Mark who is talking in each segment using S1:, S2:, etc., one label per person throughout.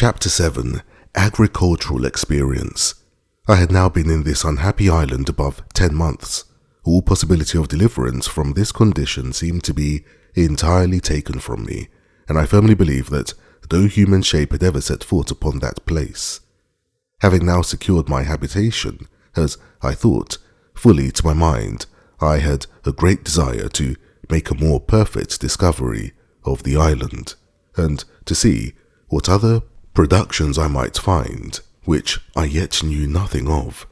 S1: Chapter 7. Agricultural Experience. I had now been in this unhappy island above 10 months. All possibility of deliverance from this condition seemed to be entirely taken from me, and I firmly believe that no human shape had ever set foot upon that place. Having now secured my habitation, as I thought, fully to my mind, I had a great desire to make a more perfect discovery of the island, and to see what other productions I might find, which I yet knew nothing of.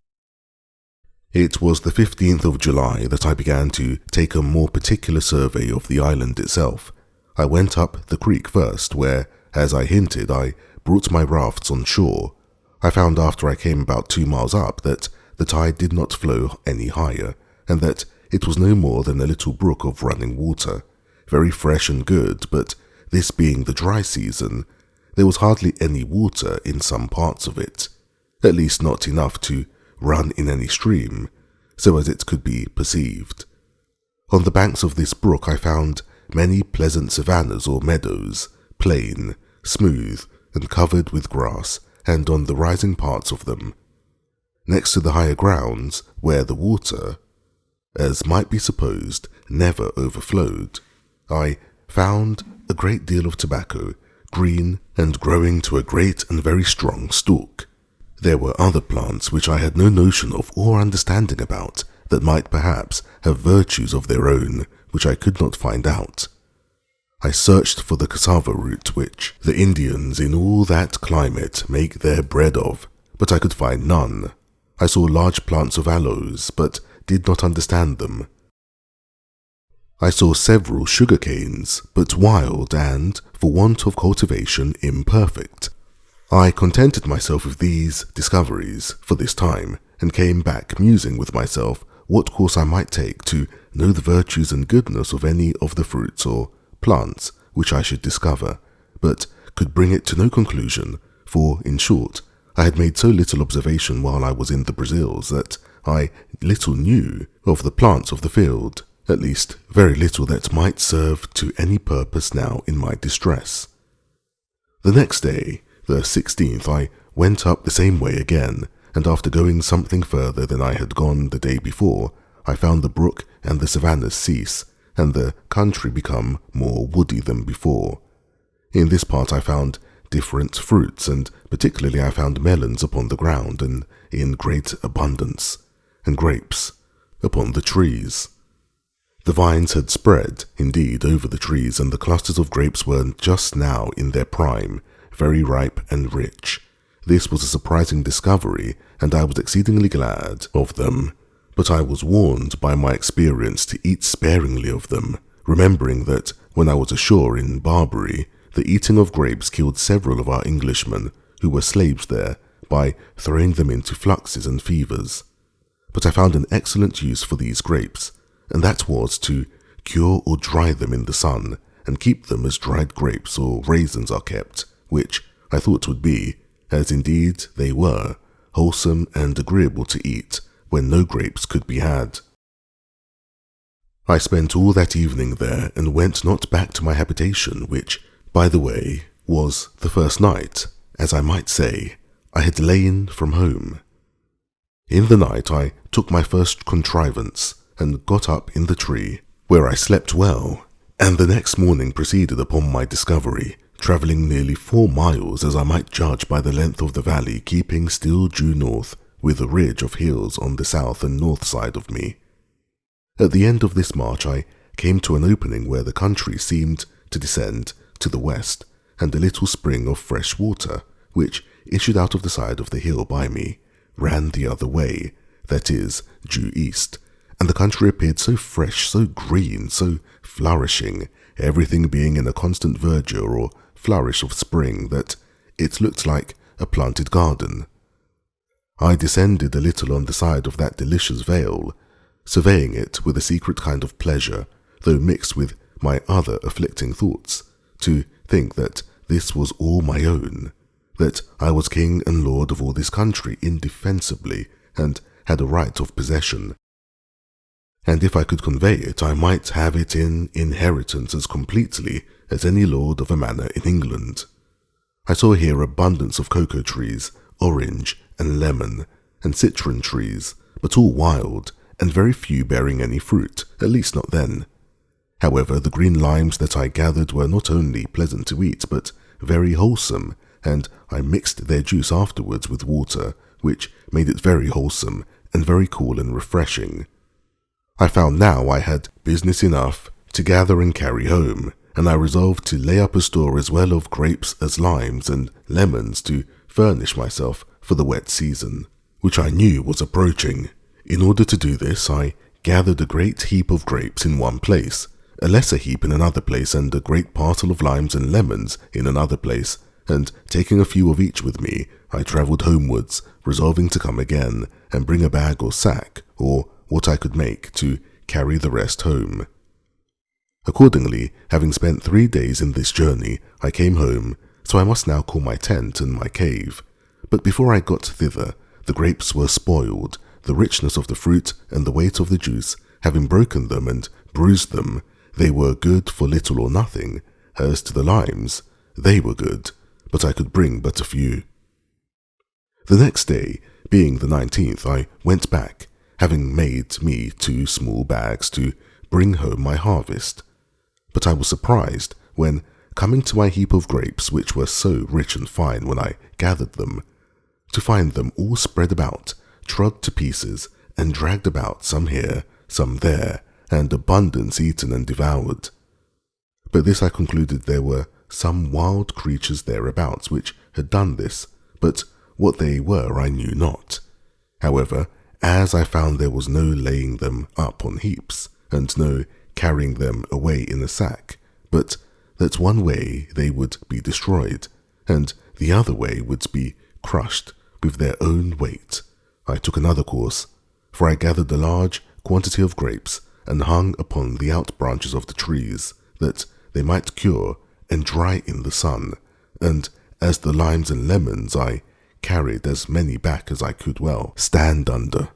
S1: It was the 15th of July that I began to take a more particular survey of the island itself. I went up the creek first, where, as I hinted, I brought my rafts on shore. I found after I came about 2 miles up that the tide did not flow any higher, and that it was no more than a little brook of running water, very fresh and good, but this being the dry season, there was hardly any water in some parts of it, at least not enough to run in any stream, so as it could be perceived. On the banks of this brook I found many pleasant savannas or meadows, plain, smooth, and covered with grass, and on the rising parts of them, next to the higher grounds, where the water, as might be supposed, never overflowed, I found a great deal of tobacco, green and growing to a great and very strong stalk. There were other plants which I had no notion of or understanding about, that might perhaps have virtues of their own, which I could not find out. I searched for the cassava root which the Indians in all that climate make their bread of, but I could find none. I saw large plants of aloes, but did not understand them. I saw several sugar canes, but wild and, for want of cultivation, imperfect. I contented myself with these discoveries for this time, and came back musing with myself what course I might take to know the virtues and goodness of any of the fruits or plants which I should discover, but could bring it to no conclusion, for, in short, I had made so little observation while I was in the Brazils that I little knew of the plants of the field, at least very little that might serve to any purpose now in my distress. The next day, the 16th, I went up the same way again, and after going something further than I had gone the day before, I found the brook and the savannas cease, and the country become more woody than before. In this part I found different fruits, and particularly I found melons upon the ground and in great abundance, and grapes upon the trees. The vines had spread, indeed, over the trees, and the clusters of grapes were just now in their prime, very ripe and rich. This was a surprising discovery, and I was exceedingly glad of them, but I was warned by my experience to eat sparingly of them, remembering that when I was ashore in Barbary, the eating of grapes killed several of our Englishmen, who were slaves there, by throwing them into fluxes and fevers. But I found an excellent use for these grapes, and that was to cure or dry them in the sun, and keep them as dried grapes or raisins are kept, which I thought would be, as indeed they were, wholesome and agreeable to eat, when no grapes could be had. I spent all that evening there, and went not back to my habitation, which, by the way, was the first night, as I might say, I had lain from home. In the night I took my first contrivance, and got up in the tree, where I slept well, and the next morning proceeded upon my discovery, travelling nearly 4 miles, as I might judge by the length of the valley, keeping still due north, with a ridge of hills on the south and north side of me. At the end of this march I came to an opening where the country seemed to descend to the west, and a little spring of fresh water, which issued out of the side of the hill by me, ran the other way, that is, due east, and the country appeared so fresh, so green, so flourishing, everything being in a constant verdure or flourish of spring, that it looked like a planted garden. I descended a little on the side of that delicious vale, surveying it with a secret kind of pleasure, though mixed with my other afflicting thoughts, to think that this was all my own, that I was king and lord of all this country indefensibly, and had a right of possession, and if I could convey it, I might have it in inheritance as completely as any lord of a manor in England. I saw here abundance of cocoa trees, orange and lemon, and citron trees, but all wild, and very few bearing any fruit, at least not then. However, the green limes that I gathered were not only pleasant to eat, but very wholesome, and I mixed their juice afterwards with water, which made it very wholesome and very cool and refreshing. I found now I had business enough to gather and carry home, and I resolved to lay up a store as well of grapes as limes and lemons to furnish myself for the wet season, which I knew was approaching. In order to do this, I gathered a great heap of grapes in one place, a lesser heap in another place, and a great parcel of limes and lemons in another place, and taking a few of each with me, I travelled homewards, resolving to come again and bring a bag or sack, or what I could make, to carry the rest home. Accordingly, having spent 3 days in this journey, I came home, so I must now call my tent and my cave. But before I got thither, the grapes were spoiled, the richness of the fruit and the weight of the juice, having broken them and bruised them. They were good for little or nothing. As to the limes, they were good, but I could bring but a few. The next day, being the 19th, I went back, having made me 2 small bags to bring home my harvest. But I was surprised when, coming to my heap of grapes, which were so rich and fine when I gathered them, to find them all spread about, trod to pieces, and dragged about, some here, some there, and abundance eaten and devoured. But this I concluded there were some wild creatures thereabouts which had done this, but what they were I knew not. However, as I found there was no laying them up on heaps, and no carrying them away in a sack, but that one way they would be destroyed, and the other way would be crushed with their own weight, I took another course, for I gathered a large quantity of grapes and hung upon the out branches of the trees, that they might cure and dry in the sun, and as the limes and lemons I carried as many back as I could well stand under.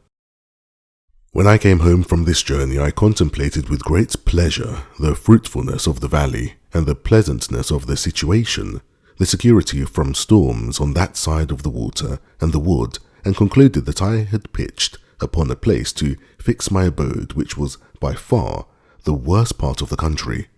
S1: When I came home from this journey, I contemplated with great pleasure the fruitfulness of the valley and the pleasantness of the situation, the security from storms on that side of the water and the wood, and concluded that I had pitched upon a place to fix my abode which was by far the worst part of the country.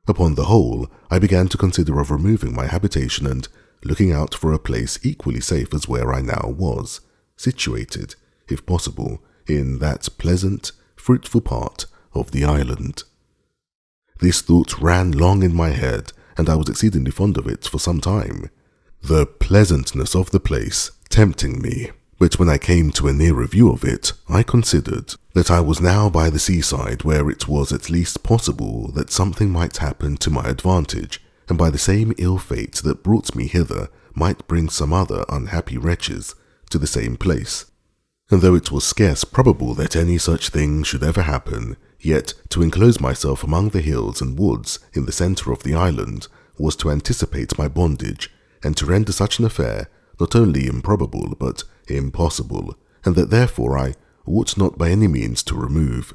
S1: Upon the whole, I began to consider of removing my habitation and looking out for a place equally safe as where I now was, situated, if possible, in that pleasant, fruitful part of the island. This thought ran long in my head, and I was exceedingly fond of it for some time, the pleasantness of the place tempting me. But when I came to a nearer view of it, I considered that I was now by the seaside, where it was at least possible that something might happen to my advantage, and by the same ill fate that brought me hither might bring some other unhappy wretches to the same place. And though it was scarce probable that any such thing should ever happen, yet to enclose myself among the hills and woods in the centre of the island was to anticipate my bondage, and to render such an affair not only improbable but impossible, and that therefore I ought not by any means to remove.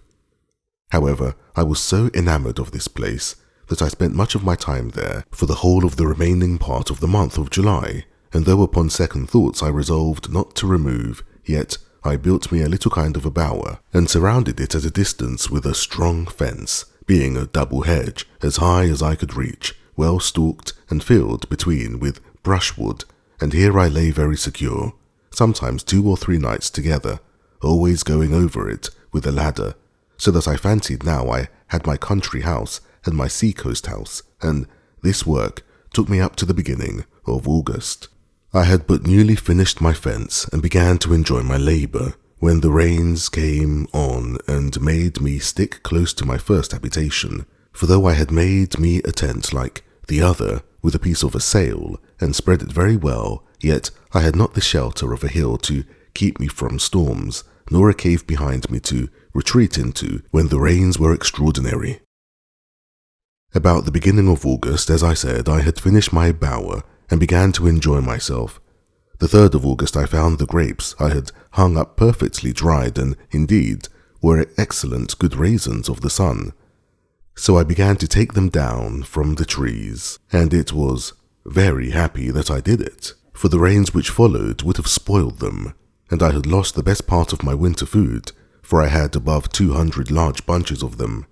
S1: However, I was so enamoured of this place that I spent much of my time there for the whole of the remaining part of the month of July, and though upon second thoughts I resolved not to remove, yet I built me a little kind of a bower, and surrounded it at a distance with a strong fence, being a double hedge, as high as I could reach, well stalked and filled between with brushwood, and here I lay very secure, sometimes 2 or 3 nights together, always going over it with a ladder, so that I fancied now I had my country house and my sea-coast house, and this work took me up to the beginning of August. I had but newly finished my fence and began to enjoy my labour, when the rains came on and made me stick close to my first habitation, for though I had made me a tent like the other with a piece of a sail, and spread it very well, yet I had not the shelter of a hill to keep me from storms, nor a cave behind me to retreat into when the rains were extraordinary. About the beginning of August, as I said, I had finished my bower and began to enjoy myself. The 3rd of August I found the grapes I had hung up perfectly dried, and indeed were excellent good raisins of the sun. So I began to take them down from the trees, and it was very happy that I did it, for the rains which followed would have spoiled them, and I had lost the best part of my winter food, for I had above 200 large bunches of them.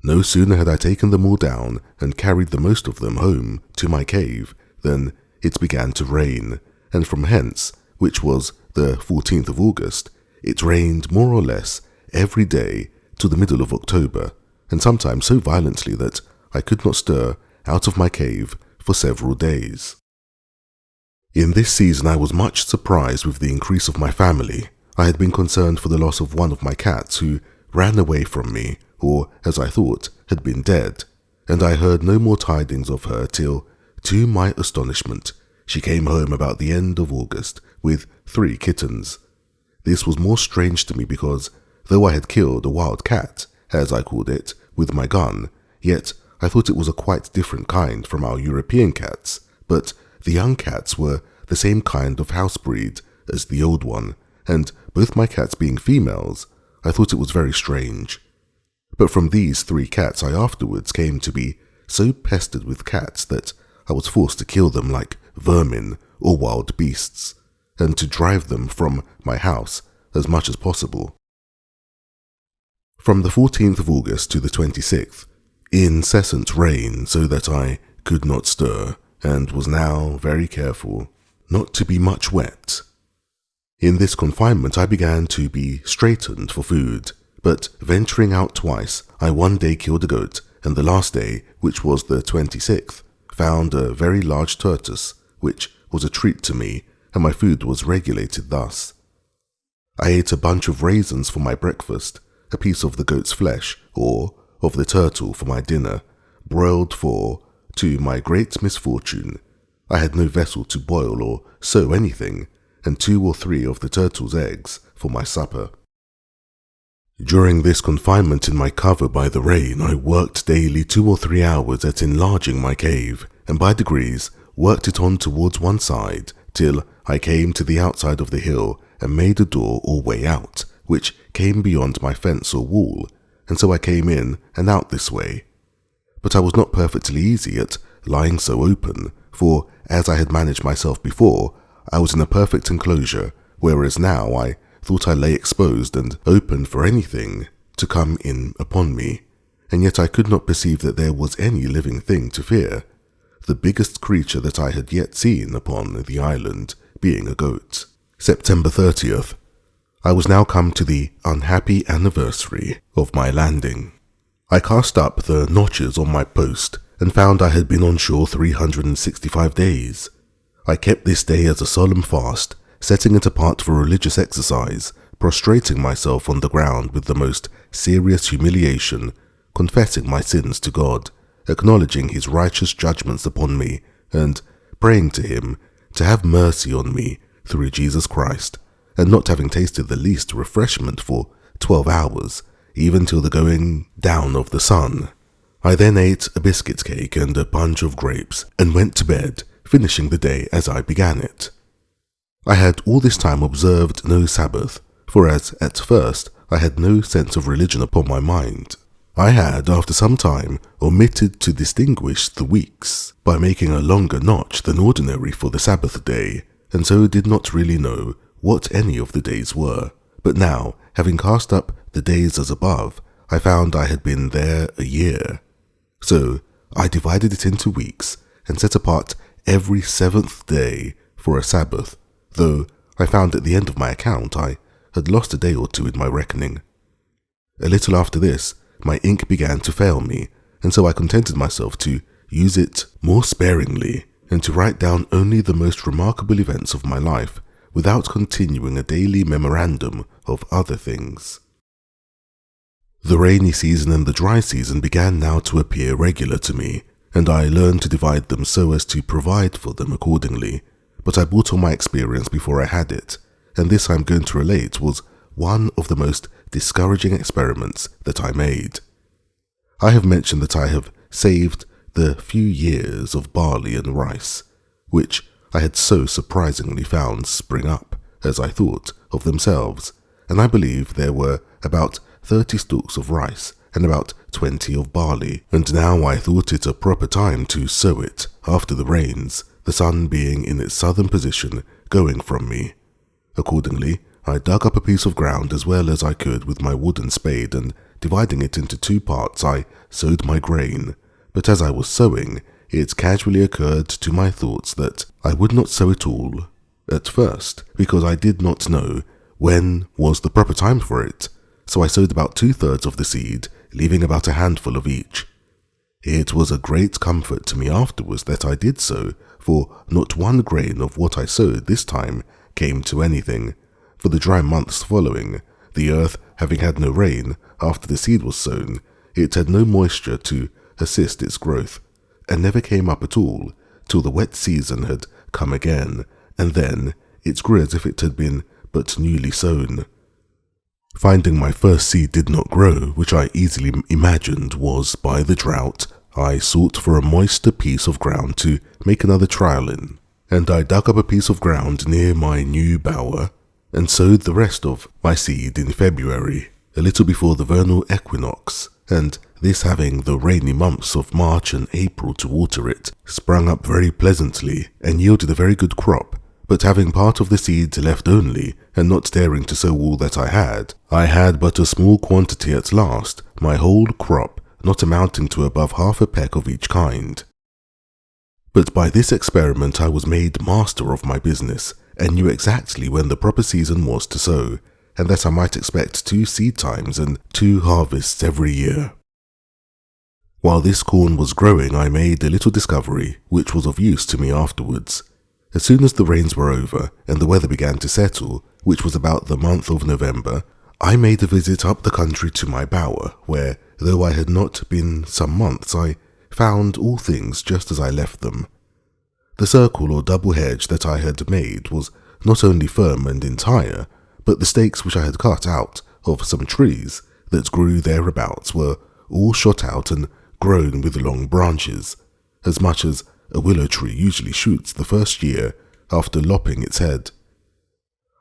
S1: No sooner had I taken them all down and carried the most of them home to my cave than it began to rain, and from hence, which was the 14th of August, it rained more or less every day till the middle of October, and sometimes so violently that I could not stir out of my cave for several days. In this season I was much surprised with the increase of my family. I had been concerned for the loss of one of my cats who ran away from me, or, as I thought, had been dead, and I heard no more tidings of her till, to my astonishment, she came home about the end of August with 3 kittens. This was more strange to me because, though I had killed a wild cat, as I called it, with my gun, yet I thought it was a quite different kind from our European cats, but the young cats were the same kind of house breed as the old one, and both my cats being females, I thought it was very strange. But from these 3 cats I afterwards came to be so pestered with cats that I was forced to kill them like vermin or wild beasts, and to drive them from my house as much as possible. From the 14th of August to the 26th, incessant rain so that I could not stir, and was now very careful not to be much wet. In this confinement I began to be straitened for food, but venturing out twice, I one day killed a goat, and the last day, which was the 26th, found a very large tortoise, which was a treat to me, and my food was regulated thus. I ate a bunch of raisins for my breakfast, a piece of the goat's flesh, or of the turtle for my dinner, broiled for, to my great misfortune, I had no vessel to boil or sew anything, and 2 or 3 of the turtle's eggs for my supper. During this confinement in my cover by the rain, I worked daily 2 or 3 hours at enlarging my cave, and by degrees worked it on towards one side, till I came to the outside of the hill and made a door or way out, which came beyond my fence or wall, and so I came in and out this way. But I was not perfectly easy at lying so open, for as I had managed myself before, I was in a perfect enclosure, whereas now I thought I lay exposed and open for anything to come in upon me, and yet I could not perceive that there was any living thing to fear, the biggest creature that I had yet seen upon the island being a goat. September 30th. I was now come to the unhappy anniversary of my landing. I cast up the notches on my post and found I had been on shore 365 days. I kept this day as a solemn fast, setting it apart for religious exercise, prostrating myself on the ground with the most serious humiliation, confessing my sins to God, acknowledging his righteous judgments upon me, and praying to him to have mercy on me through Jesus Christ, and not having tasted the least refreshment for 12 hours, even till the going down of the sun. I then ate a biscuit cake and a bunch of grapes, and went to bed, finishing the day as I began it. I had all this time observed no Sabbath, for as at first I had no sense of religion upon my mind, I had after some time omitted to distinguish the weeks by making a longer notch than ordinary for the Sabbath day, and so did not really know what any of the days were. But now, having cast up the days as above, I found I had been there a year. So I divided it into weeks, and set apart every 7th day for a Sabbath, though I found at the end of my account I had lost a day or 2 in my reckoning. A little after this, my ink began to fail me, and so I contented myself to use it more sparingly, and to write down only the most remarkable events of my life, without continuing a daily memorandum of other things. The rainy season and the dry season began now to appear regular to me, and I learned to divide them so as to provide for them accordingly, but I bought all my experience before I had it, and this I am going to relate was one of the most discouraging experiments that I made. I have mentioned that I have saved the few years of barley and rice, which I had so surprisingly found spring up, as I thought, of themselves, and I believe there were about 30 stalks of rice and about 20 of barley, and now I thought it a proper time to sow it after the rains, the sun being in its southern position going from me. Accordingly, I dug up a piece of ground as well as I could with my wooden spade, and dividing it into 2 parts, I sowed my grain. But as I was sowing, it casually occurred to my thoughts that I would not sow it all at first, because I did not know when was the proper time for it. So I sowed about 2/3 of the seed, leaving about a handful of each. It was a great comfort to me afterwards that I did so, for not one grain of what I sowed this time came to anything. For the dry months following, the earth having had no rain after the seed was sown, it had no moisture to assist its growth, and never came up at all till the wet season had come again, and then it grew as if it had been but newly sown. Finding my first seed did not grow, which I easily imagined was by the drought, I sought for a moister piece of ground to make another trial in, and I dug up a piece of ground near my new bower, and sowed the rest of my seed in February, a little before the vernal equinox, and this having the rainy months of March and April to water it, sprung up very pleasantly and yielded a very good crop. But having part of the seed left only, and not daring to sow all that I had but a small quantity at last, my whole crop not amounting to above half a peck of each kind. But by this experiment I was made master of my business, and knew exactly when the proper season was to sow, and that I might expect 2 seed times and 2 harvests every year. While this corn was growing, I made a little discovery, which was of use to me afterwards. As soon as the rains were over and the weather began to settle, which was about the month of November, I made a visit up the country to my bower, where, though I had not been some months, I found all things just as I left them. The circle or double hedge that I had made was not only firm and entire, but the stakes which I had cut out of some trees that grew thereabouts were all shot out and grown with long branches, as much as a willow tree usually shoots the first year after lopping its head.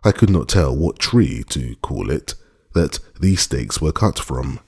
S1: I could not tell what tree to call it that these stakes were cut from.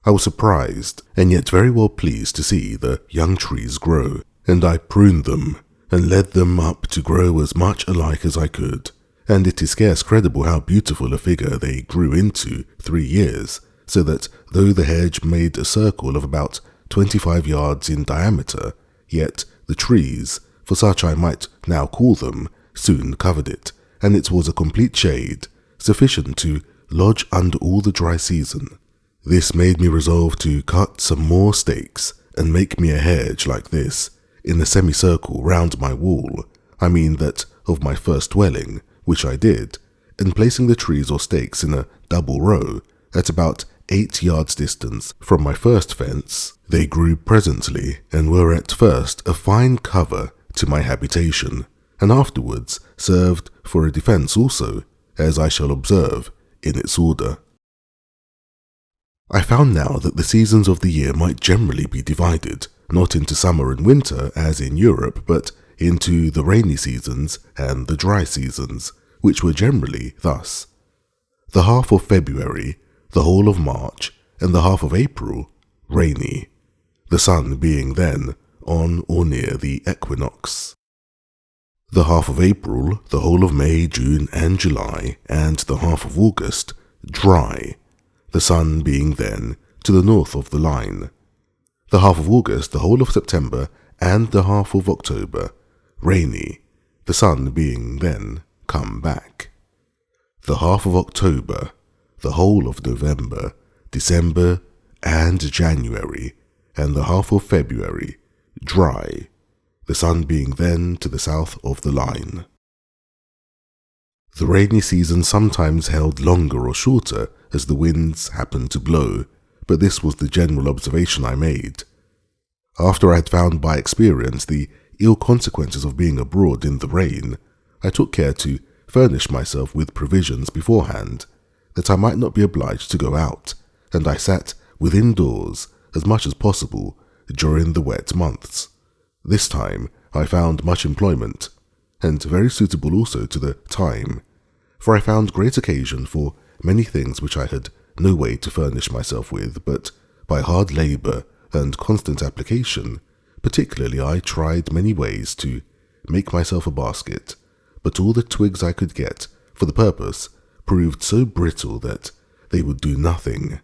S1: I was surprised and yet very well pleased to see the young trees grow, and I pruned them and led them up to grow as much alike as I could, and it is scarce credible how beautiful a figure they grew into 3 years, so that though the hedge made a circle of about 25 yards in diameter, yet the trees, for such I might now call them, soon covered it, and it was a complete shade, sufficient to lodge under all the dry season. This made me resolve to cut some more stakes, and make me a hedge like this, in a semicircle round my wall, I mean that of my first dwelling, which I did, and placing the trees or stakes in a double row, at about 8 yards distance from my first fence, they grew presently, and were at first a fine cover to my habitation, and afterwards served for a defence also, as I shall observe in its order. I found now that the seasons of the year might generally be divided, not into summer and winter as in Europe, but into the rainy seasons and the dry seasons, which were generally thus: the half of February, the whole of March, and the half of April, rainy, the sun being then on or near the equinox. The half of April, the whole of May, June, and July, and the half of August, dry, the sun being then to the north of the line. The half of August, the whole of September, and the half of October, rainy, the sun being then come back. The half of October, the whole of November, December, and January, and the half of February, dry, the sun being then to the south of the line. The rainy season sometimes held longer or shorter as the winds happened to blow, but this was the general observation I made. After I had found by experience the ill consequences of being abroad in the rain, I took care to furnish myself with provisions beforehand, that I might not be obliged to go out, and I sat within doors as much as possible during the wet months. This time I found much employment, and very suitable also to the time, for I found great occasion for many things which I had no way to furnish myself with, but by hard labour and constant application. Particularly, I tried many ways to make myself a basket, but all the twigs I could get for the purpose proved so brittle that they would do nothing.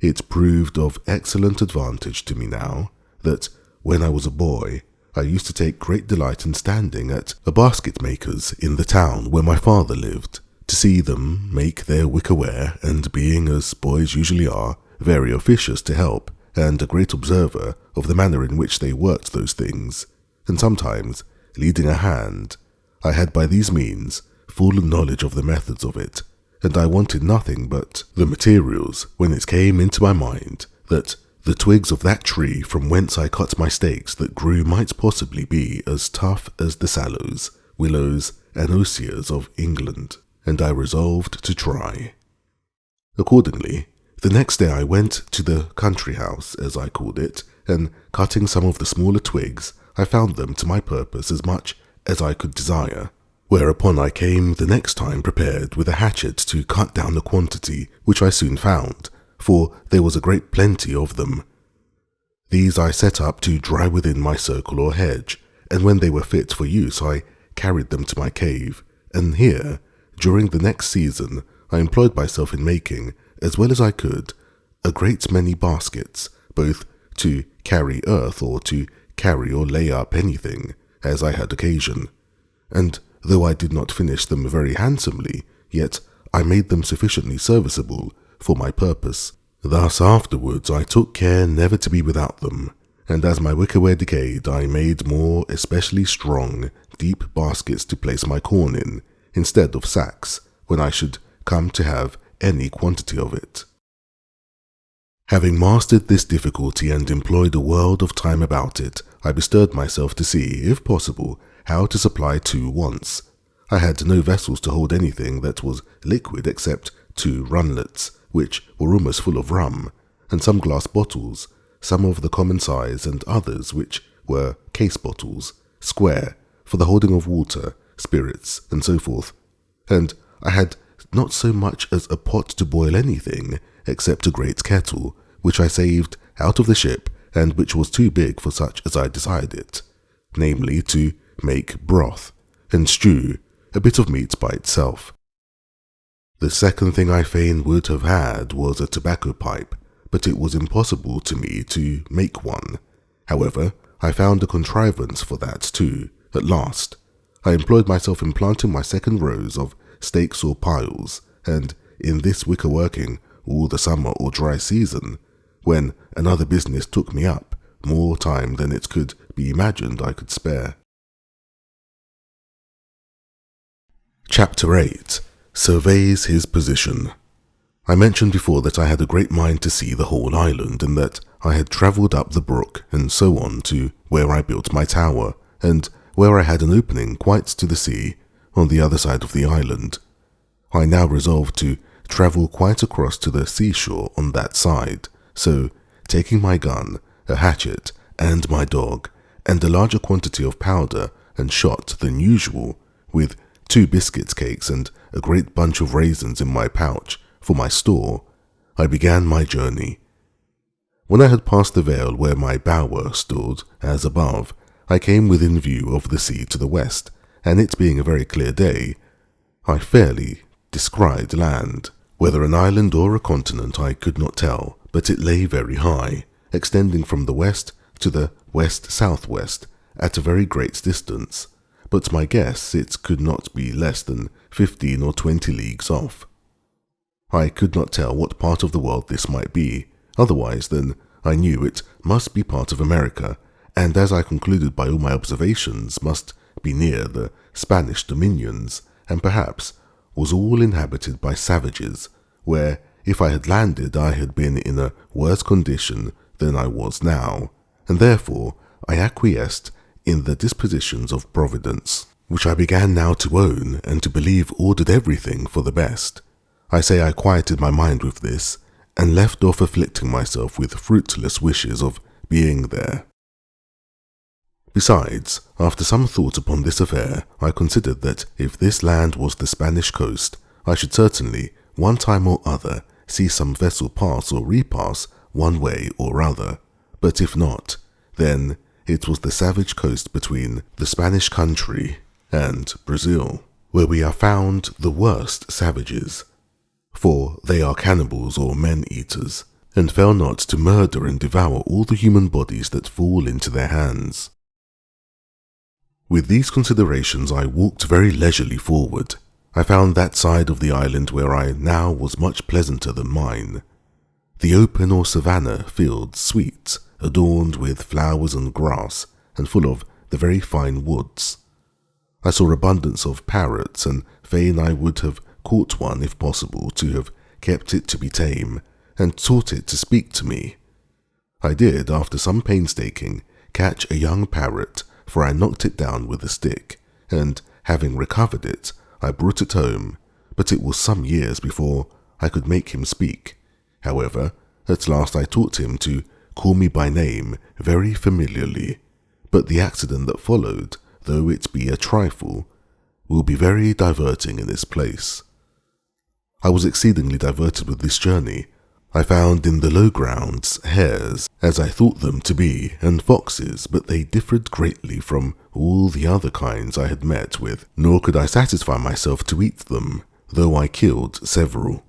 S1: It proved of excellent advantage to me now that when I was a boy, I used to take great delight in standing at a basket maker's in the town where my father lived, to see them make their wickerware, and being, as boys usually are, very officious to help, and a great observer of the manner in which they worked those things, and sometimes leading a hand, I had by these means full knowledge of the methods of it, and I wanted nothing but the materials when it came into my mind that the twigs of that tree from whence I cut my stakes that grew might possibly be as tough as the sallows, willows, and osiers of England, and I resolved to try. Accordingly, the next day I went to the country house, as I called it, and cutting some of the smaller twigs, I found them to my purpose as much as I could desire, whereupon I came the next time prepared with a hatchet to cut down the quantity, which I soon found, for there was a great plenty of them. These I set up to dry within my circle or hedge, and when they were fit for use I carried them to my cave, and here, during the next season, I employed myself in making, as well as I could, a great many baskets, both to carry earth or to carry or lay up anything, as I had occasion. And though I did not finish them very handsomely, yet I made them sufficiently serviceable for my purpose. Thus afterwards I took care never to be without them, and as my wickerware decayed, I made more especially strong, deep baskets to place my corn in, instead of sacks, when I should come to have any quantity of it. Having mastered this difficulty and employed a world of time about it, I bestirred myself to see, if possible, how to supply two wants. I had no vessels to hold anything that was liquid except 2 runlets, which were almost full of rum, and some glass bottles, some of the common size, and others which were case bottles, square, for the holding of water, spirits, and so forth. And I had not so much as a pot to boil anything, except a great kettle, which I saved out of the ship, and which was too big for such as I desired it, namely to make broth, and stew a bit of meat by itself. The second thing I fain would have had was a tobacco pipe, but it was impossible to me to make one. However, I found a contrivance for that too, at last. I employed myself in planting my second rows of stakes or piles, and in this wicker working all the summer or dry season, when another business took me up more time than it could be imagined I could spare. Chapter 8. Surveys his position. I mentioned before that I had a great mind to see the whole island, and that I had travelled up the brook and so on to where I built my tower, and where I had an opening quite to the sea on the other side of the island. I now resolved to travel quite across to the seashore on that side, so taking my gun, a hatchet, and my dog, and a larger quantity of powder and shot than usual, with 2 biscuit cakes and a great bunch of raisins in my pouch for my store, I began my journey. When I had passed the vale where my bower stood, as above, I came within view of the sea to the west, and it being a very clear day, I fairly descried land. Whether an island or a continent I could not tell, but it lay very high, extending from the west to the west-southwest at a very great distance, but my guess it could not be less than 15 or 20 leagues off. I could not tell what part of the world this might be, otherwise than I knew it must be part of America, and as I concluded by all my observations must be near the Spanish dominions, and perhaps was all inhabited by savages, where, if I had landed, I had been in a worse condition than I was now, and therefore I acquiesced in the dispositions of Providence, which I began now to own and to believe ordered everything for the best. I say I quieted my mind with this, and left off afflicting myself with fruitless wishes of being there. Besides, after some thought upon this affair, I considered that if this land was the Spanish coast, I should certainly, one time or other, see some vessel pass or repass one way or other, but if not, then it was the savage coast between the Spanish country and Brazil, where we are found the worst savages, for they are cannibals or men-eaters, and fail not to murder and devour all the human bodies that fall into their hands. With these considerations, I walked very leisurely forward. I found that side of the island where I now was much pleasanter than mine. The open or savanna fields sweet, adorned with flowers and grass, and full of the very fine woods. I saw abundance of parrots, and fain I would have caught one if possible, to have kept it to be tame, and taught it to speak to me. I did, after some painstaking, catch a young parrot, for I knocked it down with a stick, and, having recovered it, I brought it home, but it was some years before I could make him speak. However, at last I taught him to call me by name very familiarly, but the accident that followed, though it be a trifle, will be very diverting in this place. I was exceedingly diverted with this journey. I found in the low grounds hares, as I thought them to be, and foxes, but they differed greatly from all the other kinds I had met with, nor could I satisfy myself to eat them, though I killed several.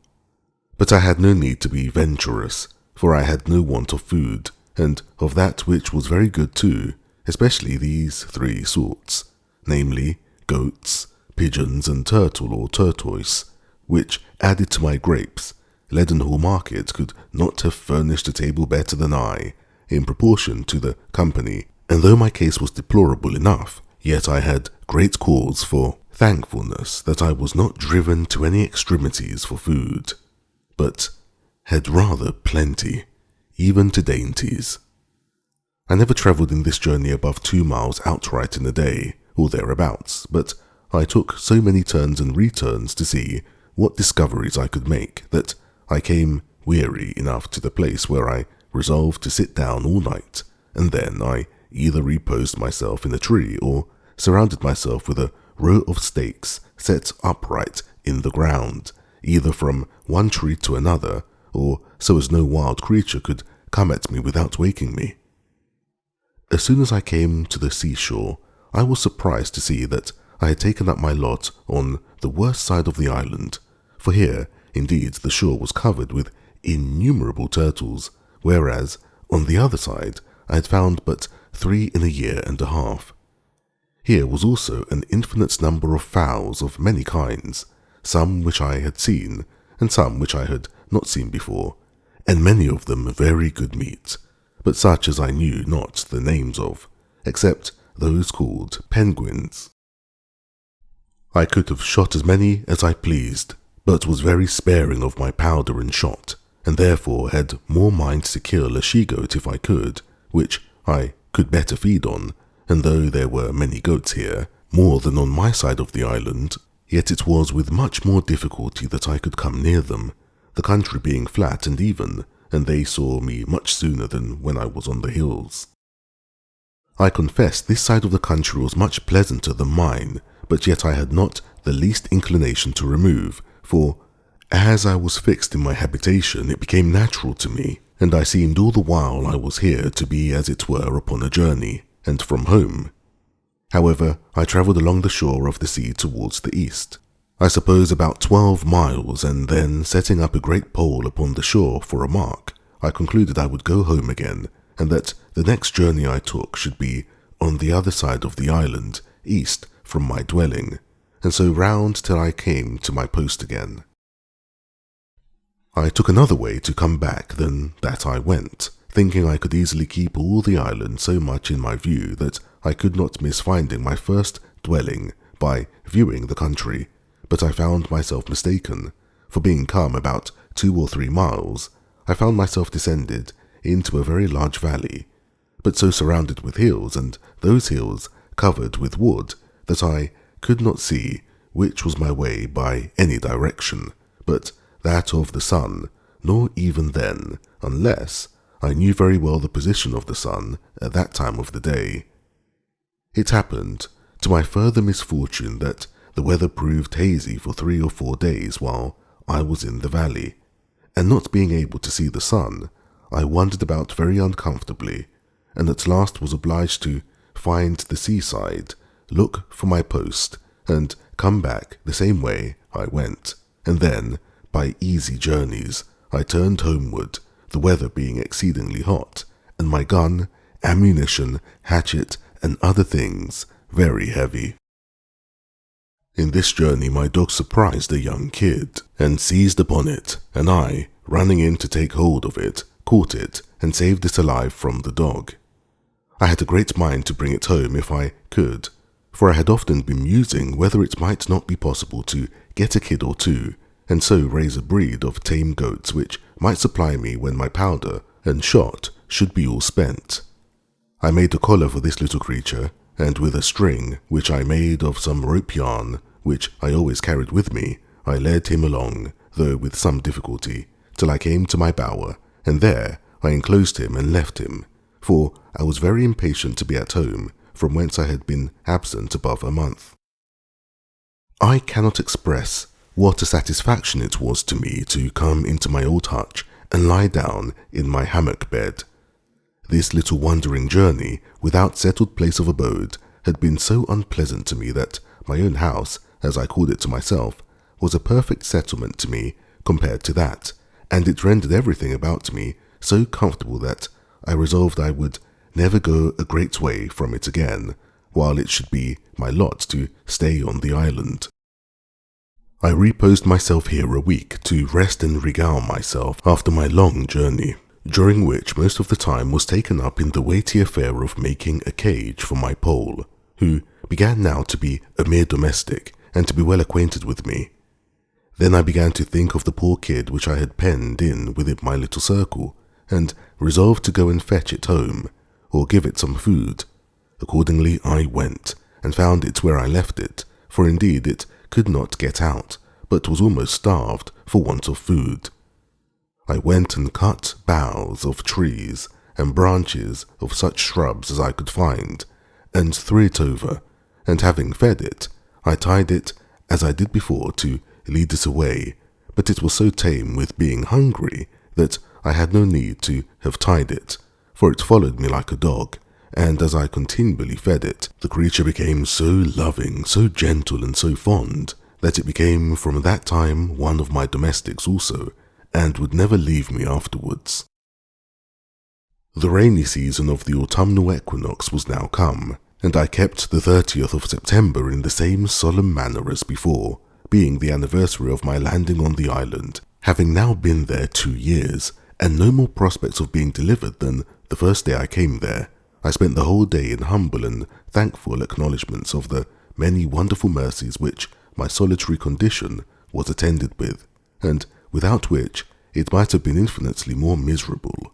S1: But I had no need to be venturous, for I had no want of food, and of that which was very good too, especially these three sorts, namely goats, pigeons, and turtle or tortoise, which, added to my grapes, Leadenhall Market could not have furnished a table better than I, in proportion to the company, and though my case was deplorable enough, yet I had great cause for thankfulness that I was not driven to any extremities for food, but had rather plenty, even to dainties. I never travelled in this journey above 2 miles outright in a day, or thereabouts, but I took so many turns and returns to see what discoveries I could make, that I came weary enough to the place where I resolved to sit down all night, and then I either reposed myself in a tree or surrounded myself with a row of stakes set upright in the ground, either from one tree to another, or so as no wild creature could come at me without waking me. As soon as I came to the seashore, I was surprised to see that I had taken up my lot on the worst side of the island, for here, indeed, the shore was covered with innumerable turtles, whereas, on the other side, I had found but 3 in a year and a half. Here was also an infinite number of fowls of many kinds, some which I had seen, and some which I had not seen before, and many of them very good meat, but such as I knew not the names of, except those called penguins. I could have shot as many as I pleased, but was very sparing of my powder and shot, and therefore had more mind to kill a she-goat if I could, which I could better feed on, and though there were many goats here, more than on my side of the island, yet it was with much more difficulty that I could come near them, the country being flat and even, and they saw me much sooner than when I was on the hills. I confess this side of the country was much pleasanter than mine, but yet I had not the least inclination to remove, for as I was fixed in my habitation, it became natural to me, and I seemed all the while I was here to be as it were upon a journey, and from home. However, I travelled along the shore of the sea towards the east, I suppose about 12 miles, and then setting up a great pole upon the shore for a mark, I concluded I would go home again, and that the next journey I took should be on the other side of the island, east from my dwelling, and so round till I came to my post again. I took another way to come back than that I went, thinking I could easily keep all the island so much in my view that I could not miss finding my first dwelling by viewing the country, but I found myself mistaken, for being come about 2 or 3 miles, I found myself descended into a very large valley, but so surrounded with hills, and those hills covered with wood, that I could not see which was my way by any direction, but that of the sun, nor even then, unless I knew very well the position of the sun at that time of the day. It happened, to my further misfortune, that the weather proved hazy for 3 or 4 days while I was in the valley, and not being able to see the sun, I wandered about very uncomfortably, and at last was obliged to find the seaside, look for my post, and come back the same way I went, and then, by easy journeys, I turned homeward, the weather being exceedingly hot, and my gun, ammunition, hatchet, and other things very heavy. In this journey my dog surprised a young kid, and seized upon it, and I, running in to take hold of it, caught it, and saved it alive from the dog. I had a great mind to bring it home if I could, for I had often been musing whether it might not be possible to get a kid or two, and so raise a breed of tame goats which might supply me when my powder and shot should be all spent. I made a collar for this little creature, and with a string, which I made of some rope yarn, which I always carried with me, I led him along, though with some difficulty, till I came to my bower, and there I enclosed him and left him, for I was very impatient to be at home, from whence I had been absent above a month. I cannot express what a satisfaction it was to me to come into my old hutch and lie down in my hammock bed. This little wandering journey, without settled place of abode, had been so unpleasant to me that my own house, as I called it to myself, was a perfect settlement to me compared to that, and it rendered everything about me so comfortable that I resolved I would never go a great way from it again, while it should be my lot to stay on the island. I reposed myself here a week to rest and regale myself after my long journey, during which most of the time was taken up in the weighty affair of making a cage for my Pole, who began now to be a mere domestic and to be well acquainted with me. Then I began to think of the poor kid which I had penned in within my little circle, and resolved to go and fetch it home, or give it some food. Accordingly I went, and found it where I left it, for indeed it could not get out, but was almost starved for want of food. I went and cut boughs of trees and branches of such shrubs as I could find, and threw it over, and having fed it, I tied it as I did before to lead it away, but it was so tame with being hungry that I had no need to have tied it, for it followed me like a dog, and as I continually fed it, the creature became so loving, so gentle, and so fond, that it became from that time one of my domestics also, and would never leave me afterwards. The rainy season of the autumnal equinox was now come, and I kept the 30th of September in the same solemn manner as before, being the anniversary of my landing on the island, having now been there 2 years, and no more prospects of being delivered than the first day I came there. I spent the whole day in humble and thankful acknowledgments of the many wonderful mercies which my solitary condition was attended with, and without which it might have been infinitely more miserable.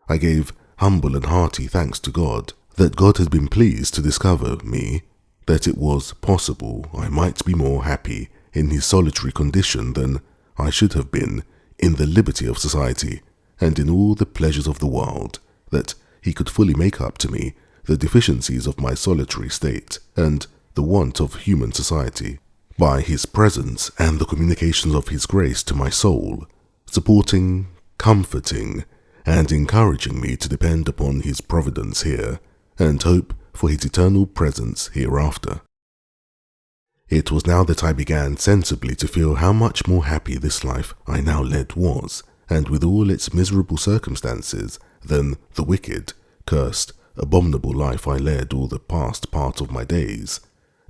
S1: I gave humble and hearty thanks to God, that God had been pleased to discover me, that it was possible I might be more happy in his solitary condition than I should have been in the liberty of society, and in all the pleasures of the world, that he could fully make up to me the deficiencies of my solitary state, and the want of human society, by his presence and the communications of his grace to my soul, supporting, comforting, and encouraging me to depend upon his providence here, and hope for his eternal presence hereafter. It was now that I began sensibly to feel how much more happy this life I now led was, and with all its miserable circumstances, than the wicked, cursed, abominable life I led all the past part of my days.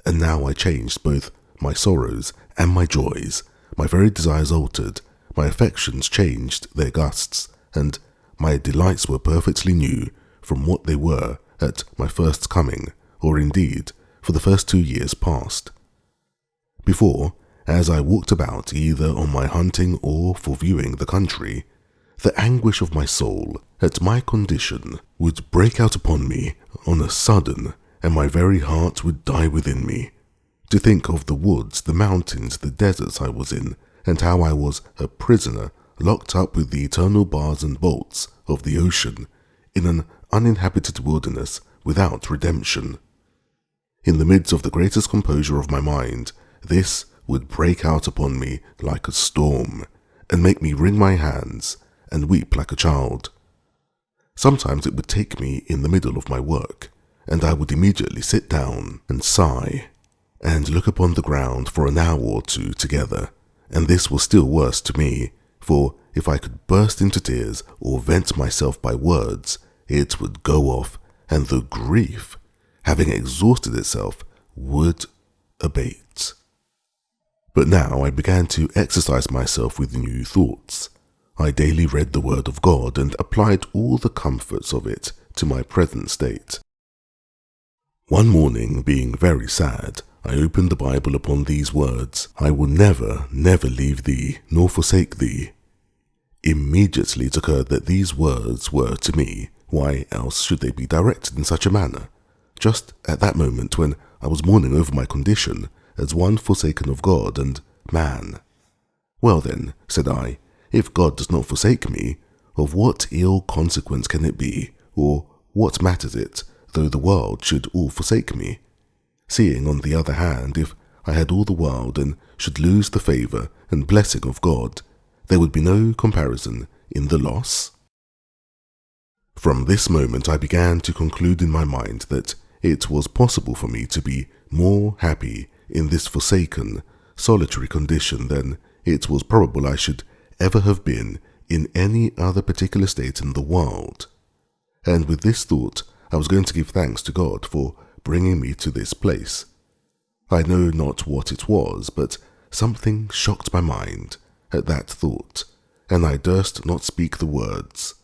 S1: And now I changed both my sorrows and my joys, my very desires altered, my affections changed their gusts, and my delights were perfectly new from what they were at my first coming, or indeed for the first 2 years past. Before, as I walked about either on my hunting or for viewing the country, the anguish of my soul at my condition would break out upon me on a sudden, and my very heart would die within me. To think of the woods, the mountains, the deserts I was in, and how I was a prisoner locked up with the eternal bars and bolts of the ocean in an uninhabited wilderness without redemption. In the midst of the greatest composure of my mind, this would break out upon me like a storm, and make me wring my hands and weep like a child. Sometimes it would take me in the middle of my work, and I would immediately sit down and sigh and look upon the ground for an hour or two together, and this was still worse to me, for if I could burst into tears or vent myself by words, it would go off, and the grief, having exhausted itself, would abate. But now I began to exercise myself with new thoughts. I daily read the Word of God and applied all the comforts of it to my present state. One morning, being very sad, I opened the Bible upon these words, "I will never, never leave thee, nor forsake thee." Immediately it occurred that these words were to me. Why else should they be directed in such a manner? Just at that moment when I was mourning over my condition as one forsaken of God and man. "Well then," said I, "if God does not forsake me, of what ill consequence can it be, or what matters it, though the world should all forsake me? Seeing, on the other hand, if I had all the world and should lose the favour and blessing of God, there would be no comparison in the loss." From this moment I began to conclude in my mind that it was possible for me to be more happy in this forsaken, solitary condition than it was probable I should ever have been in any other particular state in the world. And with this thought, I was going to give thanks to God for bringing me to this place. I know not what it was, but something shocked my mind at that thought, and I durst not speak the words.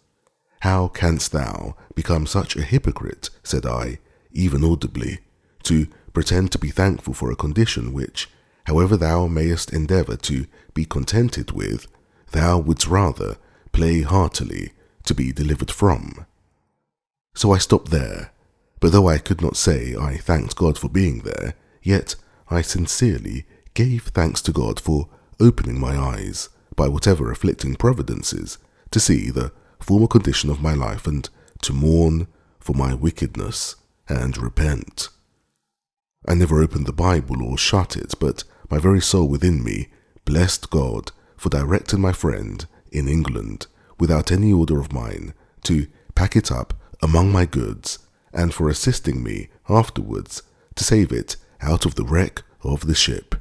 S1: "How canst thou become such a hypocrite," said I, even audibly, "to pretend to be thankful for a condition which, however thou mayest endeavour to be contented with, thou wouldst rather play heartily to be delivered from?" So I stopped there, but though I could not say I thanked God for being there, yet I sincerely gave thanks to God for opening my eyes, by whatever afflicting providences, to see the former condition of my life and to mourn for my wickedness and repent. I never opened the Bible or shut it, but my very soul within me blessed God for directing my friend in England, without any order of mine, to pack it up among my goods, and for assisting me afterwards to save it out of the wreck of the ship.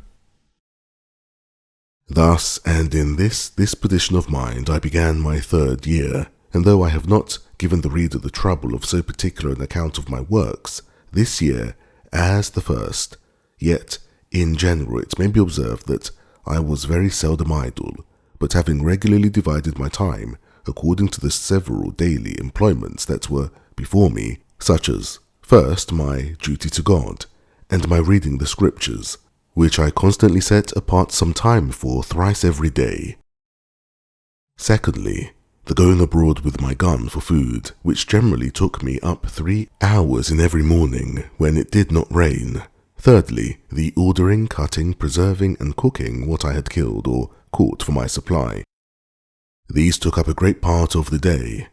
S1: Thus, and in this disposition of mind, I began my 3rd year, and though I have not given the reader the trouble of so particular an account of my works, this year as the first, yet in general it may be observed that I was very seldom idle, but having regularly divided my time according to the several daily employments that were before me, such as, first, my duty to God, and my reading the Scriptures, which I constantly set apart some time for thrice every day. Secondly, the going abroad with my gun for food, which generally took me up 3 hours in every morning when it did not rain. Thirdly, the ordering, cutting, preserving, and cooking what I had killed or caught for my supply. These took up a great part of the day.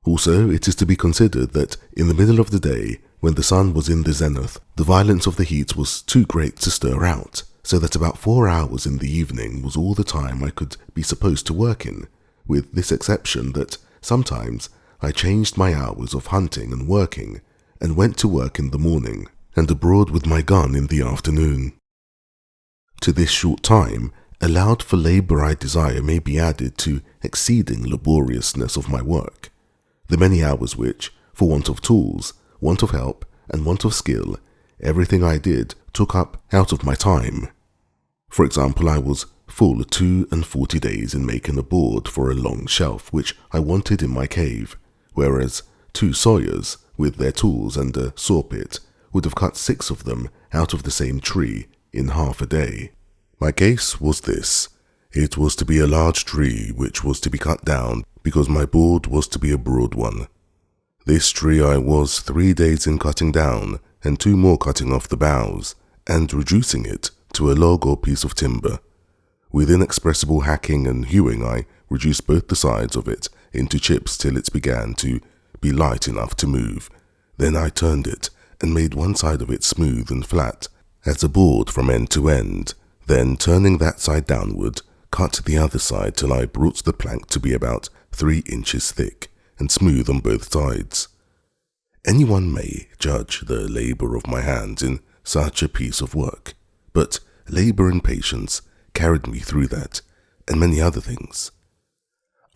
S1: Also, it is to be considered that in the middle of the day, when the sun was in the zenith, the violence of the heat was too great to stir out, so that about 4 hours in the evening was all the time I could be supposed to work in, with this exception that sometimes I changed my hours of hunting and working, and went to work in the morning, and abroad with my gun in the afternoon. To this short time, allowed for labour I desire may be added to exceeding laboriousness of my work, the many hours which, for want of tools, want of help, and want of skill, everything I did took up out of my time. For example, I was full 42 days in making a board for a long shelf which I wanted in my cave, whereas 2 sawyers, with their tools and a sawpit, would have cut 6 of them out of the same tree in half a day. My case was this: it was to be a large tree which was to be cut down, because my board was to be a broad one. This tree I was 3 days in cutting down, and 2 more cutting off the boughs, and reducing it to a log or piece of timber. With inexpressible hacking and hewing I reduced both the sides of it into chips till it began to be light enough to move. Then I turned it, and made one side of it smooth and flat, as a board from end to end. Then, turning that side downward, cut the other side till I brought the plank to be about 3 inches thick and smooth on both sides. Anyone may judge the labour of my hands in such a piece of work, but labour and patience carried me through that, and many other things.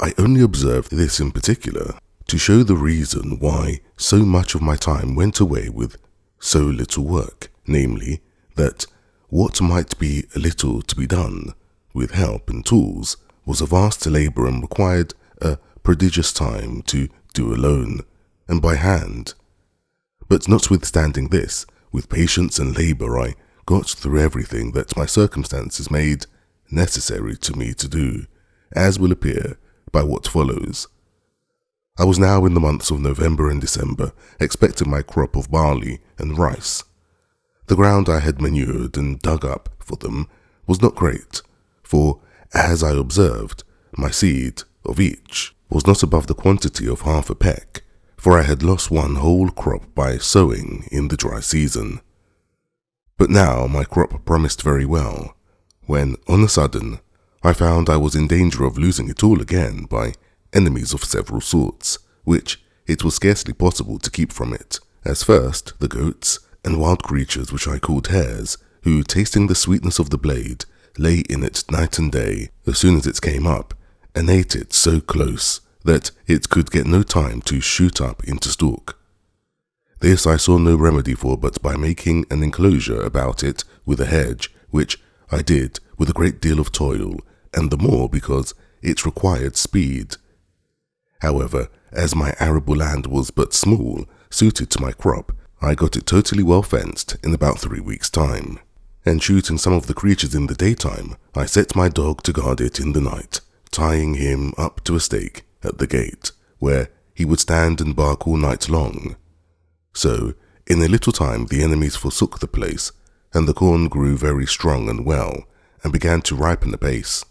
S1: I only observed this in particular to show the reason why so much of my time went away with so little work, namely, that what might be a little to be done with help and tools was a vast labour and required a prodigious time to do alone and by hand. But notwithstanding this, with patience and labour I got through everything that my circumstances made necessary to me to do, as will appear by what follows. I was now in the months of November and December, expecting my crop of barley and rice. The ground I had manured and dug up for them was not great, for, as I observed, my seed of each was not above the quantity of half a peck, for I had lost one whole crop by sowing in the dry season. But now my crop promised very well, when, on a sudden, I found I was in danger of losing it all again by enemies of several sorts, which it was scarcely possible to keep from it, as first the goats and wild creatures which I called hares, who, tasting the sweetness of the blade, lay in it night and day as soon as it came up, and ate it so close that it could get no time to shoot up into stalk. This I saw no remedy for but by making an enclosure about it with a hedge, which I did with a great deal of toil, and the more because it required speed. However, as my arable land was but small, suited to my crop, I got it totally well fenced in about 3 weeks' time, and shooting some of the creatures in the daytime, I set my dog to guard it in the night, tying him up to a stake at the gate, where he would stand and bark all night long. So, in a little time the enemies forsook the place, and the corn grew very strong and well, and began to ripen apace.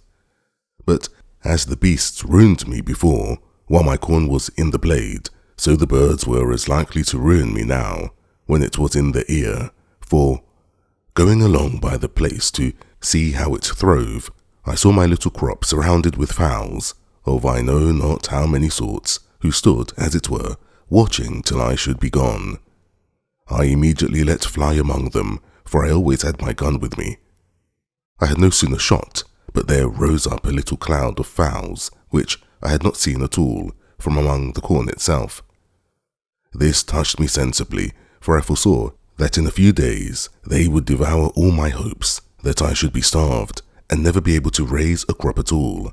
S1: But as the beasts ruined me before, while my corn was in the blade, so the birds were as likely to ruin me now, when it was in the ear, for, going along by the place to see how it throve, I saw my little crop surrounded with fowls, of I know not how many sorts, who stood, as it were, watching till I should be gone. I immediately let fly among them, for I always had my gun with me. I had no sooner shot, but there rose up a little cloud of fowls, which I had not seen at all, from among the corn itself. This touched me sensibly, for I foresaw that in a few days they would devour all my hopes, that I should be starved, and never be able to raise a crop at all,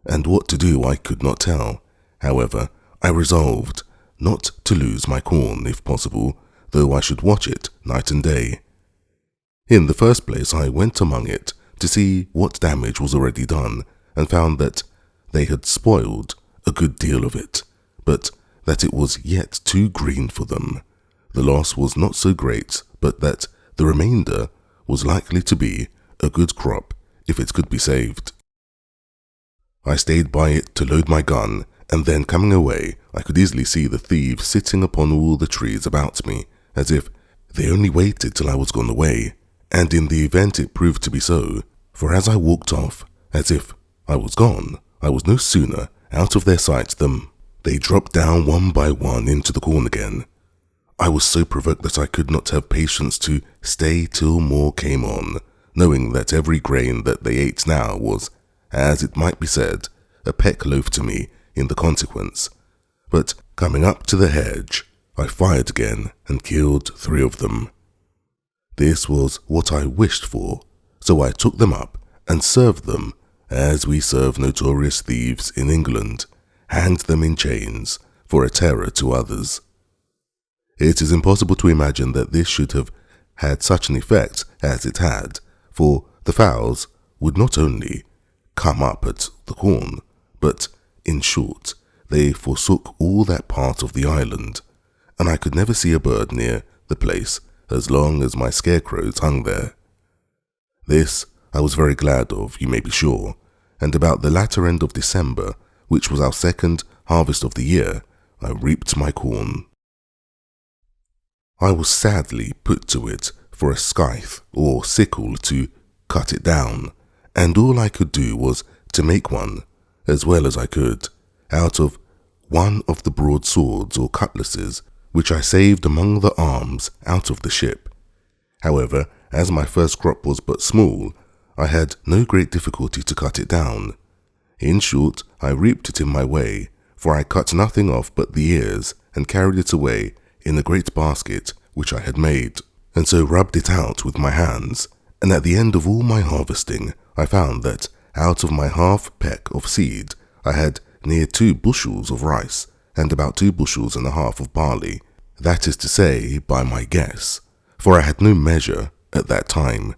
S1: and what to do I could not tell. However, I resolved not to lose my corn, if possible, though I should watch it night and day. In the first place I went among it to see what damage was already done, and found that they had spoiled a good deal of it, but that it was yet too green for them. The loss was not so great, but that the remainder was likely to be a good crop if it could be saved. I stayed by it to load my gun, and then coming away, I could easily see the thieves sitting upon all the trees about me, as if they only waited till I was gone away, and in the event it proved to be so, for as I walked off, as if I was gone, I was no sooner out of their sight than they dropped down one by one into the corn again. I was so provoked that I could not have patience to stay till more came on, knowing that every grain that they ate now was, as it might be said, a peck loaf to me in the consequence. But coming up to the hedge, I fired again and killed 3 of them. This was what I wished for, so I took them up and served them as we serve notorious thieves in England, hanged them in chains for a terror to others. It is impossible to imagine that this should have had such an effect as it had, for the fowls would not only come up at the corn, but, in short, they forsook all that part of the island, and I could never see a bird near the place as long as my scarecrows hung there. This I was very glad of, you may be sure, and about the latter end of December, which was our second harvest of the year, I reaped my corn. I was sadly put to it for a scythe or sickle to cut it down, and all I could do was to make one, as well as I could, out of one of the broadswords or cutlasses which I saved among the arms out of the ship. However, as my first crop was but small, I had no great difficulty to cut it down. In short, I reaped it in my way, for I cut nothing off but the ears and carried it away in a great basket which I had made, and so rubbed it out with my hands. And at the end of all my harvesting, I found that out of my half peck of seed, I had near 2 bushels of rice and about 2 bushels and a half of barley. That is to say, by my guess, for I had no measure at that time.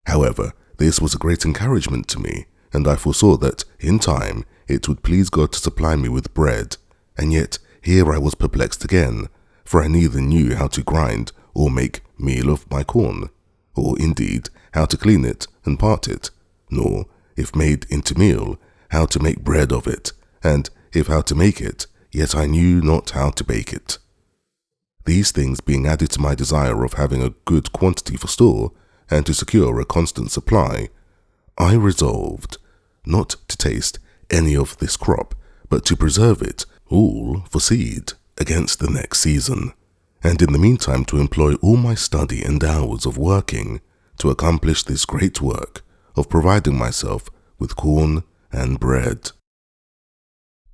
S1: However, this was a great encouragement to me, and I foresaw that, in time, it would please God to supply me with bread. And yet here I was perplexed again, for I neither knew how to grind or make meal of my corn, or indeed how to clean it and part it, nor, if made into meal, how to make bread of it, and if how to make it, yet I knew not how to bake it. These things being added to my desire of having a good quantity for store, and to secure a constant supply, I resolved not to taste any of this crop, but to preserve it all for seed against the next season, and in the meantime to employ all my study and hours of working to accomplish this great work of providing myself with corn and bread.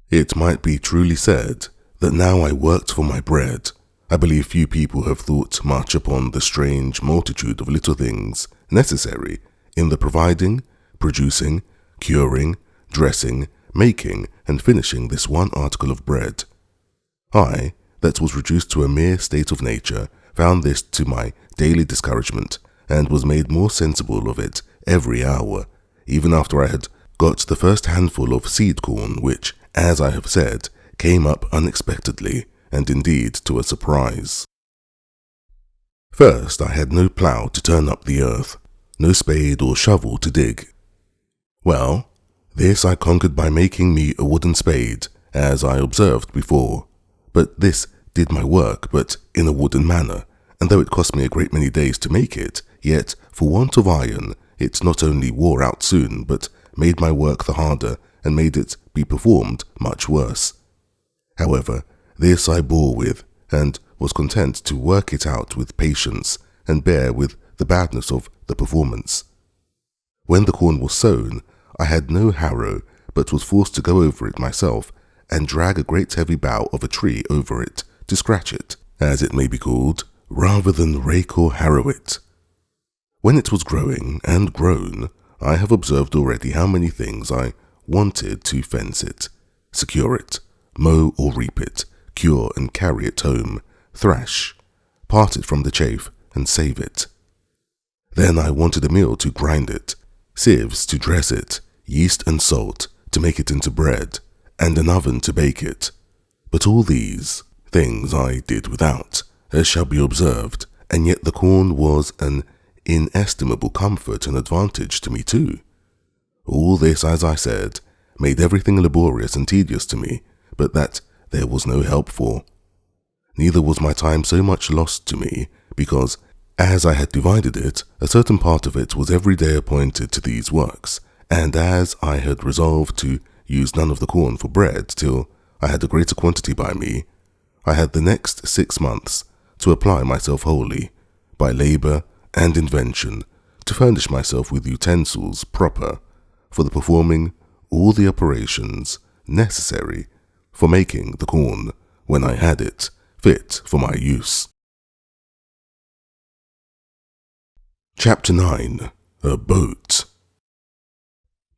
S1: It might be truly said that now I worked for my bread. I believe few people have thought much upon the strange multitude of little things necessary in the providing, producing, curing, dressing, making, and finishing this one article of bread. I, that was reduced to a mere state of nature, found this to my daily discouragement, and was made more sensible of it every hour, even after I had got the first handful of seed corn, which, as I have said, came up unexpectedly, and indeed to a surprise. First, I had no plough to turn up the earth, no spade or shovel to dig. Well, this I conquered by making me a wooden spade, as I observed before. But this did my work, but in a wooden manner, and though it cost me a great many days to make it, yet, for want of iron, it not only wore out soon, but made my work the harder, and made it be performed much worse. However, this I bore with, and was content to work it out with patience, and bear with the badness of the performance. When the corn was sown, I had no harrow, but was forced to go over it myself, and drag a great heavy bough of a tree over it, to scratch it, as it may be called, rather than rake or harrow it. When it was growing and grown, I have observed already how many things I wanted to fence it, secure it, mow or reap it, cure and carry it home, thrash, part it from the chaff, and save it. Then I wanted a mill to grind it, sieves to dress it, yeast and salt to make it into bread, and an oven to bake it. But all these things I did without, as shall be observed, and yet the corn was an inestimable comfort and advantage to me too. All this, as I said, made everything laborious and tedious to me, but that there was no help for. Neither was my time so much lost to me, because, as I had divided it, a certain part of it was every day appointed to these works, and as I had resolved to use none of the corn for bread till I had a greater quantity by me, I had the next 6 months to apply myself wholly, by labour and invention, to furnish myself with utensils proper for the performing all the operations necessary for making the corn, when I had it, fit for my use. Chapter 9. A Boat.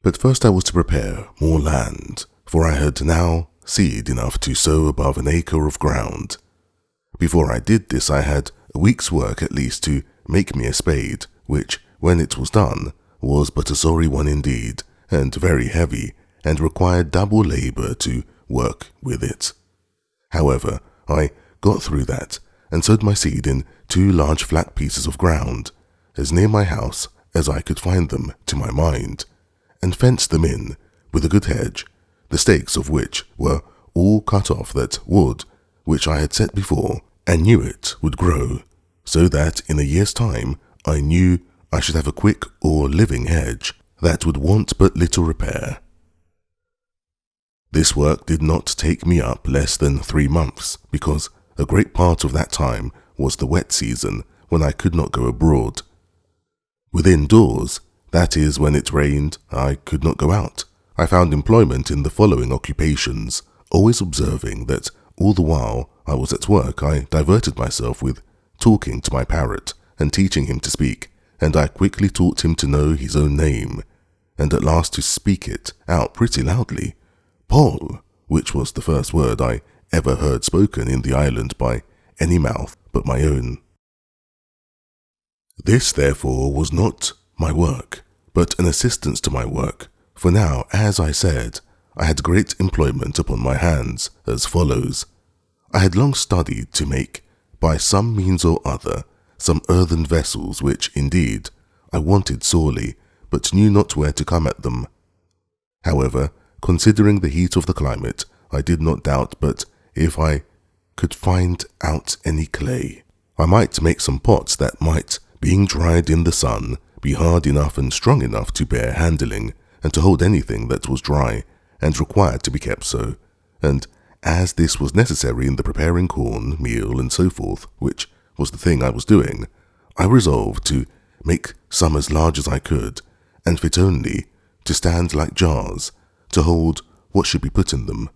S1: But first I was to prepare more land, for I had now seed enough to sow above an acre of ground. Before I did this I had a week's work at least to make me a spade, which, when it was done, was but a sorry one indeed, and very heavy, and required double labour to work with it. However, I got through that, and sowed my seed in 2 large flat pieces of ground, as near my house as I could find them to my mind, and fenced them in with a good hedge, the stakes of which were all cut off that wood which I had set before, and knew it would grow, so that in a year's time I knew I should have a quick or living hedge, that would want but little repair. This work did not take me up less than 3 months, because a great part of that time was the wet season when I could not go abroad. Within doors, that is, when it rained, I could not go out. I found employment in the following occupations, always observing that all the while I was at work I diverted myself with talking to my parrot and teaching him to speak, and I quickly taught him to know his own name, and at last to speak it out pretty loudly, Paul, which was the first word I ever heard spoken in the island by any mouth but my own. This, therefore, was not my work, but an assistance to my work, for now, as I said, I had great employment upon my hands, as follows. I had long studied to make, by some means or other, some earthen vessels which, indeed, I wanted sorely, but knew not where to come at them. However, considering the heat of the climate, I did not doubt but if I could find out any clay, I might make some pots that might, being dried in the sun, be hard enough and strong enough to bear handling, and to hold anything that was dry, and required to be kept so. And as this was necessary in the preparing corn, meal, and so forth, which was the thing I was doing, I resolved to make some as large as I could, and fit only to stand like jars, to hold what should be put in them.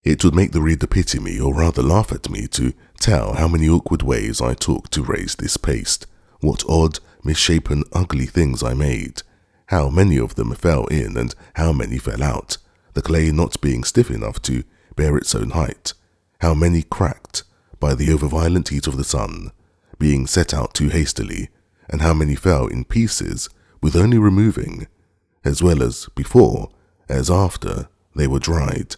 S1: It would make the reader pity me, or rather laugh at me, to tell how many awkward ways I took to raise this paste, what odd, misshapen, ugly things I made, how many of them fell in and how many fell out, the clay not being stiff enough to bear its own height, how many cracked by the over-violent heat of the sun, being set out too hastily, and how many fell in pieces with only removing, as well as before as after they were dried,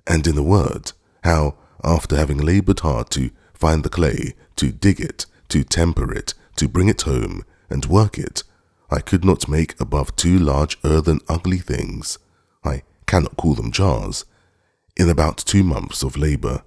S1: and in a word, how, after having laboured hard to find the clay, to dig it, to temper it, to bring it home, and work it, I could not make above 2 large earthen ugly things, I cannot call them jars, in about 2 months of labour.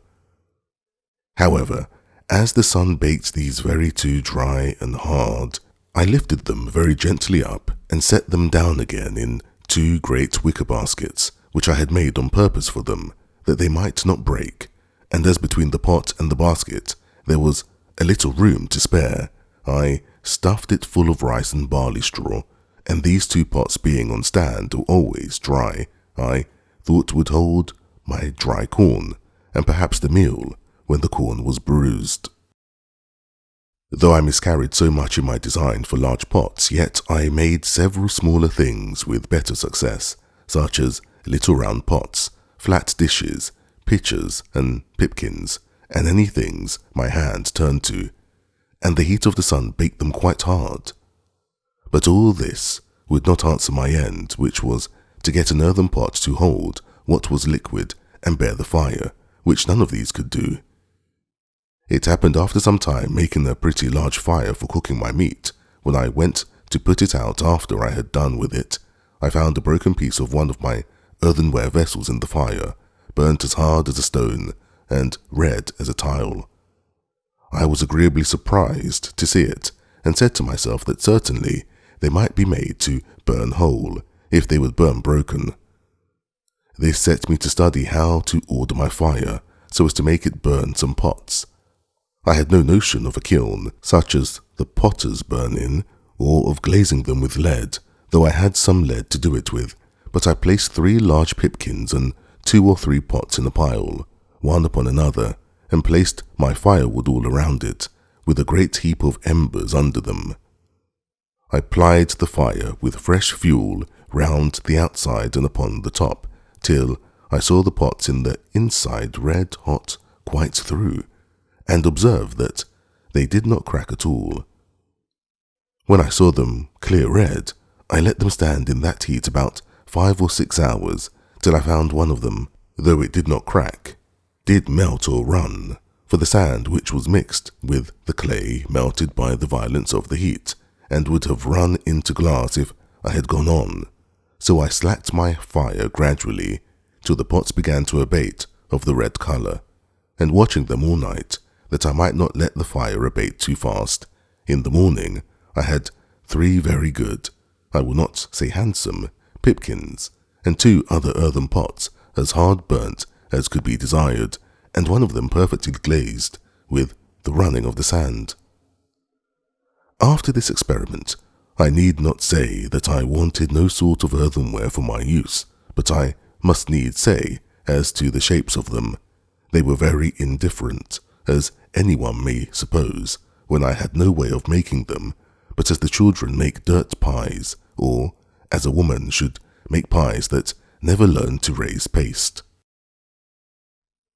S1: However, as the sun baked these very 2 dry and hard, I lifted them very gently up and set them down again in 2 great wicker baskets, which I had made on purpose for them, that they might not break, and as between the pot and the basket there was a little room to spare, I stuffed it full of rice and barley straw, and these 2 pots being on stand or always dry, I thought would hold my dry corn, and perhaps the meal when the corn was bruised. Though I miscarried so much in my design for large pots, yet I made several smaller things with better success, such as little round pots, flat dishes, pitchers and pipkins, and any things my hand turned to, and the heat of the sun baked them quite hard. But all this would not answer my end, which was to get an earthen pot to hold what was liquid and bear the fire, which none of these could do. It happened after some time making a pretty large fire for cooking my meat, when I went to put it out after I had done with it, I found a broken piece of one of my earthenware vessels in the fire, burnt as hard as a stone and red as a tile. I was agreeably surprised to see it, and said to myself that certainly they might be made to burn whole, if they would burn broken. This set me to study how to order my fire, so as to make it burn some pots. I had no notion of a kiln, such as the potters burn in, or of glazing them with lead, though I had some lead to do it with, but I placed 3 large pipkins and 2 or 3 pots in a pile, one upon another, and placed my firewood all around it, with a great heap of embers under them. I plied the fire with fresh fuel round the outside and upon the top, till I saw the pots in the inside red hot quite through, and observed that they did not crack at all. When I saw them clear red, I let them stand in that heat about 5 or 6 hours, till I found one of them, though it did not crack, did melt or run, for the sand which was mixed with the clay melted by the violence of the heat, and would have run into glass if I had gone on. So I slacked my fire gradually, till the pots began to abate of the red colour, and watching them all night, that I might not let the fire abate too fast, in the morning I had 3 very good, I will not say handsome, pipkins, and 2 other earthen pots as hard burnt as could be desired, and one of them perfectly glazed with the running of the sand. After this experiment, I need not say that I wanted no sort of earthenware for my use, but I must needs say, as to the shapes of them, they were very indifferent, as anyone may suppose, when I had no way of making them, but as the children make dirt pies, or as a woman should make pies that never learned to raise paste.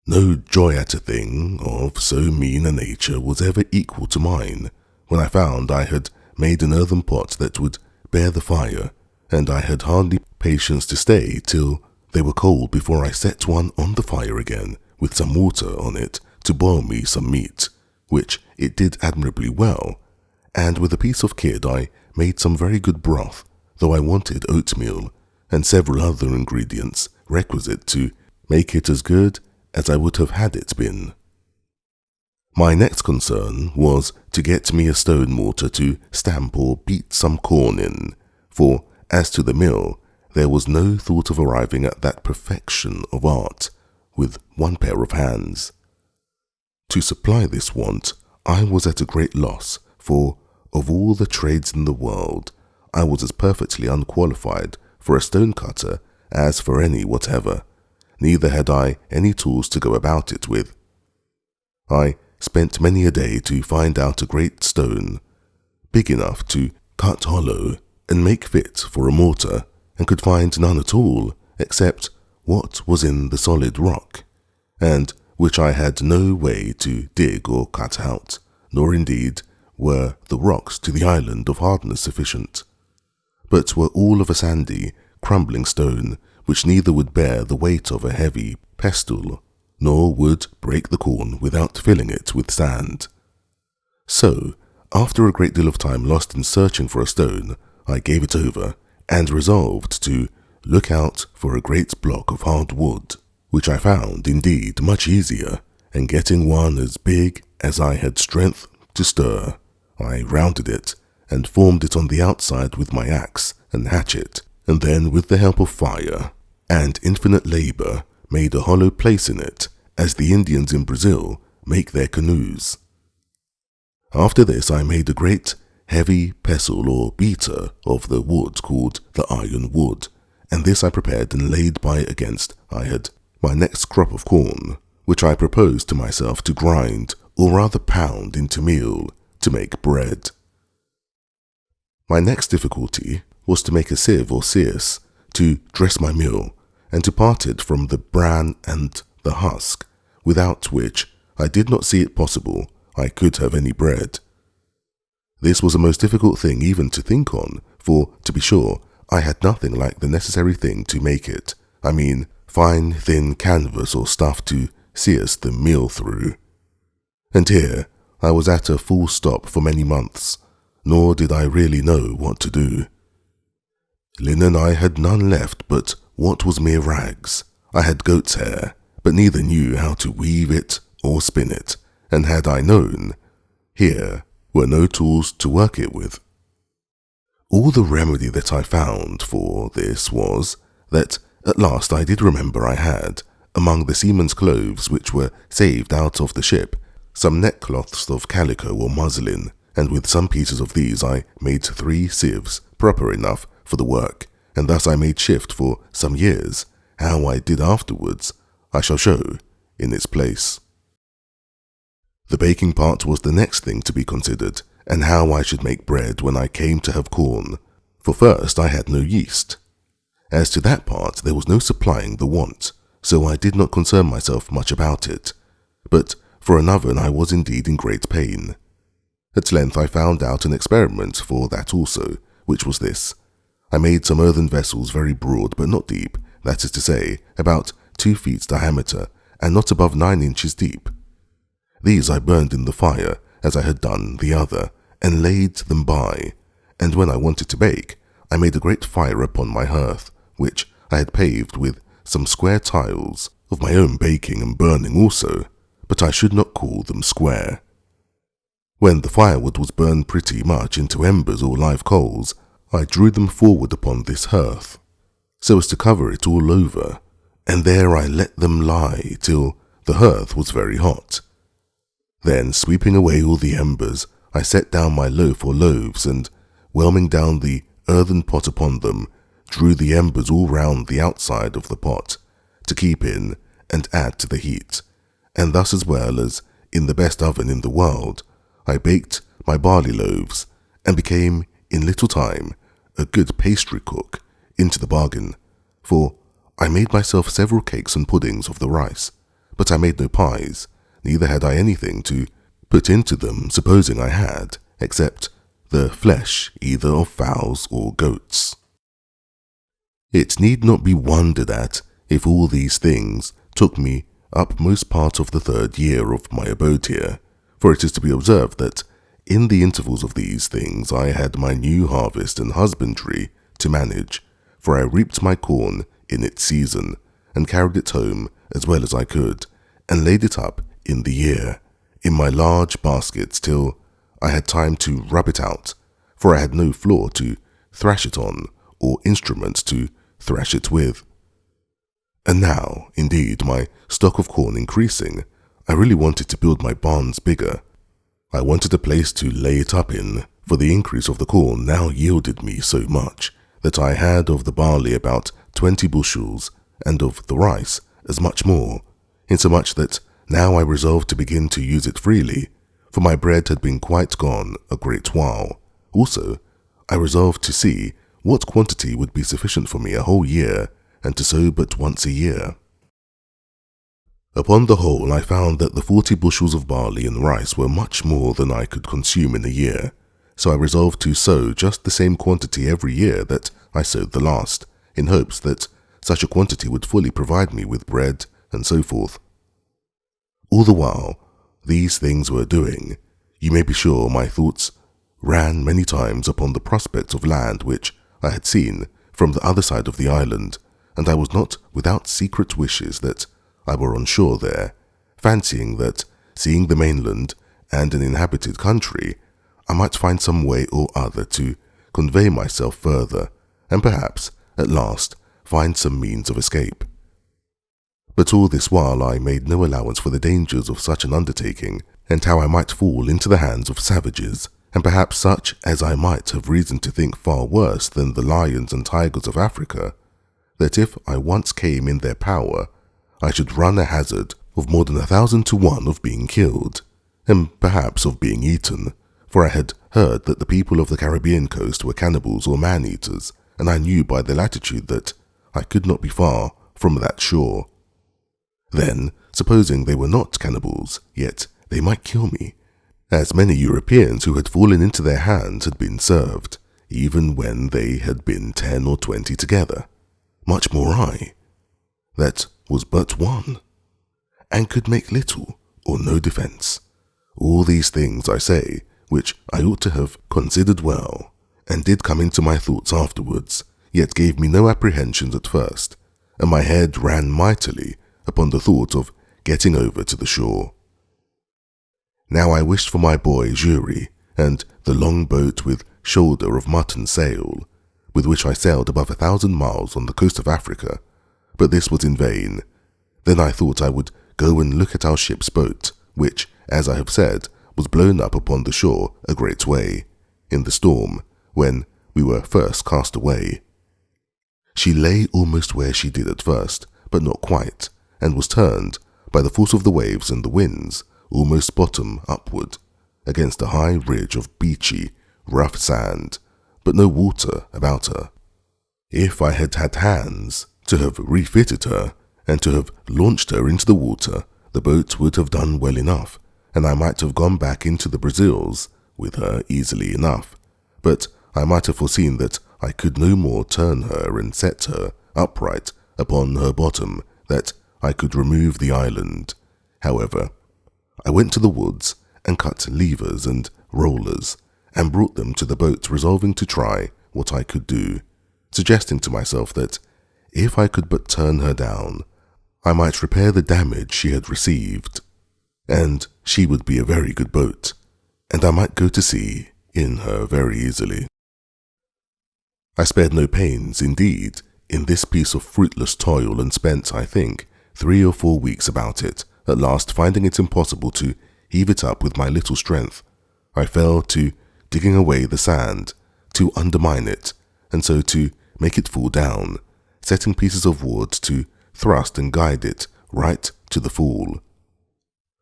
S1: No joy at a thing of so mean a nature was ever equal to mine, when I found I had made an earthen pot that would bear the fire, and I had hardly patience to stay till they were cold before I set one on the fire again, with some water on it to boil me some meat, which it did admirably well, and with a piece of kid I made some very good broth, though I wanted oatmeal, and several other ingredients requisite to make it as good as I would have had it been. My next concern was to get me a stone mortar to stamp or beat some corn in, for as to the mill, there was no thought of arriving at that perfection of art with one pair of hands. To supply this want, I was at a great loss, for of all the trades in the world, I was as perfectly unqualified for a stone cutter as for any whatever, neither had I any tools to go about it with. I spent many a day to find out a great stone, big enough to cut hollow and make fit for a mortar, and could find none at all except what was in the solid rock, and which I had no way to dig or cut out, nor indeed were the rocks to the island of hardness sufficient, but were all of a sandy, crumbling stone, which neither would bear the weight of a heavy pestle, nor would break the corn without filling it with sand. So, after a great deal of time lost in searching for a stone, I gave it over, and resolved to look out for a great block of hard wood, which I found indeed much easier, and getting one as big as I had strength to stir, I rounded it, and formed it on the outside with my axe and hatchet, and then with the help of fire and infinite labour made a hollow place in it, as the Indians in Brazil make their canoes. After this I made a great heavy pestle or beater of the wood called the iron wood, and this I prepared and laid by against I had my next crop of corn, which I proposed to myself to grind, or rather pound into meal, to make bread. My next difficulty was to make a sieve or searce, to dress my meal, and to part it from the bran and the husk, without which I did not see it possible I could have any bread. This was a most difficult thing even to think on, for, to be sure, I had nothing like the necessary thing to make it, I mean, fine thin canvas or stuff to searce the meal through. And here I was at a full stop for many months, nor did I really know what to do. Linen I had none left but what was mere rags. I had goat's hair, but neither knew how to weave it or spin it, and had I known, here were no tools to work it with. All the remedy that I found for this was that at last I did remember I had, among the seamen's clothes which were saved out of the ship, some neckcloths of calico or muslin, and with some pieces of these I made 3 sieves, proper enough for the work, and thus I made shift for some years. How I did afterwards, I shall show in its place. The baking part was the next thing to be considered, and how I should make bread when I came to have corn, for first I had no yeast. As to that part there was no supplying the want, so I did not concern myself much about it, but for an oven I was indeed in great pain. At length I found out an experiment for that also, which was this. I made some earthen vessels very broad but not deep, that is to say, about 2 feet diameter, and not above 9 inches deep. These I burned in the fire, as I had done the other, and laid them by, and when I wanted to bake, I made a great fire upon my hearth, which I had paved with some square tiles, of my own baking and burning also, but I should not call them square. When the firewood was burned pretty much into embers or live coals, I drew them forward upon this hearth, so as to cover it all over, and there I let them lie till the hearth was very hot. Then, sweeping away all the embers, I set down my loaf or loaves, and, whelming down the earthen pot upon them, drew the embers all round the outside of the pot, to keep in and add to the heat, and thus, as well as in the best oven in the world, I baked my barley loaves, and became, in little time, a good pastry cook into the bargain, for I made myself several cakes and puddings of the rice, but I made no pies, neither had I anything to put into them, supposing I had, except the flesh either of fowls or goats. It need not be wondered at if all these things took me up most part of the 3rd year of my abode here, for it is to be observed that in the intervals of these things I had my new harvest and husbandry to manage, for I reaped my corn in its season, and carried it home as well as I could, and laid it up in the year, in my large baskets till I had time to rub it out, for I had no floor to thrash it on, or instrument to thrash it with. And now, indeed, my stock of corn increasing, I really wanted to build my barns bigger. I wanted a place to lay it up in, for the increase of the corn now yielded me so much, that I had of the barley about 20 bushels, and of the rice as much more, insomuch that now I resolved to begin to use it freely, for my bread had been quite gone a great while. Also, I resolved to see what quantity would be sufficient for me a whole year, and to sow but once a year. Upon the whole, I found that the 40 bushels of barley and rice were much more than I could consume in a year, so I resolved to sow just the same quantity every year that I sowed the last, in hopes that such a quantity would fully provide me with bread, and so forth. All the while these things were doing, you may be sure my thoughts ran many times upon the prospect of land which I had seen from the other side of the island, and I was not without secret wishes that I were on shore there, fancying that, seeing the mainland and an inhabited country, I might find some way or other to convey myself further, and perhaps, at last, find some means of escape. But all this while I made no allowance for the dangers of such an undertaking, and how I might fall into the hands of savages, and perhaps such as I might have reason to think far worse than the lions and tigers of Africa, that if I once came in their power, I should run a hazard of more than 1,000 to 1 of being killed, and perhaps of being eaten, for I had heard that the people of the Caribbean coast were cannibals or man-eaters, and I knew by their latitude that I could not be far from that shore. Then, supposing they were not cannibals, yet they might kill me, as many Europeans who had fallen into their hands had been served, even when they had been 10 or 20 together. Much more I, that was but one, and could make little or no defence. All these things, I say, which I ought to have considered well, and did come into my thoughts afterwards, yet gave me no apprehensions at first, and my head ran mightily upon the thought of getting over to the shore. Now I wished for my boy Xury, and the long boat with shoulder of mutton sail, with which I sailed above 1,000 miles on the coast of Africa, but this was in vain. Then I thought I would go and look at our ship's boat, which, as I have said, was blown up upon the shore a great way, in the storm, when we were first cast away. She lay almost where she did at first, but not quite, and was turned, by the force of the waves and the winds, almost bottom upward, against a high ridge of beachy, rough sand, but no water about her. If I had had hands to have refitted her, and to have launched her into the water, the boat would have done well enough, and I might have gone back into the Brazils with her easily enough, but I might have foreseen that I could no more turn her and set her upright upon her bottom, that I could remove the island. However, I went to the woods and cut levers and rollers, and brought them to the boat, resolving to try what I could do, suggesting to myself that if I could but turn her down, I might repair the damage she had received, and she would be a very good boat, and I might go to sea in her very easily. I spared no pains, indeed, in this piece of fruitless toil and spent, I think, 3 or 4 weeks about it, at last finding it impossible to heave it up with my little strength. I fell to digging away the sand, to undermine it, and so to make it fall down, setting pieces of wood to thrust and guide it right to the fall.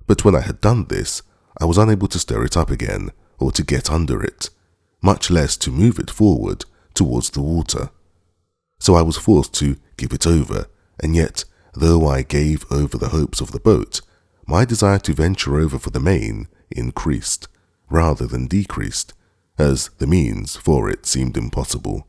S1: But when I had done this, I was unable to stir it up again, or to get under it, much less to move it forward towards the water. So I was forced to give it over, and yet, though I gave over the hopes of the boat, my desire to venture over for the main increased, rather than decreased, as the means for it seemed impossible.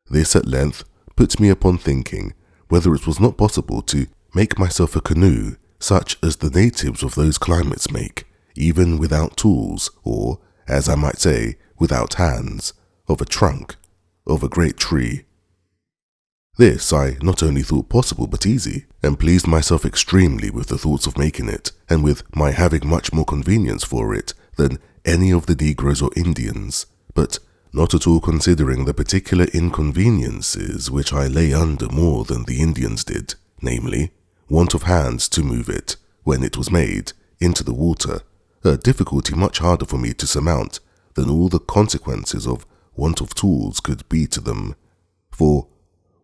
S1: This at length put me upon thinking whether it was not possible to make myself a canoe such as the natives of those climates make, even without tools, or, as I might say, without hands, of a trunk, of a great tree. This I not only thought possible but easy, and pleased myself extremely with the thoughts of making it, and with my having much more convenience for it than any of the Negroes or Indians, but not at all considering the particular inconveniences which I lay under more than the Indians did, namely, want of hands to move it, when it was made, into the water, a difficulty much harder for me to surmount than all the consequences of want of tools could be to them. For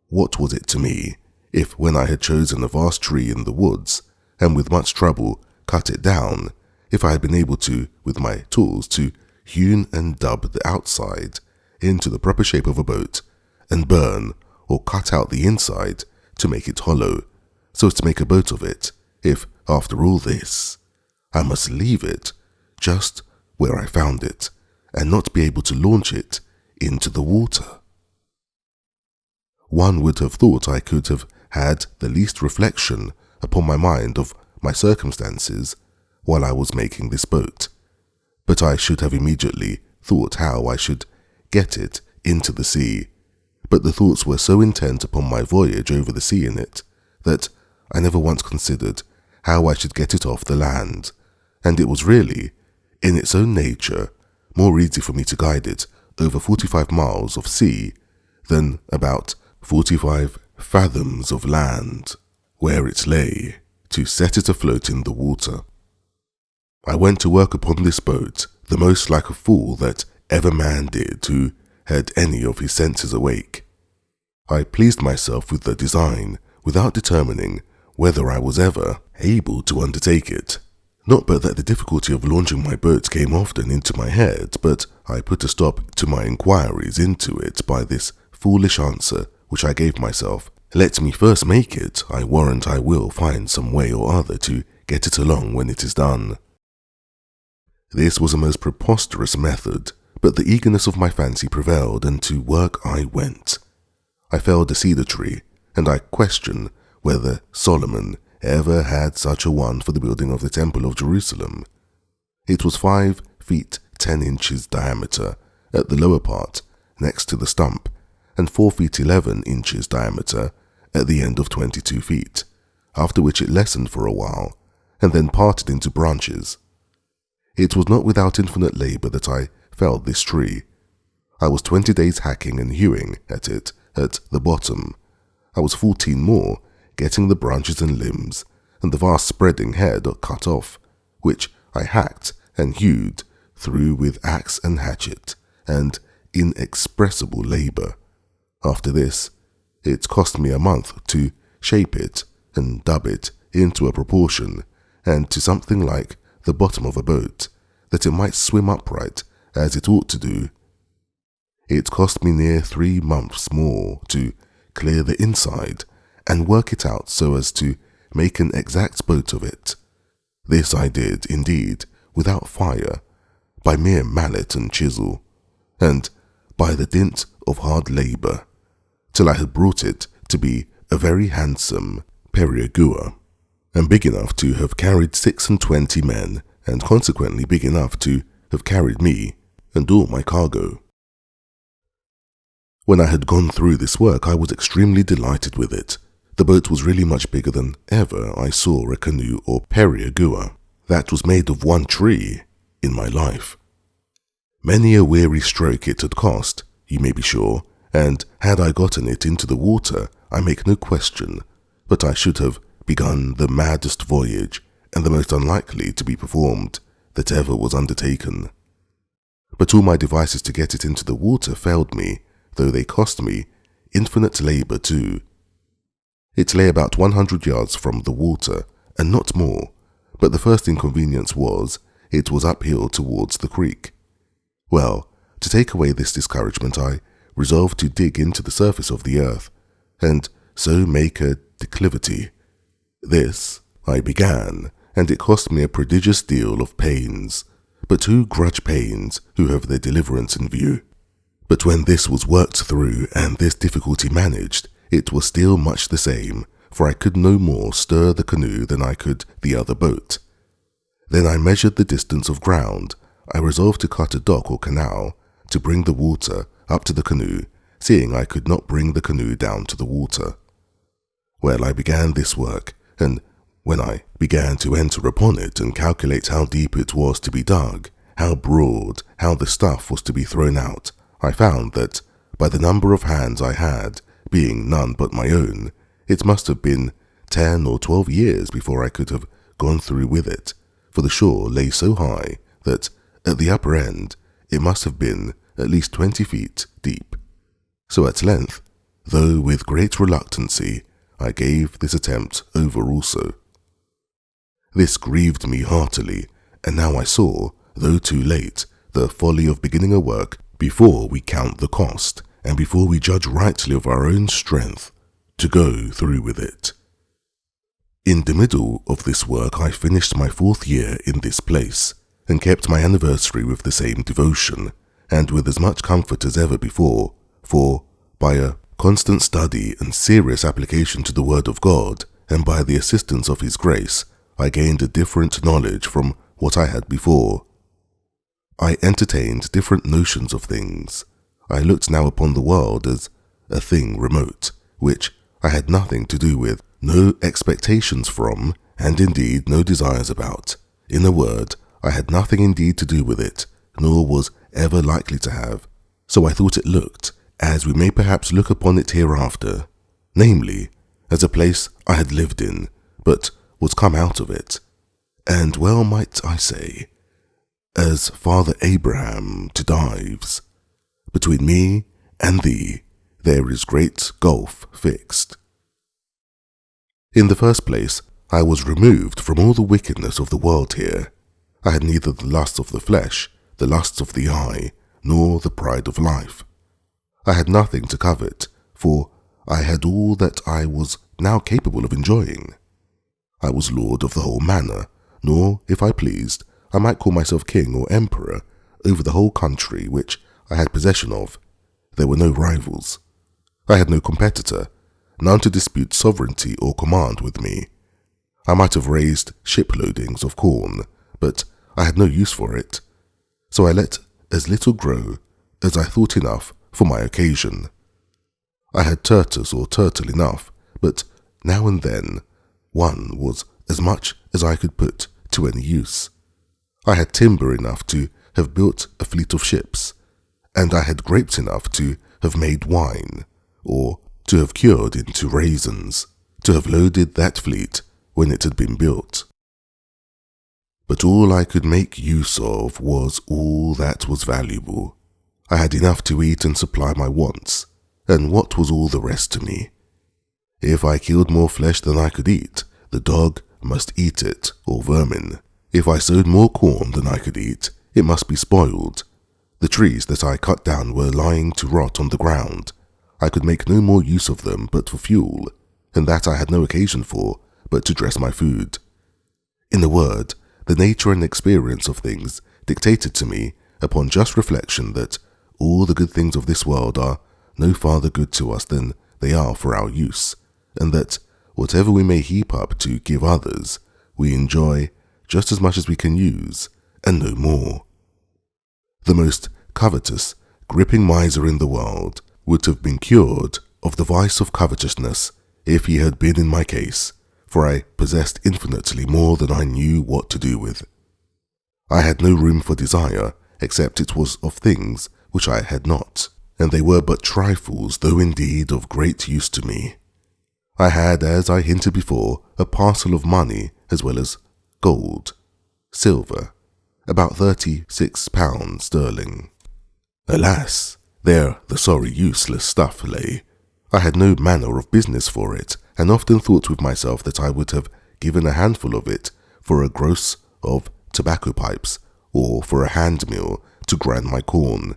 S1: what was it to me, if when I had chosen a vast tree in the woods, and with much trouble cut it down, if I had been able to, with my tools, to hewn and dub the outside into the proper shape of a boat, and burn or cut out the inside to make it hollow, so as to make a boat of it, if, after all this, I must leave it just where I found it, and not be able to launch it into the water. One would have thought I could have had the least reflection upon my mind of my circumstances while I was making this boat, but I should have immediately thought how I should get it into the sea, but the thoughts were so intent upon my voyage over the sea in it, that I never once considered how I should get it off the land, and it was really, in its own nature, more easy for me to guide it over 45 miles of sea than about 45 fathoms of land, where it lay, to set it afloat in the water. I went to work upon this boat the most like a fool that ever man did who had any of his senses awake. I pleased myself with the design without determining whether I was ever able to undertake it. Not but that the difficulty of launching my boat came often into my head, but I put a stop to my inquiries into it by this foolish answer which I gave myself: let me first make it, I warrant I will find some way or other to get it along when it is done. This was a most preposterous method, but the eagerness of my fancy prevailed, and to work I went. I felled a cedar tree, and I question whether Solomon ever had such a one for the building of the Temple of Jerusalem. It was 5 feet 10 inches diameter at the lower part, next to the stump, and 4 feet 11 inches diameter at the end of 22 feet, after which it lessened for a while, and then parted into branches. It was not without infinite labour that I felled this tree. I was 20 days hacking and hewing at it at the bottom. I was 14 more getting the branches and limbs, and the vast spreading head cut off, which I hacked and hewed through with axe and hatchet, and inexpressible labour. After this, it cost me a month to shape it and dub it into a proportion, and to something like the bottom of a boat, that it might swim upright as it ought to do. It cost me near 3 months more to clear the inside and work it out so as to make an exact boat of it. This I did, indeed, without fire, by mere mallet and chisel, and by the dint of hard labour, till I had brought it to be a very handsome periagua, and big enough to have carried 26 men, and consequently big enough to have carried me and all my cargo. When I had gone through this work, I was extremely delighted with it. The boat was really much bigger than ever I saw a canoe or periagua that was made of one tree in my life. Many a weary stroke it had cost, you may be sure, and had I gotten it into the water, I make no question, but I should have begun the maddest voyage and the most unlikely to be performed that ever was undertaken. But all my devices to get it into the water failed me, though they cost me infinite labour too. It lay about 100 yards from the water, and not more, but the first inconvenience was, it was uphill towards the creek. Well, to take away this discouragement, I resolved to dig into the surface of the earth, and so make a declivity. This I began, and it cost me a prodigious deal of pains. But who grudge pains who have their deliverance in view? But when this was worked through and this difficulty managed, it was still much the same, for I could no more stir the canoe than I could the other boat. Then I measured the distance of ground. I resolved to cut a dock or canal to bring the water up to the canoe, seeing I could not bring the canoe down to the water. Well, I began this work, and when I began to enter upon it and calculate how deep it was to be dug, how broad, how the stuff was to be thrown out, I found that, by the number of hands I had, being none but my own, it must have been 10 or 12 years before I could have gone through with it, for the shore lay so high that, at the upper end, it must have been at least 20 feet deep. So at length, though with great reluctancy, I gave this attempt over also. This grieved me heartily, and now I saw, though too late, the folly of beginning a work before we count the cost, and before we judge rightly of our own strength, to go through with it. In the middle of this work I finished my 4th year in this place, and kept my anniversary with the same devotion, and with as much comfort as ever before, for, by a constant study and serious application to the Word of God, and by the assistance of His grace, I gained a different knowledge from what I had before. I entertained different notions of things. I looked now upon the world as a thing remote, which I had nothing to do with, no expectations from, and indeed no desires about. In a word, I had nothing indeed to do with it, nor was ever likely to have. So I thought it looked, as we may perhaps look upon it hereafter, namely, as a place I had lived in, but was come out of it, and well might I say, as Father Abraham to Dives. Between me and thee there is great gulf fixed. In the first place, I was removed from all the wickedness of the world here. I had neither the lusts of the flesh, the lusts of the eye, nor the pride of life. I had nothing to covet, for I had all that I was now capable of enjoying. I was lord of the whole manor, nor, if I pleased, I might call myself king or emperor over the whole country which I had possession of. There were no rivals. I had no competitor, none to dispute sovereignty or command with me. I might have raised shiploadings of corn, but I had no use for it, so I let as little grow as I thought enough for my occasion. I had tortoise or turtle enough, but now and then one was as much as I could put to any use. I had timber enough to have built a fleet of ships, and I had grapes enough to have made wine, or to have cured into raisins, to have loaded that fleet when it had been built. But all I could make use of was all that was valuable. I had enough to eat and supply my wants, and what was all the rest to me? If I killed more flesh than I could eat, the dog must eat it, or vermin. If I sowed more corn than I could eat, it must be spoiled. The trees that I cut down were lying to rot on the ground. I could make no more use of them but for fuel, and that I had no occasion for but to dress my food. In a word, the nature and experience of things dictated to me, upon just reflection, that all the good things of this world are no farther good to us than they are for our use, and that whatever we may heap up to give others, we enjoy just as much as we can use, and no more. The most covetous, gripping miser in the world would have been cured of the vice of covetousness if he had been in my case, for I possessed infinitely more than I knew what to do with. I had no room for desire, except it was of things which I had not, and they were but trifles, though indeed of great use to me. I had, as I hinted before, a parcel of money as well as gold, silver, about £36 sterling. Alas, there the sorry useless stuff lay. I had no manner of business for it, and often thought with myself that I would have given a handful of it for a gross of tobacco pipes, or for a hand mill to grind my corn.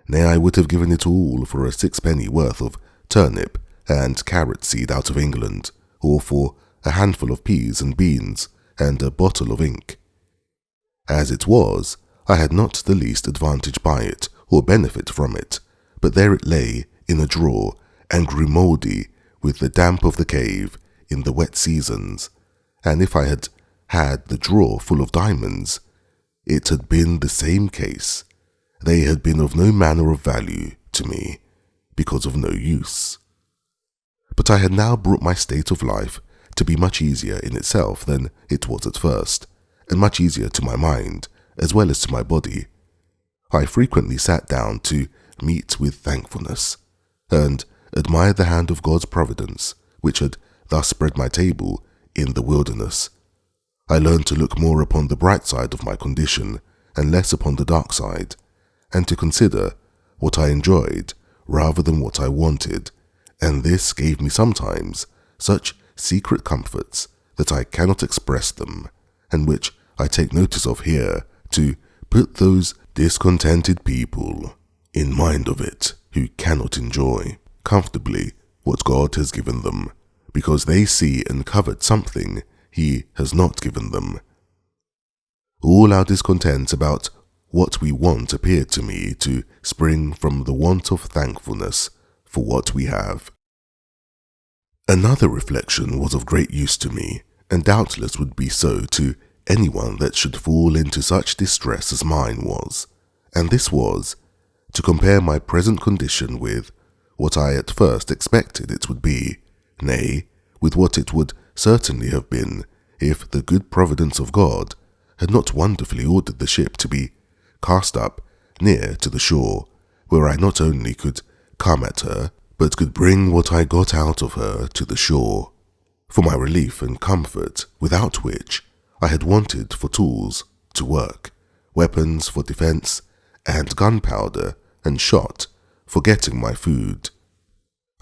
S1: Nay, I would have given it all for a sixpenny worth of turnip and carrot seed out of England, or for a handful of peas and beans and a bottle of ink. As it was, I had not the least advantage by it, or benefit from it, but there it lay in a drawer, and grew mouldy with the damp of the cave in the wet seasons, and if I had had the drawer full of diamonds, it had been the same case. They had been of no manner of value to me, because of no use. But I had now brought my state of life to be much easier in itself than it was at first, and much easier to my mind as well as to my body. I frequently sat down to meat with thankfulness, and admired the hand of God's providence, which had thus spread my table in the wilderness. I learned to look more upon the bright side of my condition, and less upon the dark side, and to consider what I enjoyed rather than what I wanted, and this gave me sometimes such secret comforts that I cannot express them, and which I take notice of here, to put those discontented people in mind of it who cannot enjoy comfortably what God has given them, because they see and covet something He has not given them. All our discontents about what we want appear to me to spring from the want of thankfulness for what we have. Another reflection was of great use to me, and doubtless would be so to anyone that should fall into such distress as mine was, and this was, to compare my present condition with what I at first expected it would be, nay, with what it would certainly have been if the good providence of God had not wonderfully ordered the ship to be cast up near to the shore, where I not only could come at her, but could bring what I got out of her to the shore, for my relief and comfort, without which I had wanted for tools to work, weapons for defence, and gunpowder and shot for getting my food.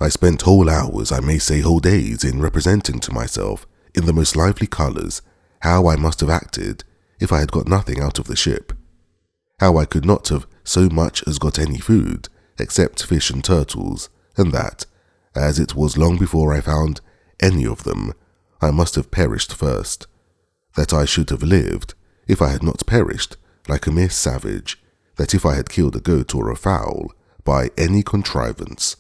S1: I spent whole hours, I may say whole days, in representing to myself, in the most lively colours, how I must have acted if I had got nothing out of the ship, how I could not have so much as got any food, except fish and turtles, and that, as it was long before I found any of them, I must have perished first, that I should have lived if I had not perished like a mere savage, that if I had killed a goat or a fowl by any contrivance,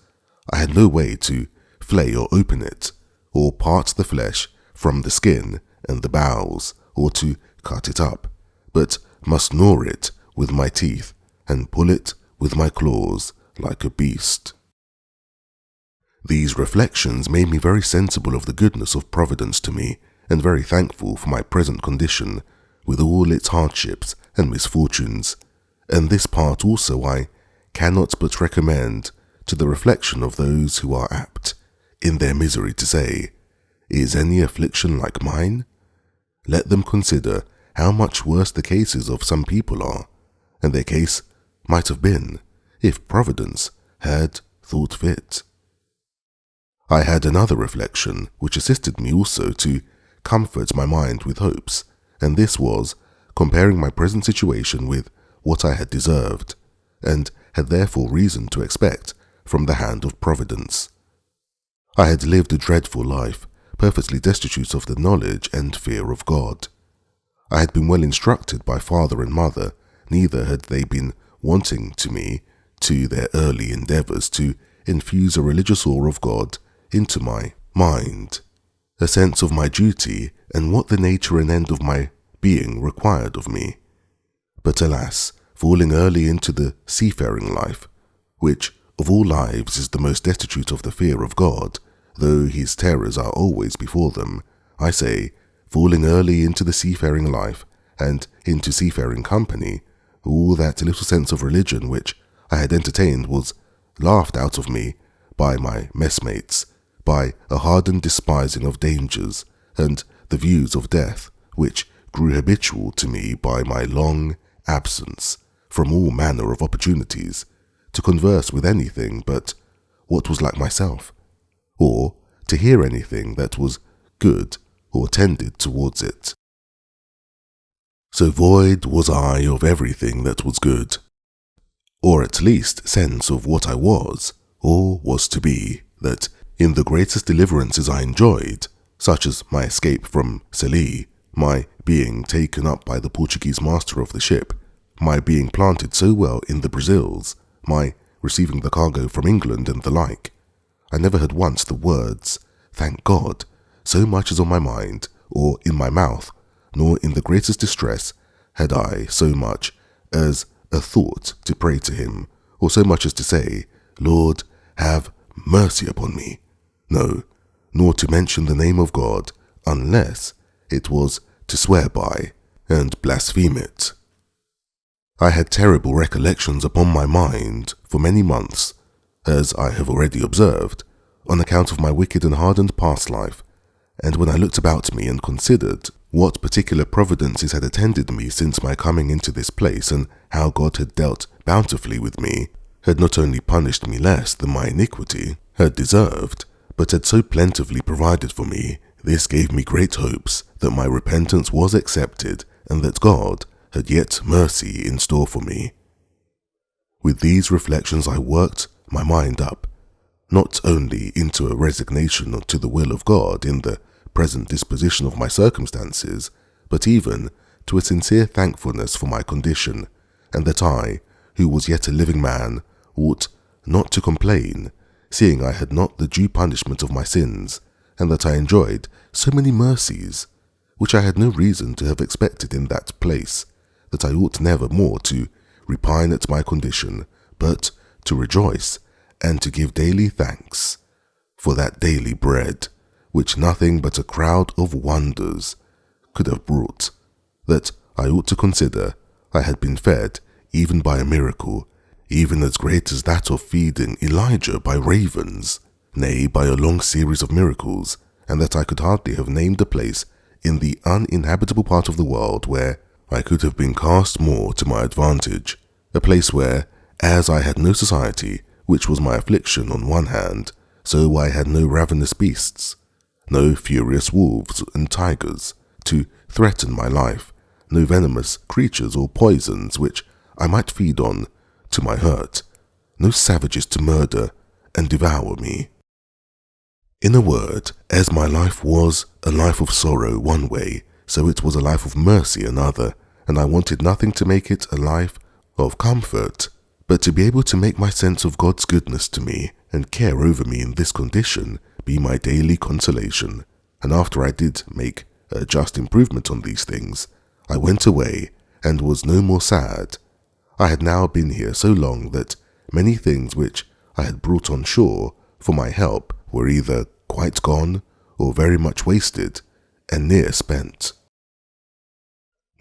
S1: I had no way to flay or open it, or part the flesh from the skin and the bowels, or to cut it up, but must gnaw it with my teeth and pull it with my claws like a beast. These reflections made me very sensible of the goodness of Providence to me, and very thankful for my present condition, with all its hardships and misfortunes, and this part also I cannot but recommend to the reflection of those who are apt, in their misery, to say, "Is any affliction like mine?" Let them consider how much worse the cases of some people are, and their case might have been, if Providence had thought fit. I had another reflection, which assisted me also to comfort my mind with hopes, and this was comparing my present situation with what I had deserved, and had therefore reason to expect from the hand of Providence. I had lived a dreadful life, perfectly destitute of the knowledge and fear of God. I had been well instructed by father and mother, neither had they been wanting to me, to their early endeavours, to infuse a religious awe of God into my mind, a sense of my duty and what the nature and end of my being required of me. But alas, falling early into the seafaring life, which of all lives is the most destitute of the fear of God, though his terrors are always before them, I say, falling early into the seafaring life, and into seafaring company, all that little sense of religion which I had entertained was laughed out of me by my messmates, by a hardened despising of dangers and the views of death, which grew habitual to me by my long absence from all manner of opportunities to converse with anything but what was like myself, or to hear anything that was good or tended towards it. So void was I of everything that was good, or at least sense of what I was, or was to be, that in the greatest deliverances I enjoyed, such as my escape from Salé, my being taken up by the Portuguese master of the ship, my being planted so well in the Brazils, my receiving the cargo from England and the like, I never had once the words, thank God, so much as on my mind, or in my mouth, nor in the greatest distress had I so much as a thought to pray to him, or so much as to say, Lord, have mercy upon me. No, nor to mention the name of God, unless it was to swear by and blaspheme it. I had terrible recollections upon my mind for many months, as I have already observed, on account of my wicked and hardened past life, and when I looked about me and considered what particular providences had attended me since my coming into this place, and how God had dealt bountifully with me, had not only punished me less than my iniquity had deserved, but had so plentifully provided for me, this gave me great hopes that my repentance was accepted, and that God had yet mercy in store for me. With these reflections I worked my mind up, not only into a resignation to the will of God in the present disposition of my circumstances, but even to a sincere thankfulness for my condition, and that I, who was yet a living man, ought not to complain, seeing I had not the due punishment of my sins, and that I enjoyed so many mercies, which I had no reason to have expected in that place, that I ought never more to repine at my condition, but to rejoice and to give daily thanks for that daily bread, which nothing but a crowd of wonders could have brought, that I ought to consider I had been fed even by a miracle, even as great as that of feeding Elijah by ravens, nay, by a long series of miracles, and that I could hardly have named a place in the uninhabitable part of the world where I could have been cast more to my advantage, a place where, as I had no society, which was my affliction on one hand, so I had no ravenous beasts, no furious wolves and tigers to threaten my life, no venomous creatures or poisons which I might feed on to my hurt, no savages to murder and devour me. In a word, as my life was a life of sorrow one way, so it was a life of mercy another, and I wanted nothing to make it a life of comfort, but to be able to make my sense of God's goodness to me and care over me in this condition be my daily consolation. And after I did make a just improvement on these things, I went away and was no more sad. I had now been here so long that many things which I had brought on shore for my help were either quite gone or very much wasted and near spent.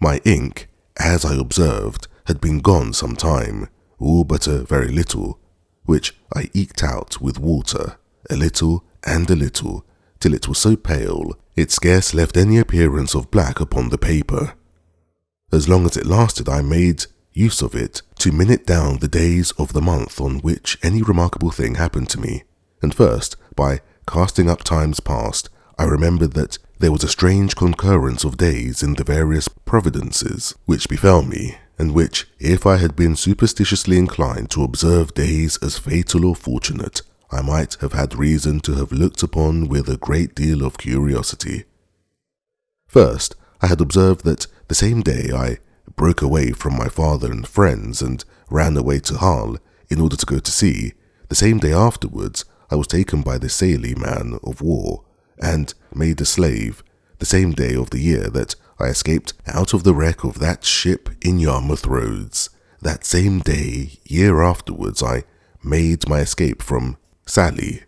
S1: My ink, as I observed, had been gone some time, all but a very little, which I eked out with water, a little and a little, till it was so pale it scarce left any appearance of black upon the paper. As long as it lasted I made use of it to minute down the days of the month on which any remarkable thing happened to me, and first, by casting up times past, I remembered that there was a strange concurrence of days in the various providences which befell me, and which, if I had been superstitiously inclined to observe days as fatal or fortunate, I might have had reason to have looked upon with a great deal of curiosity. First, I had observed that the same day I broke away from my father and friends and ran away to Hull in order to go to sea, the same day afterwards I was taken by the Salé man of war and made a slave, the same day of the year that I escaped out of the wreck of that ship in Yarmouth Roads. That same day, year afterwards, I made my escape from Salé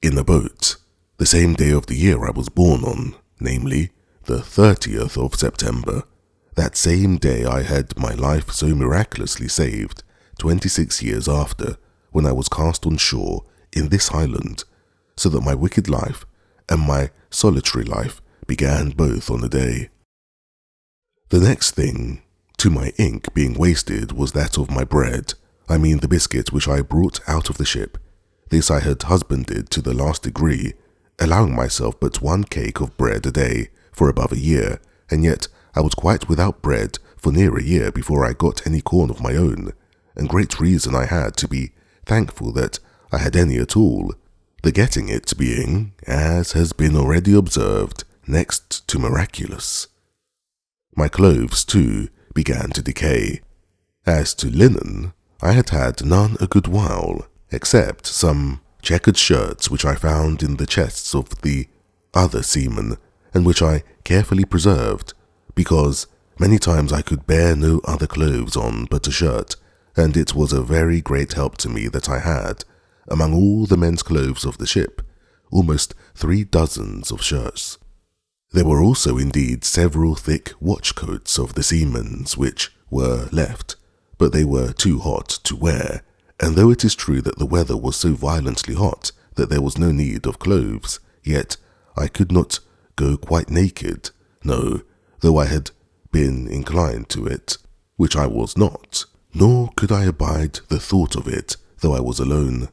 S1: in a boat, the same day of the year I was born on, namely, the 30th of September. That same day I had my life so miraculously saved, 26 years after, when I was cast on shore in this island, so that my wicked life and my solitary life began both on a day. The next thing to my ink being wasted was that of my bread, I mean the biscuit which I brought out of the ship. This I had husbanded to the last degree, allowing myself but one cake of bread a day for above a year, and yet I was quite without bread for near a year before I got any corn of my own, and great reason I had to be thankful that I had any at all, the getting it being, as has been already observed, next to miraculous. My clothes, too, began to decay. As to linen, I had had none a good while, except some checkered shirts which I found in the chests of the other seamen, and which I carefully preserved, because many times I could bear no other clothes on but a shirt, and it was a very great help to me that I had, among all the men's clothes of the ship, almost 3 dozens of shirts. There were also indeed several thick watch-coats of the seamen's which were left, but they were too hot to wear, and though it is true that the weather was so violently hot that there was no need of clothes, yet I could not go quite naked, no, though I had been inclined to it, which I was not, nor could I abide the thought of it, though I was alone.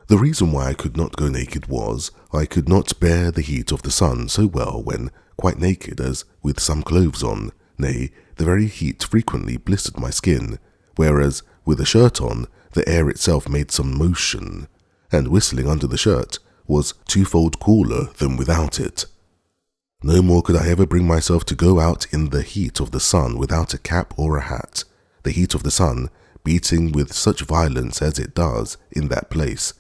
S1: The reason why I could not go naked was, I could not bear the heat of the sun so well when quite naked as with some clothes on, nay, the very heat frequently blistered my skin, whereas with a shirt on, the air itself made some motion, and whistling under the shirt was twofold cooler than without it. No more could I ever bring myself to go out in the heat of the sun without a cap or a hat, the heat of the sun beating with such violence as it does in that place,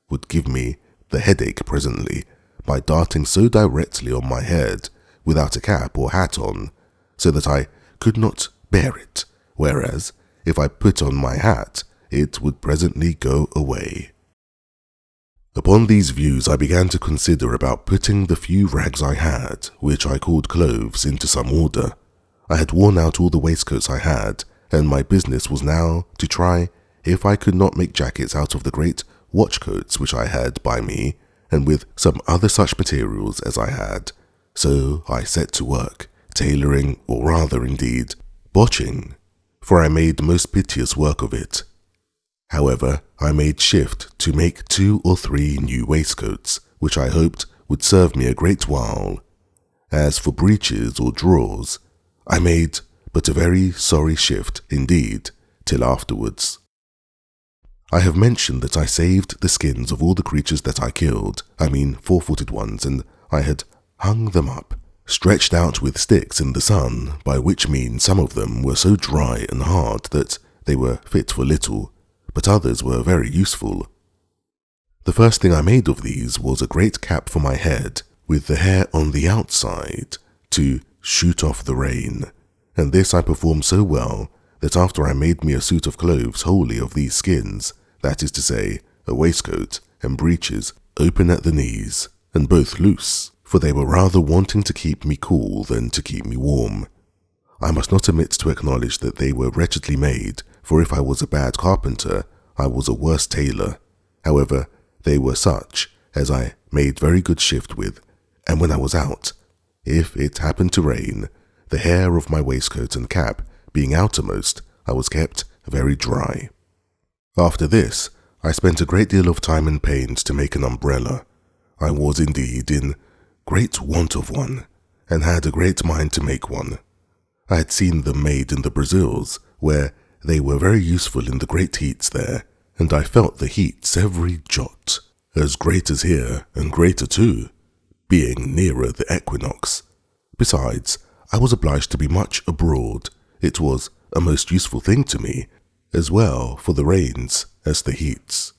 S1: would give me the headache presently by darting so directly on my head without a cap or hat on, so that I could not bear it, whereas if I put on my hat, it would presently go away. Upon these views I began to consider about putting the few rags I had, which I called clothes, into some order. I had worn out all the waistcoats I had, and my business was now to try if I could not make jackets out of the great watchcoats which I had by me, and with some other such materials as I had. So I set to work, tailoring, or rather indeed, botching, for I made most piteous work of it. However, I made shift to make 2 or 3 new waistcoats, which I hoped would serve me a great while. As for breeches or drawers, I made but a very sorry shift indeed, till afterwards. I have mentioned that I saved the skins of all the creatures that I killed, I mean 4-footed ones, and I had hung them up, stretched out with sticks in the sun, by which means some of them were so dry and hard that they were fit for little, but others were very useful. The first thing I made of these was a great cap for my head, with the hair on the outside, to shoot off the rain, and this I performed so well that after I made me a suit of clothes wholly of these skins, that is to say, a waistcoat and breeches open at the knees, and both loose, for they were rather wanting to keep me cool than to keep me warm. I must not omit to acknowledge that they were wretchedly made, for if I was a bad carpenter, I was a worse tailor. However, they were such as I made very good shift with, and when I was out, if it happened to rain, the hair of my waistcoat and cap being outermost, I was kept very dry. After this, I spent a great deal of time and pains to make an umbrella. I was indeed in great want of one, and had a great mind to make one. I had seen them made in the Brazils, where they were very useful in the great heats there, and I felt the heats every jot, as great as here, and greater too, being nearer the equinox. Besides, I was obliged to be much abroad. It was a most useful thing to me, as well for the rains as the heats.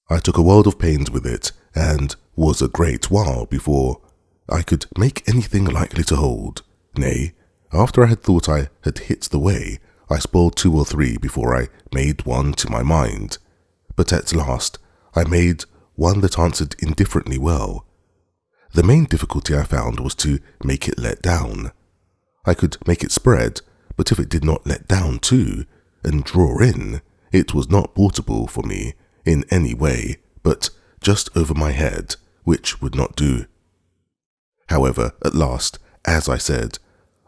S1: I took a world of pains with it, and was a great while before I could make anything likely to hold. Nay, after I had thought I had hit the way, I spoiled 2 or 3 before I made one to my mind. But at last I made one that answered indifferently well. The main difficulty I found was to make it let down. I could make it spread, but if it did not let down too, and draw in, It was not portable for me in any way, but just over my head, which would not do. However, at last, as I said,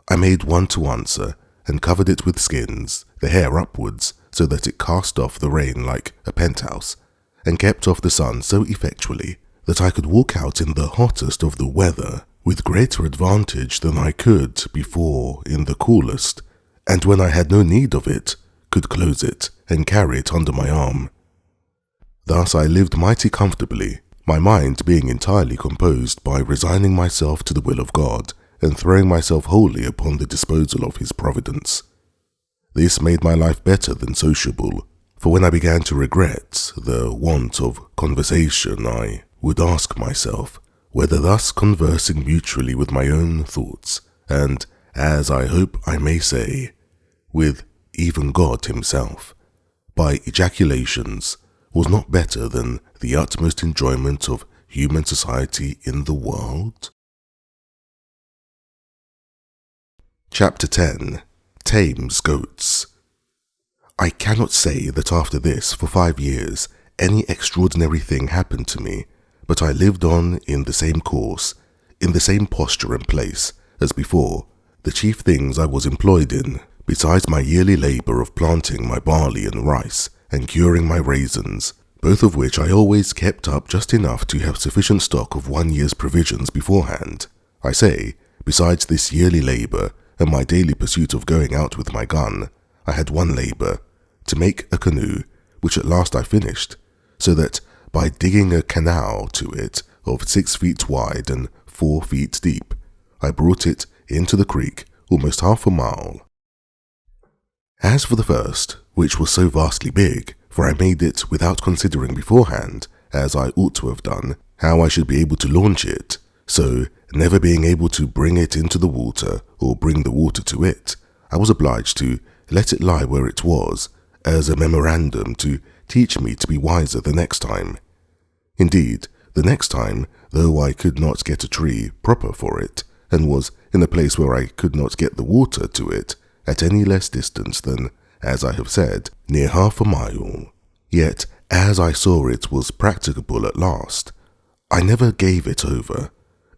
S1: I made one to answer and covered it with skins, the hair upwards, so that it cast off the rain like a penthouse, and kept off the sun so effectually that I could walk out in the hottest of the weather with greater advantage than I could before in the coolest, and when I had no need of it, could close it and carry it under my arm. Thus I lived mighty comfortably, my mind being entirely composed by resigning myself to the will of God and throwing myself wholly upon the disposal of His providence. This made my life better than sociable, for when I began to regret the want of conversation, I would ask myself whether thus conversing mutually with my own thoughts, and, as I hope I may say, with even God Himself, by ejaculations, was not better than the utmost enjoyment of human society in the world? Chapter 10. Thames Goats. I cannot say that after this, for 5 years, any extraordinary thing happened to me, but I lived on in the same course, in the same posture and place, as before, the chief things I was employed in, besides my yearly labour of planting my barley and rice, and curing my raisins, both of which I always kept up just enough to have sufficient stock of 1 year's provisions beforehand. I say, besides this yearly labour, and my daily pursuit of going out with my gun, I had one labour, to make a canoe, which at last I finished, so that by digging a canal to it of 6 feet wide and 4 feet deep, I brought it into the creek almost half a mile. As for the first, which was so vastly big, for I made it without considering beforehand, as I ought to have done, how I should be able to launch it, so, never being able to bring it into the water or bring the water to it, I was obliged to let it lie where it was, as a memorandum to teach me to be wiser the next time. Indeed, the next time, though I could not get a tree proper for it, and was in a place where I could not get the water to it at any less distance than, as I have said, near half a mile, yet as I saw it was practicable at last, I never gave it over,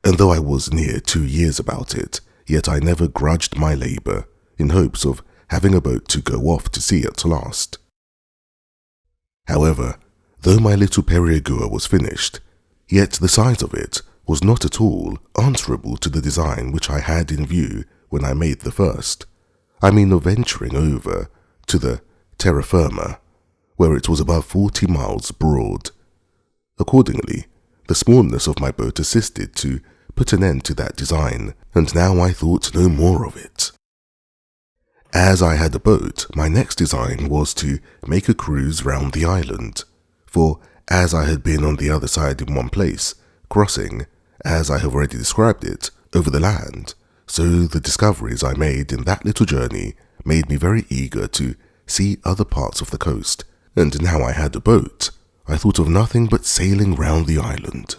S1: and though I was near 2 years about it, yet I never grudged my labour, in hopes of having a boat to go off to sea at last. However, though my little periagua was finished, yet the size of it was not at all answerable to the design which I had in view when I made the first. I mean of venturing over to the terra firma, where it was above 40 miles broad. Accordingly, the smallness of my boat assisted to put an end to that design, and now I thought no more of it. As I had a boat, my next design was to make a cruise round the island, for as I had been on the other side in one place, crossing, as I have already described it, over the land, so the discoveries I made in that little journey made me very eager to see other parts of the coast, and now I had a boat, I thought of nothing but sailing round the island.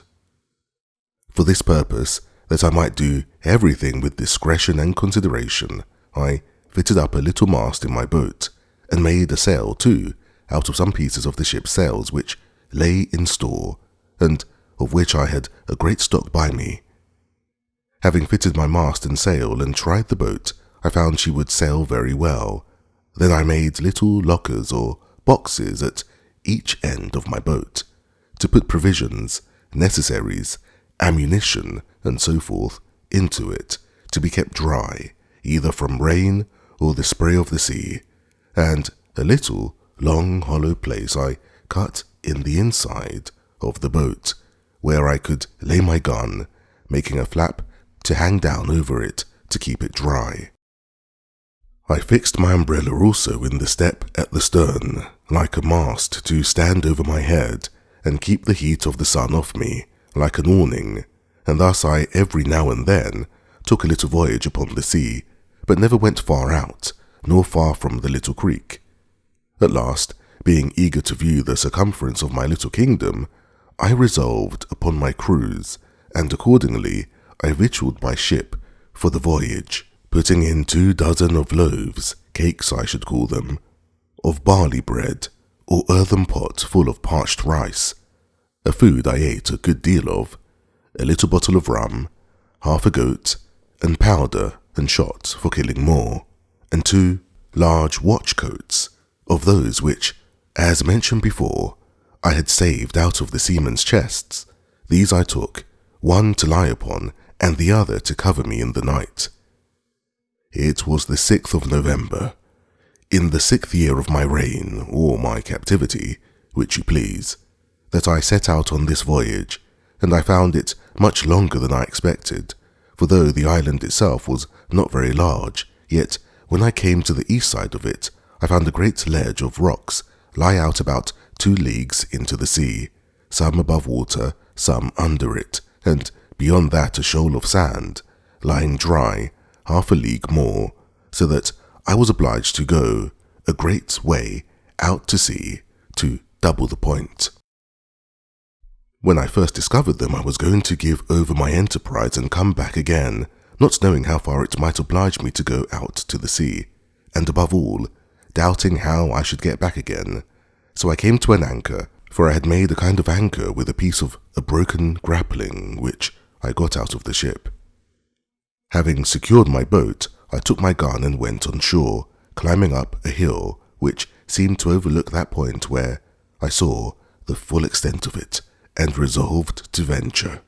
S1: For this purpose, that I might do everything with discretion and consideration, I fitted up a little mast in my boat, and made a sail too, out of some pieces of the ship's sails which lay in store, and of which I had a great stock by me. Having fitted my mast and sail and tried the boat, I found she would sail very well. Then I made little lockers or boxes at each end of my boat, to put provisions, necessaries, ammunition, and so forth into it, to be kept dry, either from rain or the spray of the sea, and a little long hollow place I cut in the inside of the boat, where I could lay my gun, making a flap to hang down over it to keep it dry. I fixed my umbrella also in the step at the stern, like a mast to stand over my head and keep the heat of the sun off me, like an awning, and thus I every now and then took a little voyage upon the sea, but never went far out, nor far from the little creek. At last, being eager to view the circumference of my little kingdom, I resolved upon my cruise, and accordingly I victualled my ship for the voyage, putting in 2 dozen of loaves, cakes I should call them, of barley bread, or earthen pot full of parched rice, a food I ate a good deal of, a little bottle of rum, half a goat, and powder and shot for killing Moor, and 2 large watch coats of those which, as mentioned before, I had saved out of the seamen's chests. These I took, one to lie upon and the other to cover me in the night. It was the 6th of November, in the 6th year of my reign, or my captivity, which you please, that I set out on this voyage, and I found it much longer than I expected, for though the island itself was not very large, yet when I came to the east side of it, I found a great ledge of rocks lie out about 2 leagues into the sea, some above water, some under it, and beyond that a shoal of sand, lying dry half a league more, so that I was obliged to go a great way out to sea to double the point. When I first discovered them, I was going to give over my enterprise and come back again, not knowing how far it might oblige me to go out to the sea, and above all, doubting how I should get back again. So I came to an anchor, for I had made a kind of anchor with a piece of a broken grappling which I got out of the ship. Having secured my boat, I took my gun and went on shore, climbing up a hill which seemed to overlook that point where I saw the full extent of it, and resolved to venture.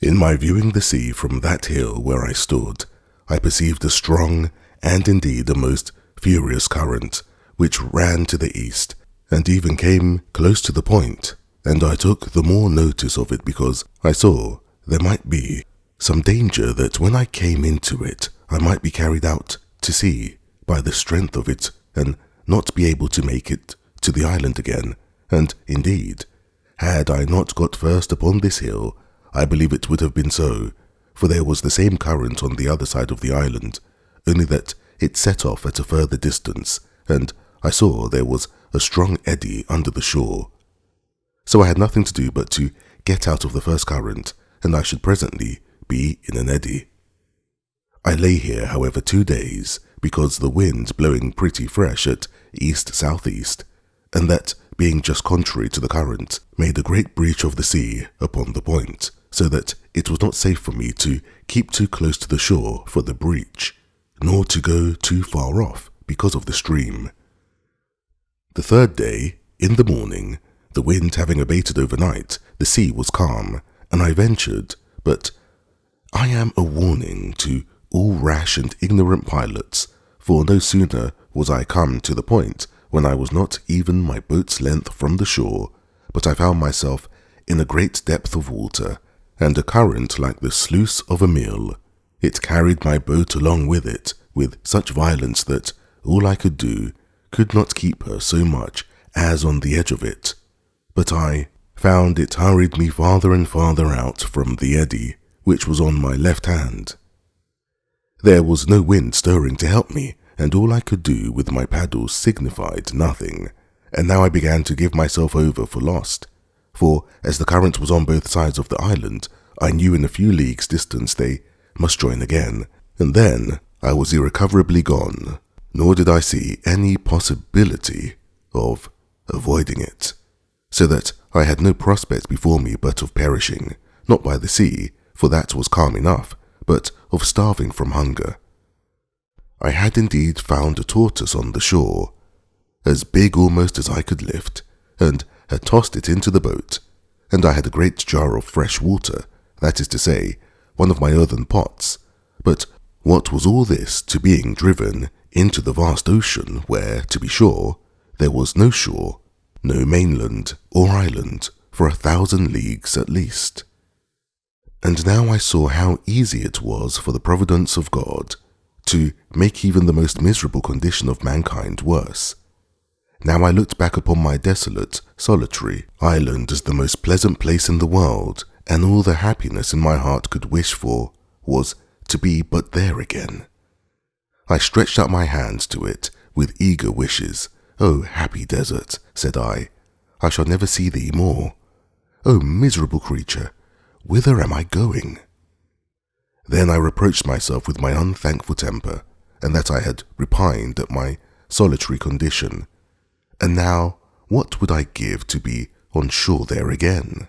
S1: In my viewing the sea from that hill where I stood, I perceived a strong and indeed a most furious current, which ran to the east, and even came close to the point, and I took the more notice of it because I saw there might be some danger that when I came into it, I might be carried out to sea by the strength of it, and not be able to make it to the island again, and indeed, had I not got first upon this hill, I believe it would have been so, for there was the same current on the other side of the island, only that it set off at a further distance, and I saw there was a strong eddy under the shore. So I had nothing to do but to get out of the first current, and I should presently be in an eddy. I lay here, however, 2 days, because the wind blowing pretty fresh at east-southeast, and that being just contrary to the current, made a great breach of the sea upon the point, so that it was not safe for me to keep too close to the shore for the breach, nor to go too far off because of the stream. The 3rd day, in the morning, the wind having abated overnight, the sea was calm, and I ventured, but I am a warning to all rash and ignorant pilots, for no sooner was I come to the point when I was not even my boat's length from the shore, but I found myself in a great depth of water, and a current like the sluice of a mill. It carried my boat along with it, with such violence that all I could do could not keep her so much as on the edge of it, but I found it hurried me farther and farther out from the eddy, which was on my left hand. There was no wind stirring to help me, and all I could do with my paddles signified nothing, and now I began to give myself over for lost, for as the current was on both sides of the island, I knew in a few leagues' distance they must join again, and then I was irrecoverably gone, nor did I see any possibility of avoiding it, so that I had no prospect before me but of perishing, not by the sea, for that was calm enough, but of starving from hunger. I had indeed found a tortoise on the shore, as big almost as I could lift, and had tossed it into the boat, and I had a great jar of fresh water, that is to say, one of my earthen pots. But what was all this to being driven into the vast ocean where, to be sure, there was no shore, no mainland or island for 1,000 leagues at least? And now I saw how easy it was for the providence of God to make even the most miserable condition of mankind worse. Now I looked back upon my desolate, solitary island as the most pleasant place in the world, and all the happiness in my heart could wish for was to be but there again. I stretched out my hands to it with eager wishes. "Oh, happy desert," said I shall never see thee more. Oh, miserable creature, whither am I going?" Then I reproached myself with my unthankful temper, and that I had repined at my solitary condition. And now what would I give to be on shore there again?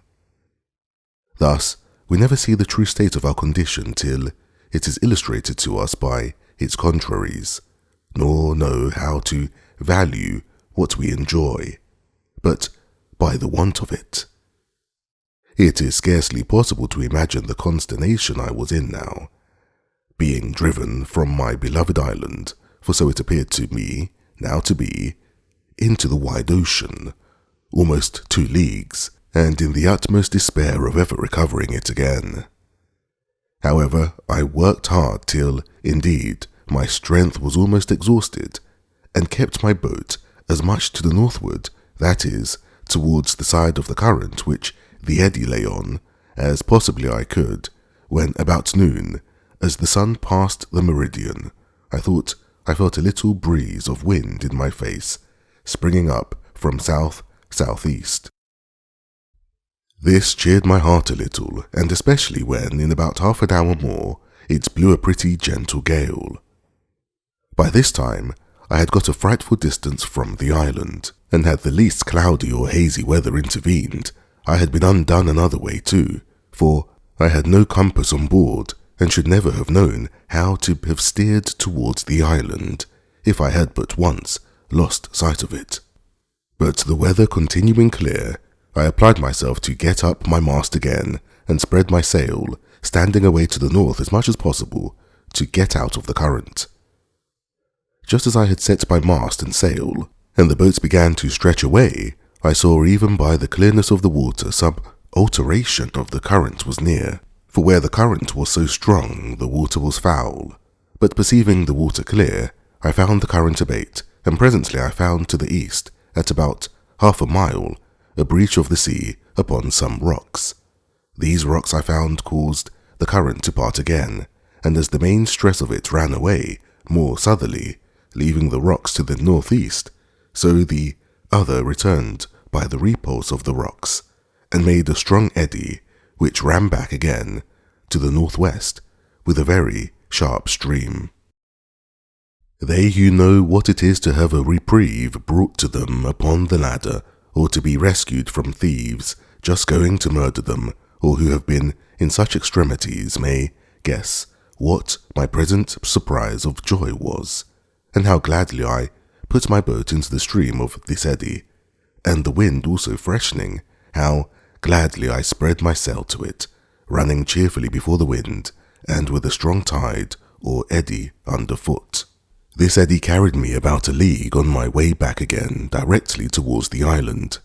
S1: Thus, we never see the true state of our condition till it is illustrated to us by its contraries, nor know how to value what we enjoy, but by the want of it. It is scarcely possible to imagine the consternation I was in now, being driven from my beloved island, for so it appeared to me now to be, into the wide ocean, almost 2 leagues, and in the utmost despair of ever recovering it again. However, I worked hard till, indeed, my strength was almost exhausted, and kept my boat as much to the northward, that is, towards the side of the current which the eddy lay on, as possibly I could, when about noon, as the sun passed the meridian, I thought I felt a little breeze of wind in my face, springing up from south-southeast. This cheered my heart a little, and especially when, in about half an hour more, it blew a pretty gentle gale. By this time, I had got a frightful distance from the island, and had the least cloudy or hazy weather intervened, I had been undone another way too, for I had no compass on board, and should never have known how to have steered towards the island, if I had but once lost sight of it. But the weather continuing clear, I applied myself to get up my mast again, and spread my sail, standing away to the north as much as possible, to get out of the current. Just as I had set my mast and sail, and the boats began to stretch away, I saw even by the clearness of the water some alteration of the current was near, for where the current was so strong the water was foul. But perceiving the water clear, I found the current abate, and presently I found to the east, at about half a mile, a breach of the sea upon some rocks. These rocks I found caused the current to part again, and as the main stress of it ran away more southerly, leaving the rocks to the northeast, so the other returned by the repulse of the rocks, and made a strong eddy, which ran back again to the northwest with a very sharp stream. They who know what it is to have a reprieve brought to them upon the ladder, or to be rescued from thieves just going to murder them, or who have been in such extremities, may guess what my present surprise of joy was, and how gladly I put my boat into the stream of this eddy, and the wind also freshening, how gladly I spread my sail to it, running cheerfully before the wind, and with a strong tide or eddy underfoot. This eddy carried me about 1 league on my way back again directly towards the island,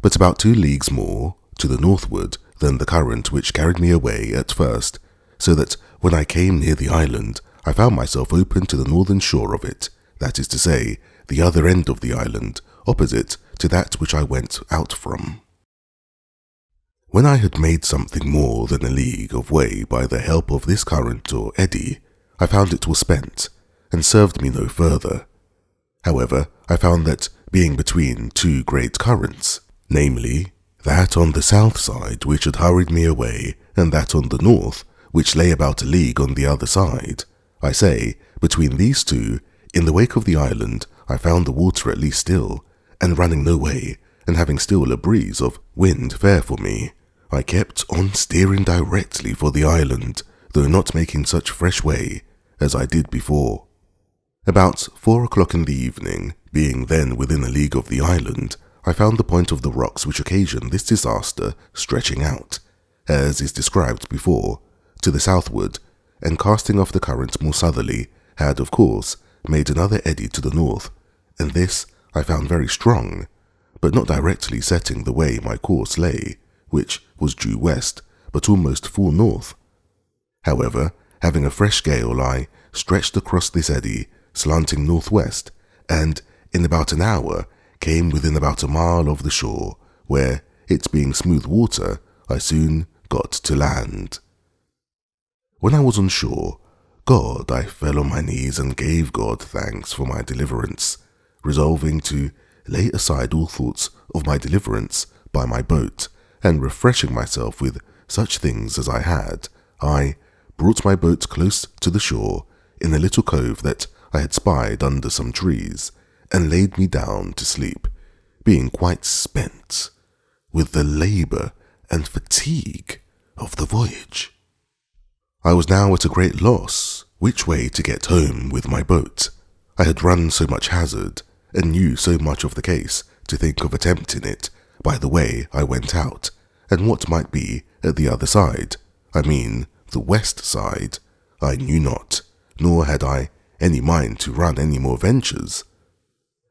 S1: but about 2 leagues more to the northward than the current which carried me away at first, so that when I came near the island, I found myself open to the northern shore of it, that is to say, the other end of the island, opposite to that which I went out from. When I had made something more than 1 league of way by the help of this current or eddy, I found it was spent, and served me no further. However, I found that, being between 2 great currents, namely, that on the south side which had hurried me away, and that on the north, which lay about 1 league on the other side, I say, between these 2, in the wake of the island, I found the water at least still, and running no way, and having still a breeze of wind fair for me, I kept on steering directly for the island, though not making such fresh way as I did before. About 4 o'clock in the evening, being then within 1 league of the island, I found the point of the rocks which occasioned this disaster stretching out, as is described before, to the southward, and casting off the current more southerly, had, of course, made another eddy to the north, and this I found very strong, but not directly setting the way my course lay, which was due west, but almost full north. However, having a fresh gale, I stretched across this eddy, slanting northwest, and in about an hour came within about 1 mile of the shore, where, it being smooth water, I soon got to land. When I was on shore, I fell on my knees and gave God thanks for my deliverance, resolving to lay aside all thoughts of my deliverance by my boat, and refreshing myself with such things as I had, I brought my boat close to the shore in a little cove that I had spied under some trees, and laid me down to sleep, being quite spent with the labour and fatigue of the voyage. I was now at a great loss which way to get home with my boat. I had run so much hazard and knew so much of the case to think of attempting it by the way I went out, and what might be at the other side, I mean the west side, I knew not, nor had I any mind to run any more ventures.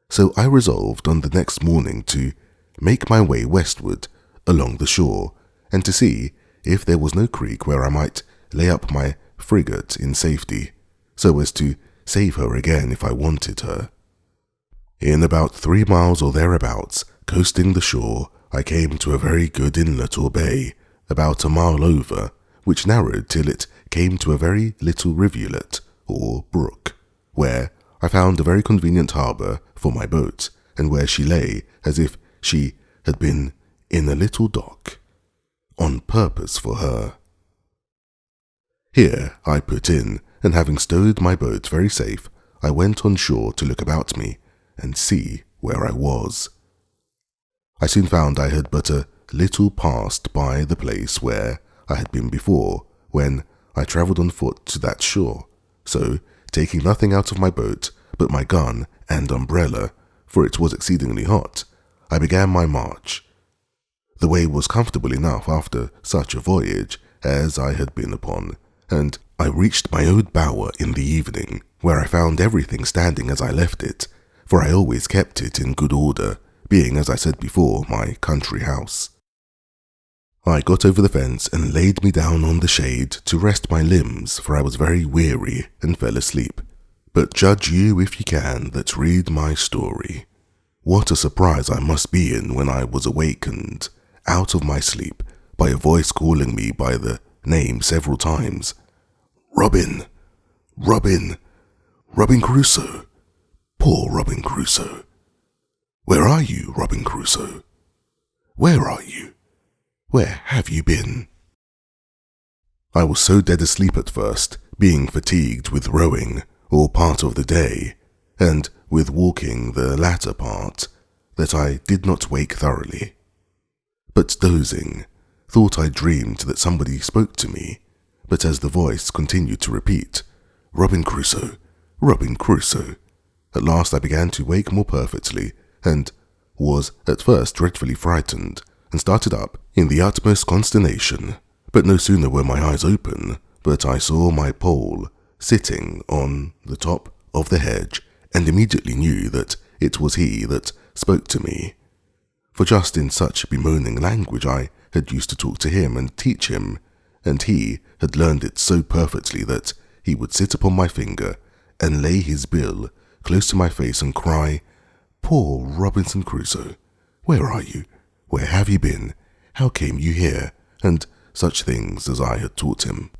S1: So I resolved on the next morning to make my way westward along the shore, and to see if there was no creek where I might lay up my frigate in safety, so as to save her again if I wanted her. In about 3 miles or thereabouts, coasting the shore, I came to a very good inlet or bay, about a mile over, which narrowed till it came to a very little rivulet, or brook, where I found a very convenient harbour for my boat, and where she lay as if she had been in a little dock, on purpose for her. Here I put in, and having stowed my boat very safe, I went on shore to look about me, and see where I was. I soon found I had but a little passed by the place where I had been before, when I travelled on foot to that shore, so, taking nothing out of my boat but my gun and umbrella, for it was exceedingly hot, I began my march. The way was comfortable enough after such a voyage as I had been upon, and I reached my old bower in the evening, where I found everything standing as I left it, for I always kept it in good order, being, as I said before, my country house. I got over the fence and laid me down on the shade to rest my limbs, for I was very weary and fell asleep. But judge you, if you can, that read my story. What a surprise I must be in when I was awakened, out of my sleep, by a voice calling me by the name several times. Robin! Robin! Robin Crusoe! Poor Robin Crusoe! Where are you, Robin Crusoe? Where are you? Where have you been? I was so dead asleep at first, being fatigued with rowing, all part of the day, and with walking the latter part, that I did not wake thoroughly. But dozing, thought I dreamed that somebody spoke to me, but as the voice continued to repeat, Robin Crusoe, Robin Crusoe, at last I began to wake more perfectly, and was at first dreadfully frightened, and started up in the utmost consternation. But no sooner were my eyes open, but I saw my Pole sitting on the top of the hedge, and immediately knew that it was he that spoke to me. For just in such bemoaning language I had used to talk to him and teach him, and he had learned it so perfectly that he would sit upon my finger and lay his bill close to my face and cry, Poor Robinson Crusoe, where are you? Where have you been? How came you here? And such things as I had taught him.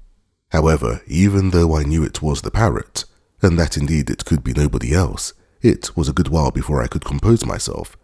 S1: However, even though I knew it was the parrot, and that indeed it could be nobody else, it was a good while before I could compose myself.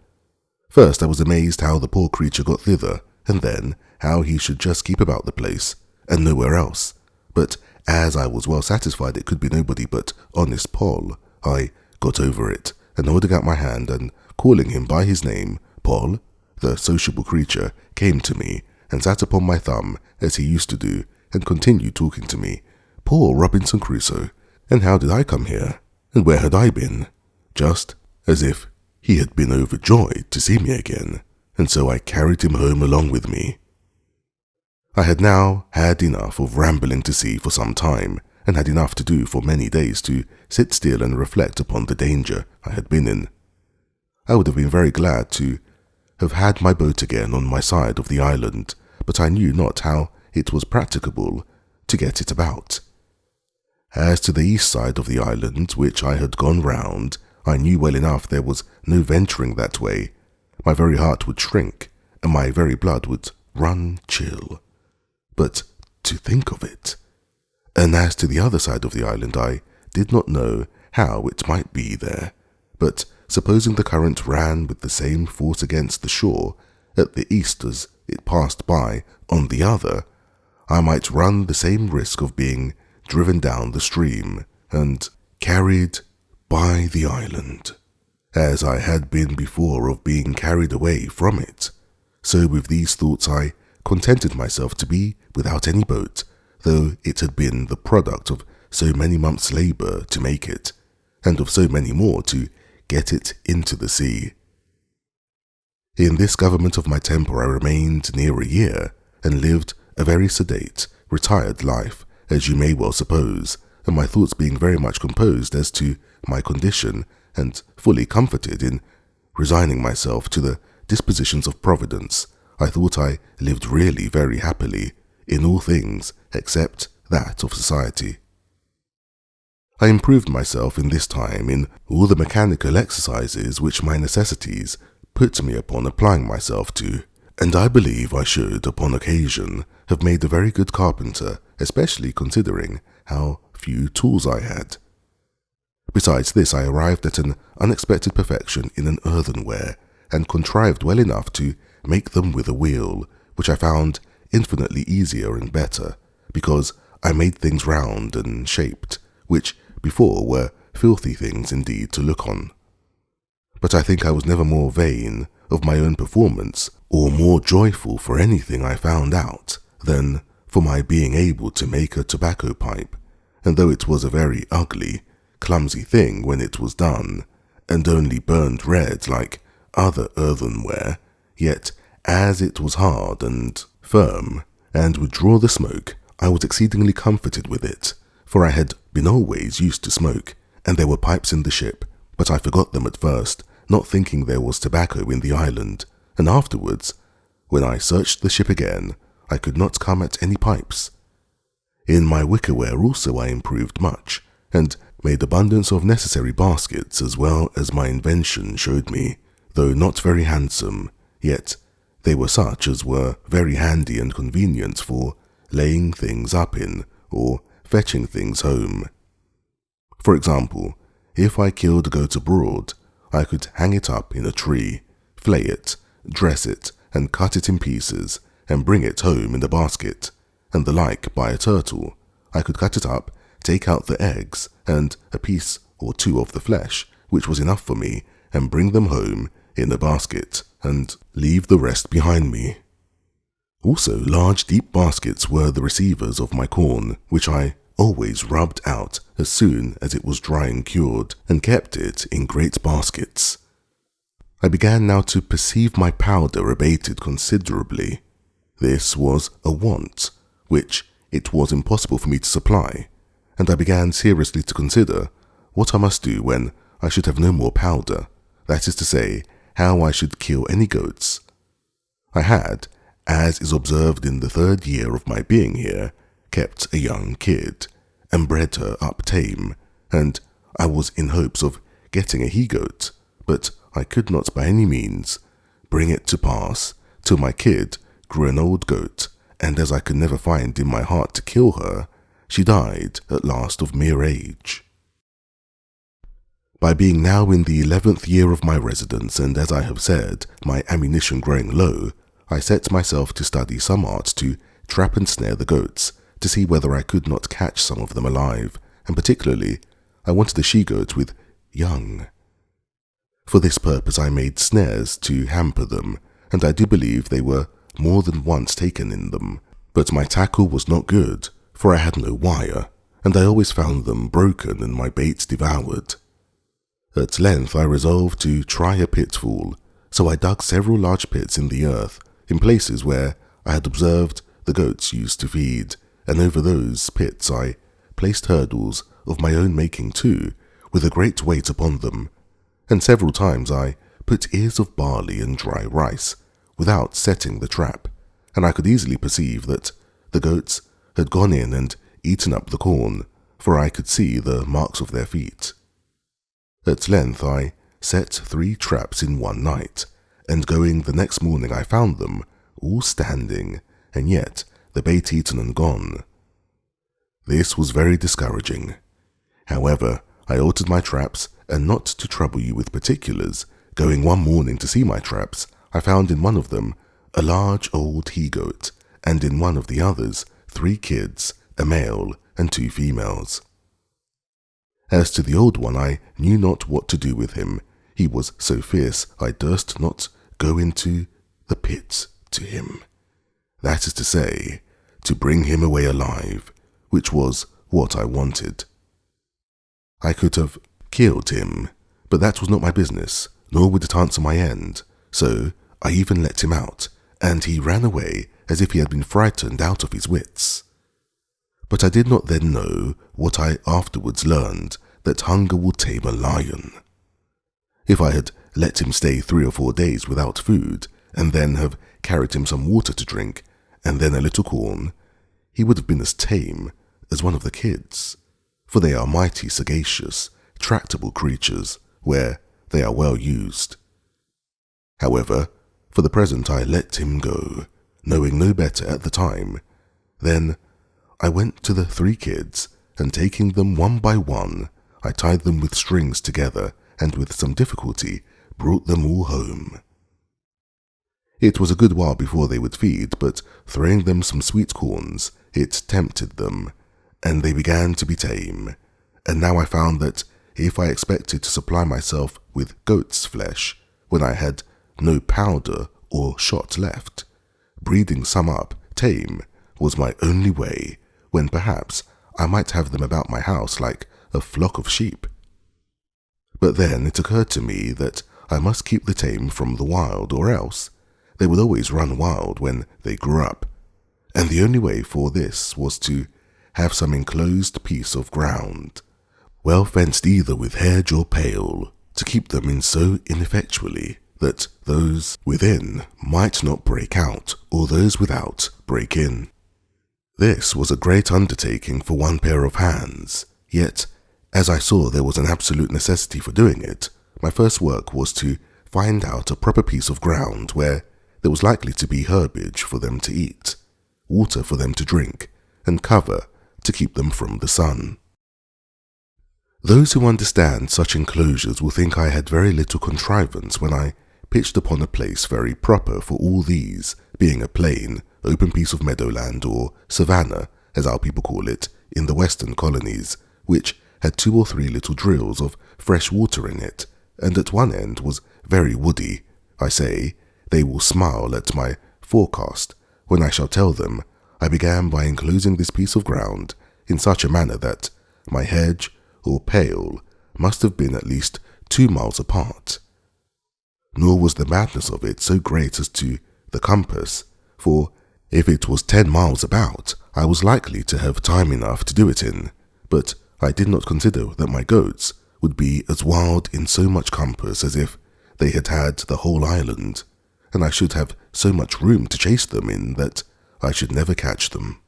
S1: First I was amazed how the poor creature got thither, and then how he should just keep about the place, and nowhere else. But as I was well satisfied it could be nobody but honest Poll, I got over it, and holding out my hand and calling him by his name, Poll, the sociable creature, came to me and sat upon my thumb as he used to do, and continued talking to me. Poor Robinson Crusoe, and how did I come here, and where had I been? Just as if he had been overjoyed to see me again, and so I carried him home along with me. I had now had enough of rambling to sea for some time, and had enough to do for many days to sit still and reflect upon the danger I had been in. I would have been very glad to have had my boat again on my side of the island, but I knew not how it was practicable to get it about. As to the east side of the island, which I had gone round, I knew well enough there was no venturing that way. My very heart would shrink, and my very blood would run chill. But to think of it! And as to the other side of the island, I did not know how it might be there, but supposing the current ran with the same force against the shore at the east as it passed by on the other, I might run the same risk of being driven down the stream and carried by the island. as I had been before of being carried away from it. So with these thoughts I contented myself to be without any boat, though it had been the product of so many months' labour to make it, and of so many more to get it into the sea. In this government of my temper I remained near a year, and lived a very sedate, retired life, as you may well suppose, and my thoughts being very much composed as to my condition, and fully comforted in resigning myself to the dispositions of Providence, I thought I lived really very happily in all things except that of society. I improved myself in this time in all the mechanical exercises which my necessities put me upon applying myself to, and I believe I should, upon occasion, have made a very good carpenter, especially considering how few tools I had. Besides this, I arrived at an unexpected perfection in an earthenware, and contrived well enough to make them with a wheel, which I found infinitely easier and better, because I made things round and shaped, which before were filthy things indeed to look on. But I think I was never more vain of my own performance, or more joyful for anything I found out, than for my being able to make a tobacco pipe, and though it was a very ugly, clumsy thing when it was done, and only burned red like other earthenware, yet as it was hard and firm, and would draw the smoke, I was exceedingly comforted with it, for I had been always used to smoke, and there were pipes in the ship, but I forgot them at first, not thinking there was tobacco in the island, and afterwards, when I searched the ship again, I could not come at any pipes. In my wickerware also I improved much, and made abundance of necessary baskets as well as my invention showed me, though not very handsome, yet they were such as were very handy and convenient for laying things up in, or fetching things home. For example, if I killed a goat abroad, I could hang it up in a tree, flay it, dress it, and cut it in pieces, and bring it home in a basket, and the like by a turtle. I could cut it up, take out the eggs, and a piece or two of the flesh, which was enough for me, and bring them home in a basket, and leave the rest behind me. Also, large deep baskets were the receivers of my corn, which I always rubbed out as soon as it was dry and cured, and kept it in great baskets. I began now to perceive my powder abated considerably. This was a want, which it was impossible for me to supply, and I began seriously to consider what I must do when I should have no more powder, that is to say, how I should kill any goats. I had, as is observed in the 3rd year of my being here, kept a young kid, and bred her up tame, and I was in hopes of getting a he-goat, but I could not by any means bring it to pass till my kid grew an old goat, and as I could never find in my heart to kill her, she died at last of mere age. By being now in the 11th year of my residence, and as I have said, my ammunition growing low, I set myself to study some art to trap and snare the goats, to see whether I could not catch some of them alive, and particularly I wanted a she-goat with young. For this purpose I made snares to hamper them, and I do believe they were more than once taken in them, but my tackle was not good, for I had no wire, and I always found them broken and my baits devoured. At length I resolved to try a pitfall, so I dug several large pits in the earth, in places where I had observed the goats used to feed, and over those pits I placed hurdles of my own making too, with a great weight upon them, and several times I put ears of barley and dry rice, without setting the trap, and I could easily perceive that the goats had gone in and eaten up the corn, for I could see the marks of their feet. At length I set 3 traps in one night, and going the next morning I found them all standing, and yet the bait eaten and gone. This was very discouraging. However, I altered my traps, and not to trouble you with particulars, going one morning to see my traps, I found in one of them a large old he-goat, and in one of the others 3 kids, a male and 2 females. As to the old one, I knew not what to do with him. He was so fierce I durst not go into the pit to him. That is to say, to bring him away alive, which was what I wanted. I could have killed him, but that was not my business, nor would it answer my end, so I even let him out, and he ran away as if he had been frightened out of his wits. But I did not then know what I afterwards learned, that hunger will tame a lion. If I had let him stay 3 or 4 days without food, and then have carried him some water to drink, and then a little corn, he would have been as tame as one of the kids, for they are mighty sagacious, tractable creatures, where they are well used. However, for the present I let him go, knowing no better at the time. Then I went to the 3 kids, and taking them one by one, I tied them with strings together, and with some difficulty brought them all home. It was a good while before they would feed, but throwing them some sweet corns, it tempted them, and they began to be tame. And now I found that if I expected to supply myself with goat's flesh, when I had no powder or shot left, breeding some up tame was my only way, when perhaps I might have them about my house like a flock of sheep. But then it occurred to me that I must keep the tame from the wild, or else they would always run wild when they grew up, and the only way for this was to have some enclosed piece of ground, well fenced either with hedge or pale, to keep them in so ineffectually that those within might not break out, or those without break in. This was a great undertaking for one pair of hands, yet, as I saw there was an absolute necessity for doing it, my first work was to find out a proper piece of ground where there was likely to be herbage for them to eat, water for them to drink, and cover to keep them from the sun. Those who understand such enclosures will think I had very little contrivance when I pitched upon a place very proper for all these, being a plain, open piece of meadowland, or savannah, as our people call it, in the western colonies, which had 2 or 3 little drills of fresh water in it, and at one end was very woody. I say, they will smile at my forecast when I shall tell them I began by enclosing this piece of ground in such a manner that my hedge or pale must have been at least 2 miles apart. Nor was the madness of it so great as to the compass, for if it was 10 miles about, I was likely to have time enough to do it in, but I did not consider that my goats would be as wild in so much compass as if they had had the whole island, and I should have so much room to chase them in that I should never catch them.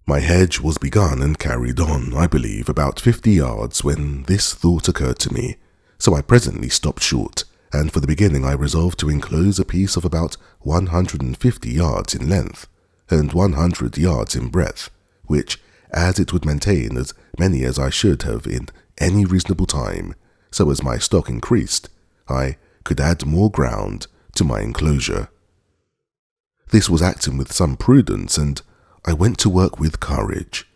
S1: My hedge was begun and carried on, I believe, about 50 yards when this thought occurred to me, so I presently stopped short, and for the beginning I resolved to enclose a piece of about 150 yards in length, and 100 yards in breadth, which, as it would maintain as many as I should have in any reasonable time, so as my stock increased, I could add more ground to my enclosure. This was acting with some prudence, and I went to work with courage.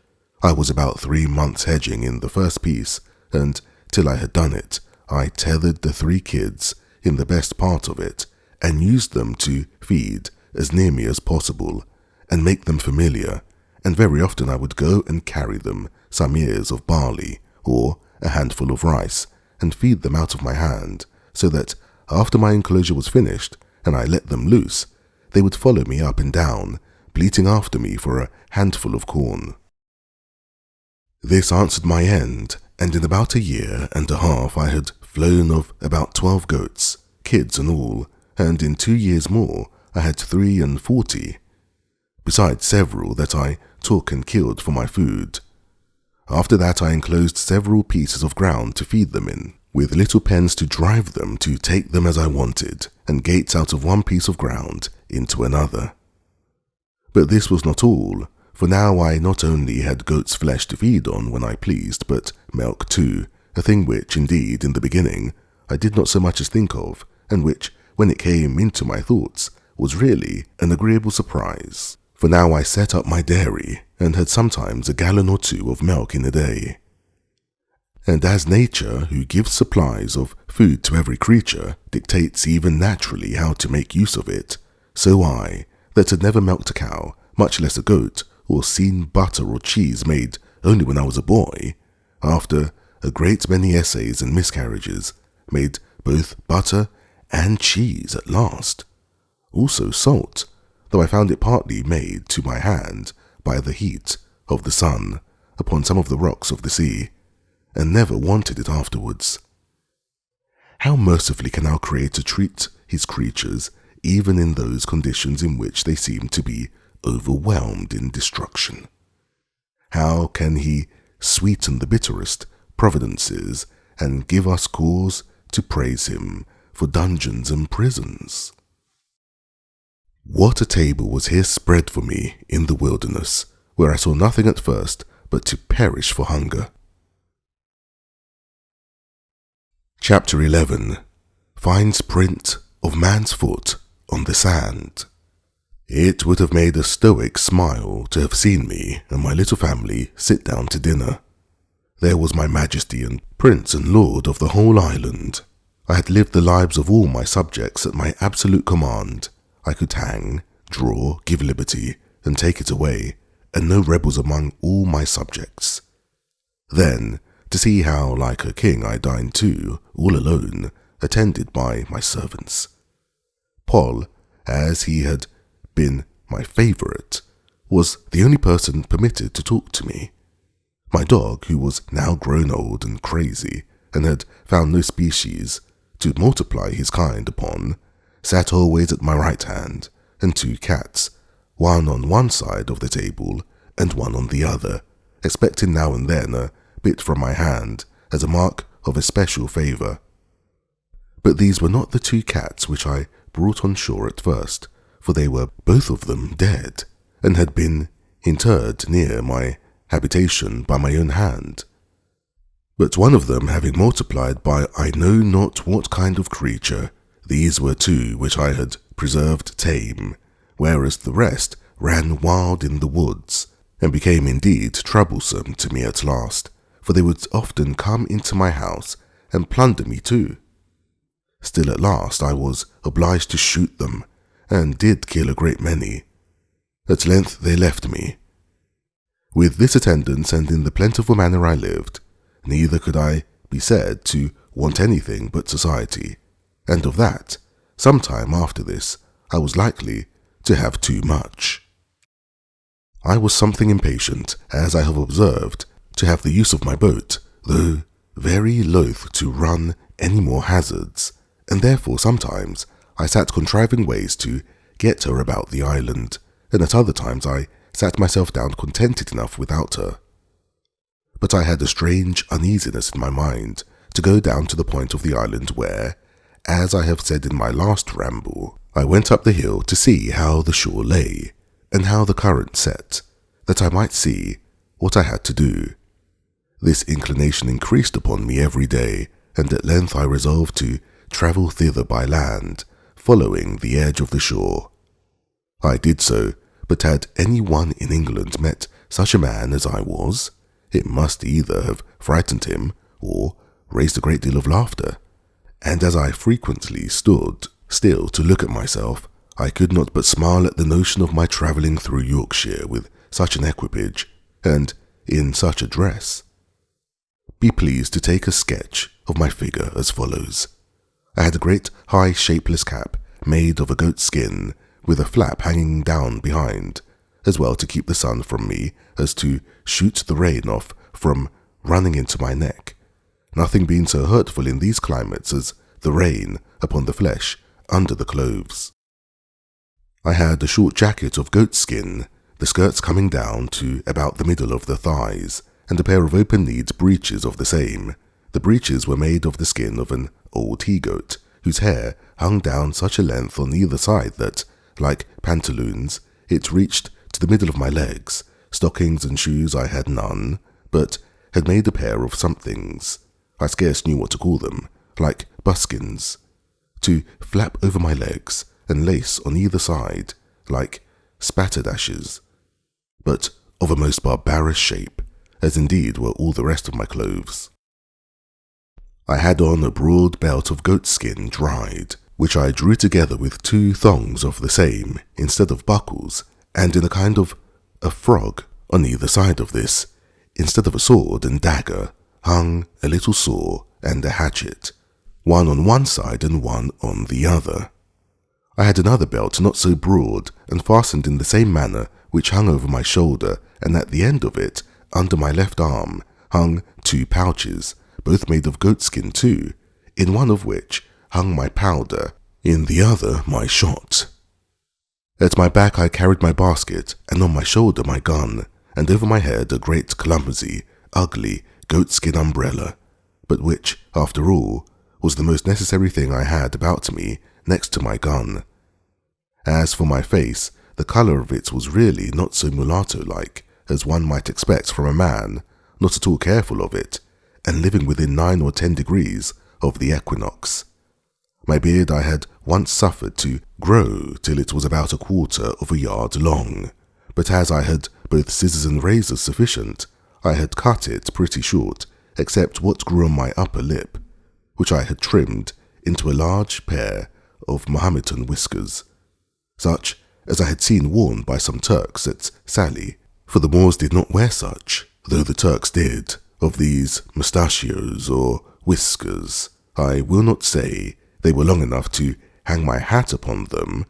S1: I was about 3 months hedging in the first piece, and till I had done it, I tethered the 3 kids in the best part of it, and used them to feed as near me as possible, and make them familiar, and very often I would go and carry them some ears of barley, or a handful of rice, and feed them out of my hand, so that after my enclosure was finished, and I let them loose, they would follow me up and down, bleating after me for a handful of corn. This answered my end, and in about 1.5 years I had flown of about 12 goats, kids and all, and in 2 years more I had 43, besides several that I took and killed for my food. After that I enclosed several pieces of ground to feed them in, with little pens to drive them to take them as I wanted, and gates out of one piece of ground into another. But this was not all, for now I not only had goat's flesh to feed on when I pleased, but milk too, a thing which, indeed, in the beginning, I did not so much as think of, and which, when it came into my thoughts, was really an agreeable surprise. For now I set up my dairy, and had sometimes 1 gallon or 2 of milk in a day. And as nature, who gives supplies of food to every creature, dictates even naturally how to make use of it, so I, that had never milked a cow, much less a goat, or seen butter or cheese made only when I was a boy, after a great many essays and miscarriages, made both butter and cheese at last. Also salt, though I found it partly made to my hand by the heat of the sun upon some of the rocks of the sea, and never wanted it afterwards. How mercifully can our Creator treat his creatures even in those conditions in which they seem to be overwhelmed in destruction? How can he sweeten the bitterest providences and give us cause to praise him for dungeons and prisons? What a table was here spread for me in the wilderness, where I saw nothing at first but to perish for hunger. Chapter 11 Finds print of man's foot on the sand. It would have made a stoic smile to have seen me and my little family sit down to dinner. There was my majesty and prince and lord of the whole island. I had lived the lives of all my subjects at my absolute command. I could hang, draw, give liberty, and take it away, and no rebels among all my subjects. Then, to see how like a king I dined too, all alone, attended by my servants. Paul, as he had been my favourite, was the only person permitted to talk to me. My dog, who was now grown old and crazy, and had found no species to multiply his kind upon, sat always at my right hand, and two cats, one on one side of the table and one on the other, expecting now and then a bit from my hand as a mark of especial favour. But these were not the two cats which I brought on shore at first, for they were both of them dead, and had been interred near my habitation by my own hand. But one of them having multiplied by I know not what kind of creature, these were two which I had preserved tame, whereas the rest ran wild in the woods, and became indeed troublesome to me at last, for they would often come into my house and plunder me too. Still at last I was obliged to shoot them, and did kill a great many. At length they left me. With this attendance and in the plentiful manner I lived, neither could I be said to want anything but society, and of that, some time after this, I was likely to have too much. I was something impatient, as I have observed, to have the use of my boat, though very loath to run any more hazards, and therefore sometimes I sat contriving ways to get her about the island, and at other times I sat myself down contented enough without her. But I had a strange uneasiness in my mind to go down to the point of the island where, as I have said in my last ramble, I went up the hill to see how the shore lay, and how the current set, that I might see what I had to do. This inclination increased upon me every day, and at length I resolved to travel thither by land, following the edge of the shore. I did so, but had any one in England met such a man as I was, it must either have frightened him or raised a great deal of laughter, and as I frequently stood still to look at myself, I could not but smile at the notion of my travelling through Yorkshire with such an equipage, and in such a dress. Be pleased to take a sketch of my figure as follows. I had a great high shapeless cap made of a goat's skin, with a flap hanging down behind, as well to keep the sun from me as to shoot the rain off from running into my neck, nothing being so hurtful in these climates as the rain upon the flesh under the clothes. I had a short jacket of goat skin, the skirts coming down to about the middle of the thighs, and a pair of open-kneed breeches of the same. The breeches were made of the skin of an old he-goat, whose hair hung down such a length on either side that, like pantaloons, it reached to the middle of my legs. Stockings and shoes I had none, but had made a pair of somethings, I scarce knew what to call them, like buskins, to flap over my legs, and lace on either side, like spatterdashes, but of a most barbarous shape, as indeed were all the rest of my clothes. I had on a broad belt of goatskin dried, which I drew together with 2 thongs of the same instead of buckles, and in a kind of a frog on either side of this, instead of a sword and dagger, hung a little saw and a hatchet, one on one side and one on the other. I had another belt not so broad and fastened in the same manner, which hung over my shoulder, and at the end of it, under my left arm, hung 2 pouches, both made of goatskin too, in one of which hung my powder, in the other my shot. At my back I carried my basket, and on my shoulder my gun, and over my head a great clumsy, ugly goatskin umbrella, but which, after all, was the most necessary thing I had about me next to my gun. As for my face, the colour of it was really not so mulatto-like as one might expect from a man not at all careful of it, and living within 9 or 10 degrees of the equinox. My beard I had once suffered to grow till it was about 1/4 of a yard long, but as I had both scissors and razors sufficient, I had cut it pretty short, except what grew on my upper lip, which I had trimmed into a large pair of Mahometan whiskers, such as I had seen worn by some Turks at Salé, for the Moors did not wear such, though the Turks did. Of these mustachios or whiskers, I will not say they were long enough to hang my hat upon them,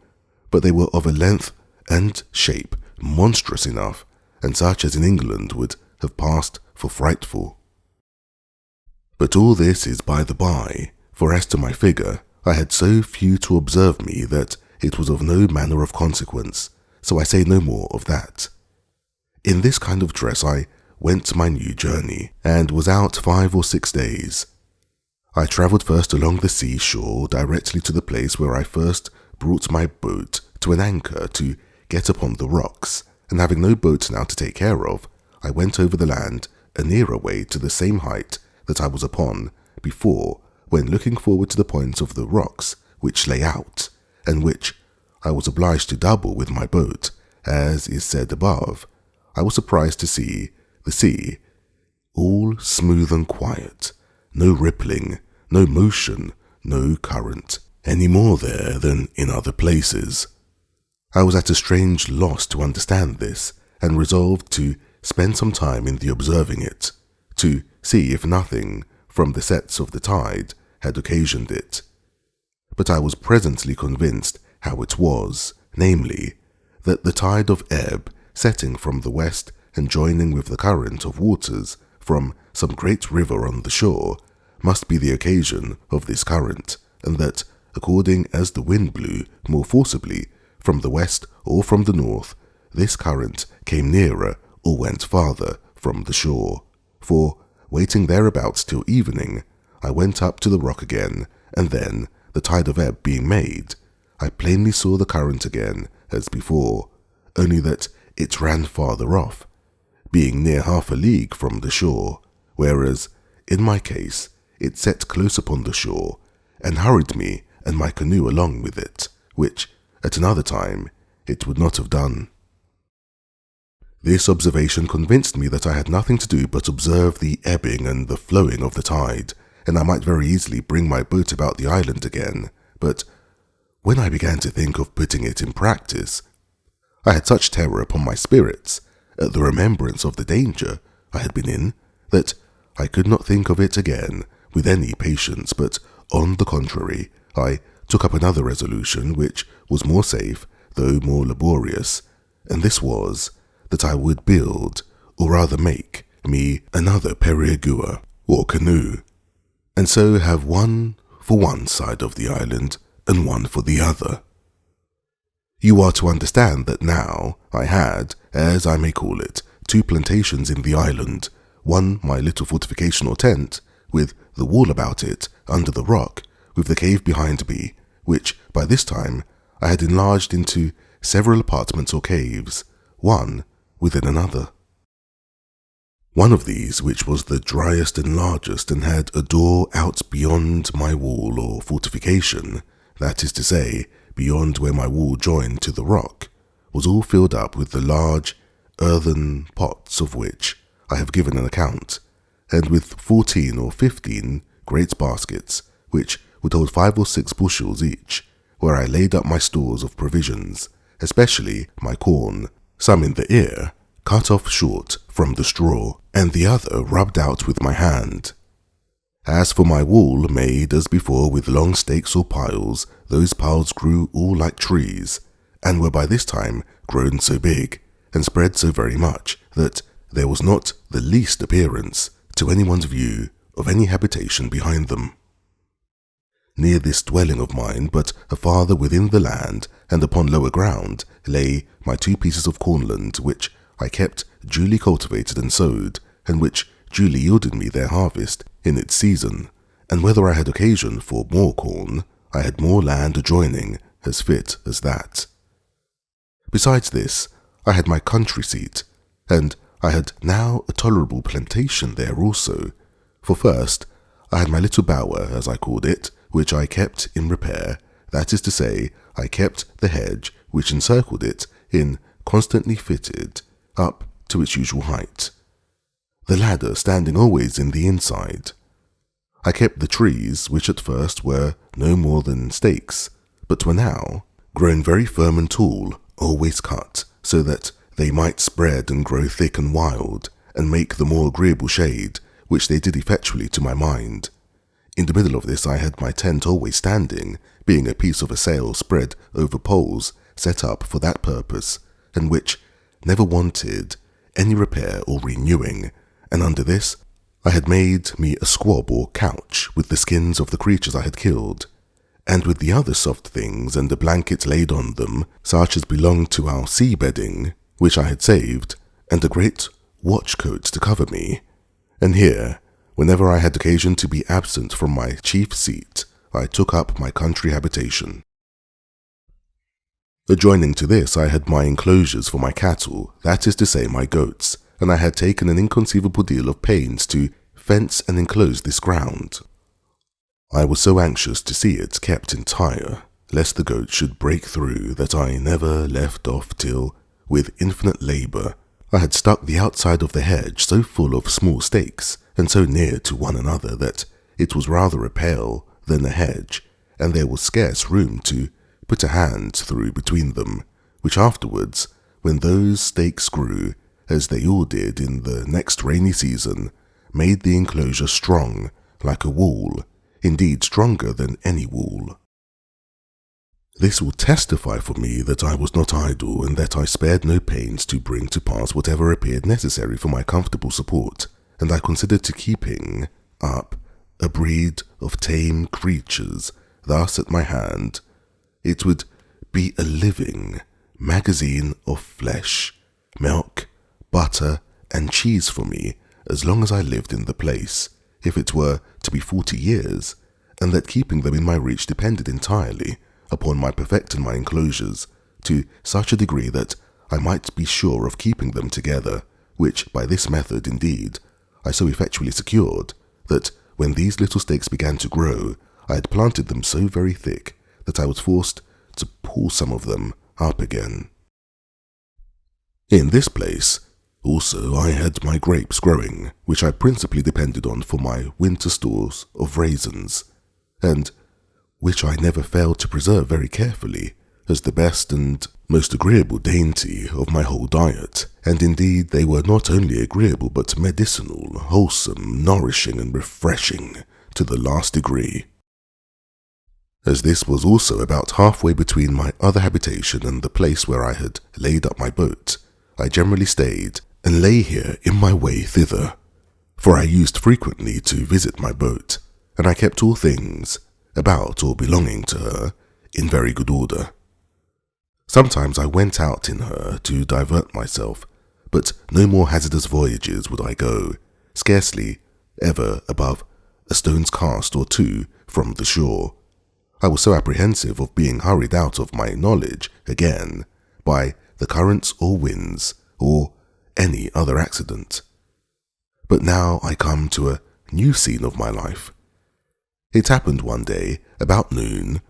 S1: but they were of a length and shape monstrous enough, and such as in England would have passed for frightful. But all this is by the by, for as to my figure, I had so few to observe me that it was of no manner of consequence, so I say no more of that. In this kind of dress I went my new journey, and was out 5 or 6 days. I travelled first along the sea shore directly to the place where I first brought my boat to an anchor to get upon the rocks, and having no boat now to take care of, I went over the land a nearer way to the same height that I was upon before, when looking forward to the point of the rocks which lay out, and which I was obliged to double with my boat, as is said above, I was surprised to see the sea, all smooth and quiet, no rippling, no motion, no current, any more there than in other places. I was at a strange loss to understand this, and resolved to spend some time in the observing it, to see if nothing from the sets of the tide had occasioned it. But I was presently convinced how it was, namely, that the tide of ebb setting from the west and joining with the current of waters from some great river on the shore must be the occasion of this current, and that, according as the wind blew more forcibly from the west or from the north, this current came nearer or went farther from the shore. For, waiting thereabouts till evening, I went up to the rock again, and then, the tide of ebb being made, I plainly saw the current again as before, only that it ran farther off, being near 1/2 league from the shore, whereas, in my case, it set close upon the shore, and hurried me and my canoe along with it, which, at another time, it would not have done. This observation convinced me that I had nothing to do but observe the ebbing and the flowing of the tide, and I might very easily bring my boat about the island again, but when I began to think of putting it in practice, I had such terror upon my spirits at the remembrance of the danger I had been in, that I could not think of it again with any patience, but, on the contrary, I took up another resolution which was more safe, though more laborious, and this was, that I would build, or rather make, me another periagua, or canoe, and so have one for one side of the island, and one for the other. You are to understand that now I had, as I may call it, 2 plantations in the island, one my little fortification or tent, with the wall about it, under the rock, with the cave behind me, which, by this time, I had enlarged into several apartments or caves, one within another. One of these, which was the driest and largest, and had a door out beyond my wall or fortification, that is to say, beyond where my wall joined to the rock, was all filled up with the large earthen pots of which I have given an account, and with 14 or 15 great baskets, which would hold 5 or 6 bushels each, where I laid up my stores of provisions, especially my corn, some in the ear, cut off short from the straw, and the other rubbed out with my hand. As for my wool, made as before with long stakes or piles, those piles grew all like trees, and were by this time grown so big, and spread so very much, that there was not the least appearance, to anyone's view, of any habitation behind them. Near this dwelling of mine, but a farther within the land, and upon lower ground, lay my 2 pieces of cornland, which I kept duly cultivated and sowed, and which duly yielded me their harvest in its season, and whether I had occasion for more corn, I had more land adjoining, as fit as that. Besides this, I had my country seat, and I had now a tolerable plantation there also, for first, I had my little bower, as I called it, which I kept in repair, that is to say, I kept the hedge which encircled it in constantly fitted up to its usual height, the ladder standing always in the inside. I kept the trees, which at first were no more than stakes, but were now grown very firm and tall, always cut, so that they might spread and grow thick and wild, and make the more agreeable shade, which they did effectually to my mind. In the middle of this I had my tent always standing, being a piece of a sail spread over poles set up for that purpose, and which never wanted any repair or renewing, and under this I had made me a squab or couch with the skins of the creatures I had killed, and with the other soft things and a blanket laid on them, such as belonged to our sea bedding, which I had saved, and a great watch coat to cover me. And here, whenever I had occasion to be absent from my chief seat, I took up my country habitation. Adjoining to this I had my enclosures for my cattle, that is to say my goats, and I had taken an inconceivable deal of pains to fence and enclose this ground. I was so anxious to see it kept entire, lest the goats should break through, that I never left off till, with infinite labour, I had stuck the outside of the hedge so full of small stakes, and so near to one another that it was rather a pale than a hedge, and there was scarce room to put a hand through between them, which afterwards, when those stakes grew, as they all did in the next rainy season, made the enclosure strong, like a wall, indeed stronger than any wall. This will testify for me that I was not idle, and that I spared no pains to bring to pass whatever appeared necessary for my comfortable support, and I considered to keeping up a breed of tame creatures thus at my hand, it would be a living magazine of flesh, milk, butter, and cheese for me as long as I lived in the place, if it were to be 40 years, and that keeping them in my reach depended entirely upon my perfecting my enclosures to such a degree that I might be sure of keeping them together, which by this method, indeed, I so effectually secured, that when these little stakes began to grow, I had planted them so very thick that I was forced to pull some of them up again. In this place, also, I had my grapes growing, which I principally depended on for my winter stores of raisins, and which I never failed to preserve very carefully, as the best and most agreeable dainty of my whole diet, and indeed they were not only agreeable but medicinal, wholesome, nourishing, and refreshing to the last degree. As this was also about halfway between my other habitation and the place where I had laid up my boat, I generally stayed and lay here in my way thither, for I used frequently to visit my boat, and I kept all things about or belonging to her in very good order. Sometimes I went out in her to divert myself, but no more hazardous voyages would I go, scarcely ever above a stone's cast or two from the shore. I was so apprehensive of being hurried out of my knowledge again by the currents or winds or any other accident. But now I come to a new scene of my life. It happened one day, about noon,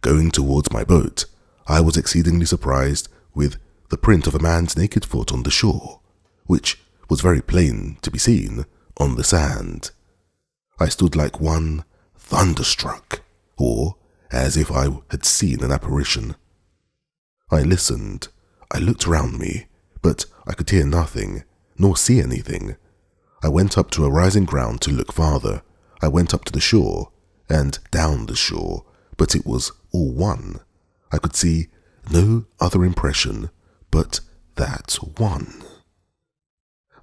S1: going towards my boat, I was exceedingly surprised with the print of a man's naked foot on the shore, which was very plain to be seen on the sand. I stood like one thunderstruck, or as if I had seen an apparition. I listened. I looked around me, but I could hear nothing, nor see anything. I went up to a rising ground to look farther. I went up to the shore, and down the shore, but it was all one. I could see no other impression but that one.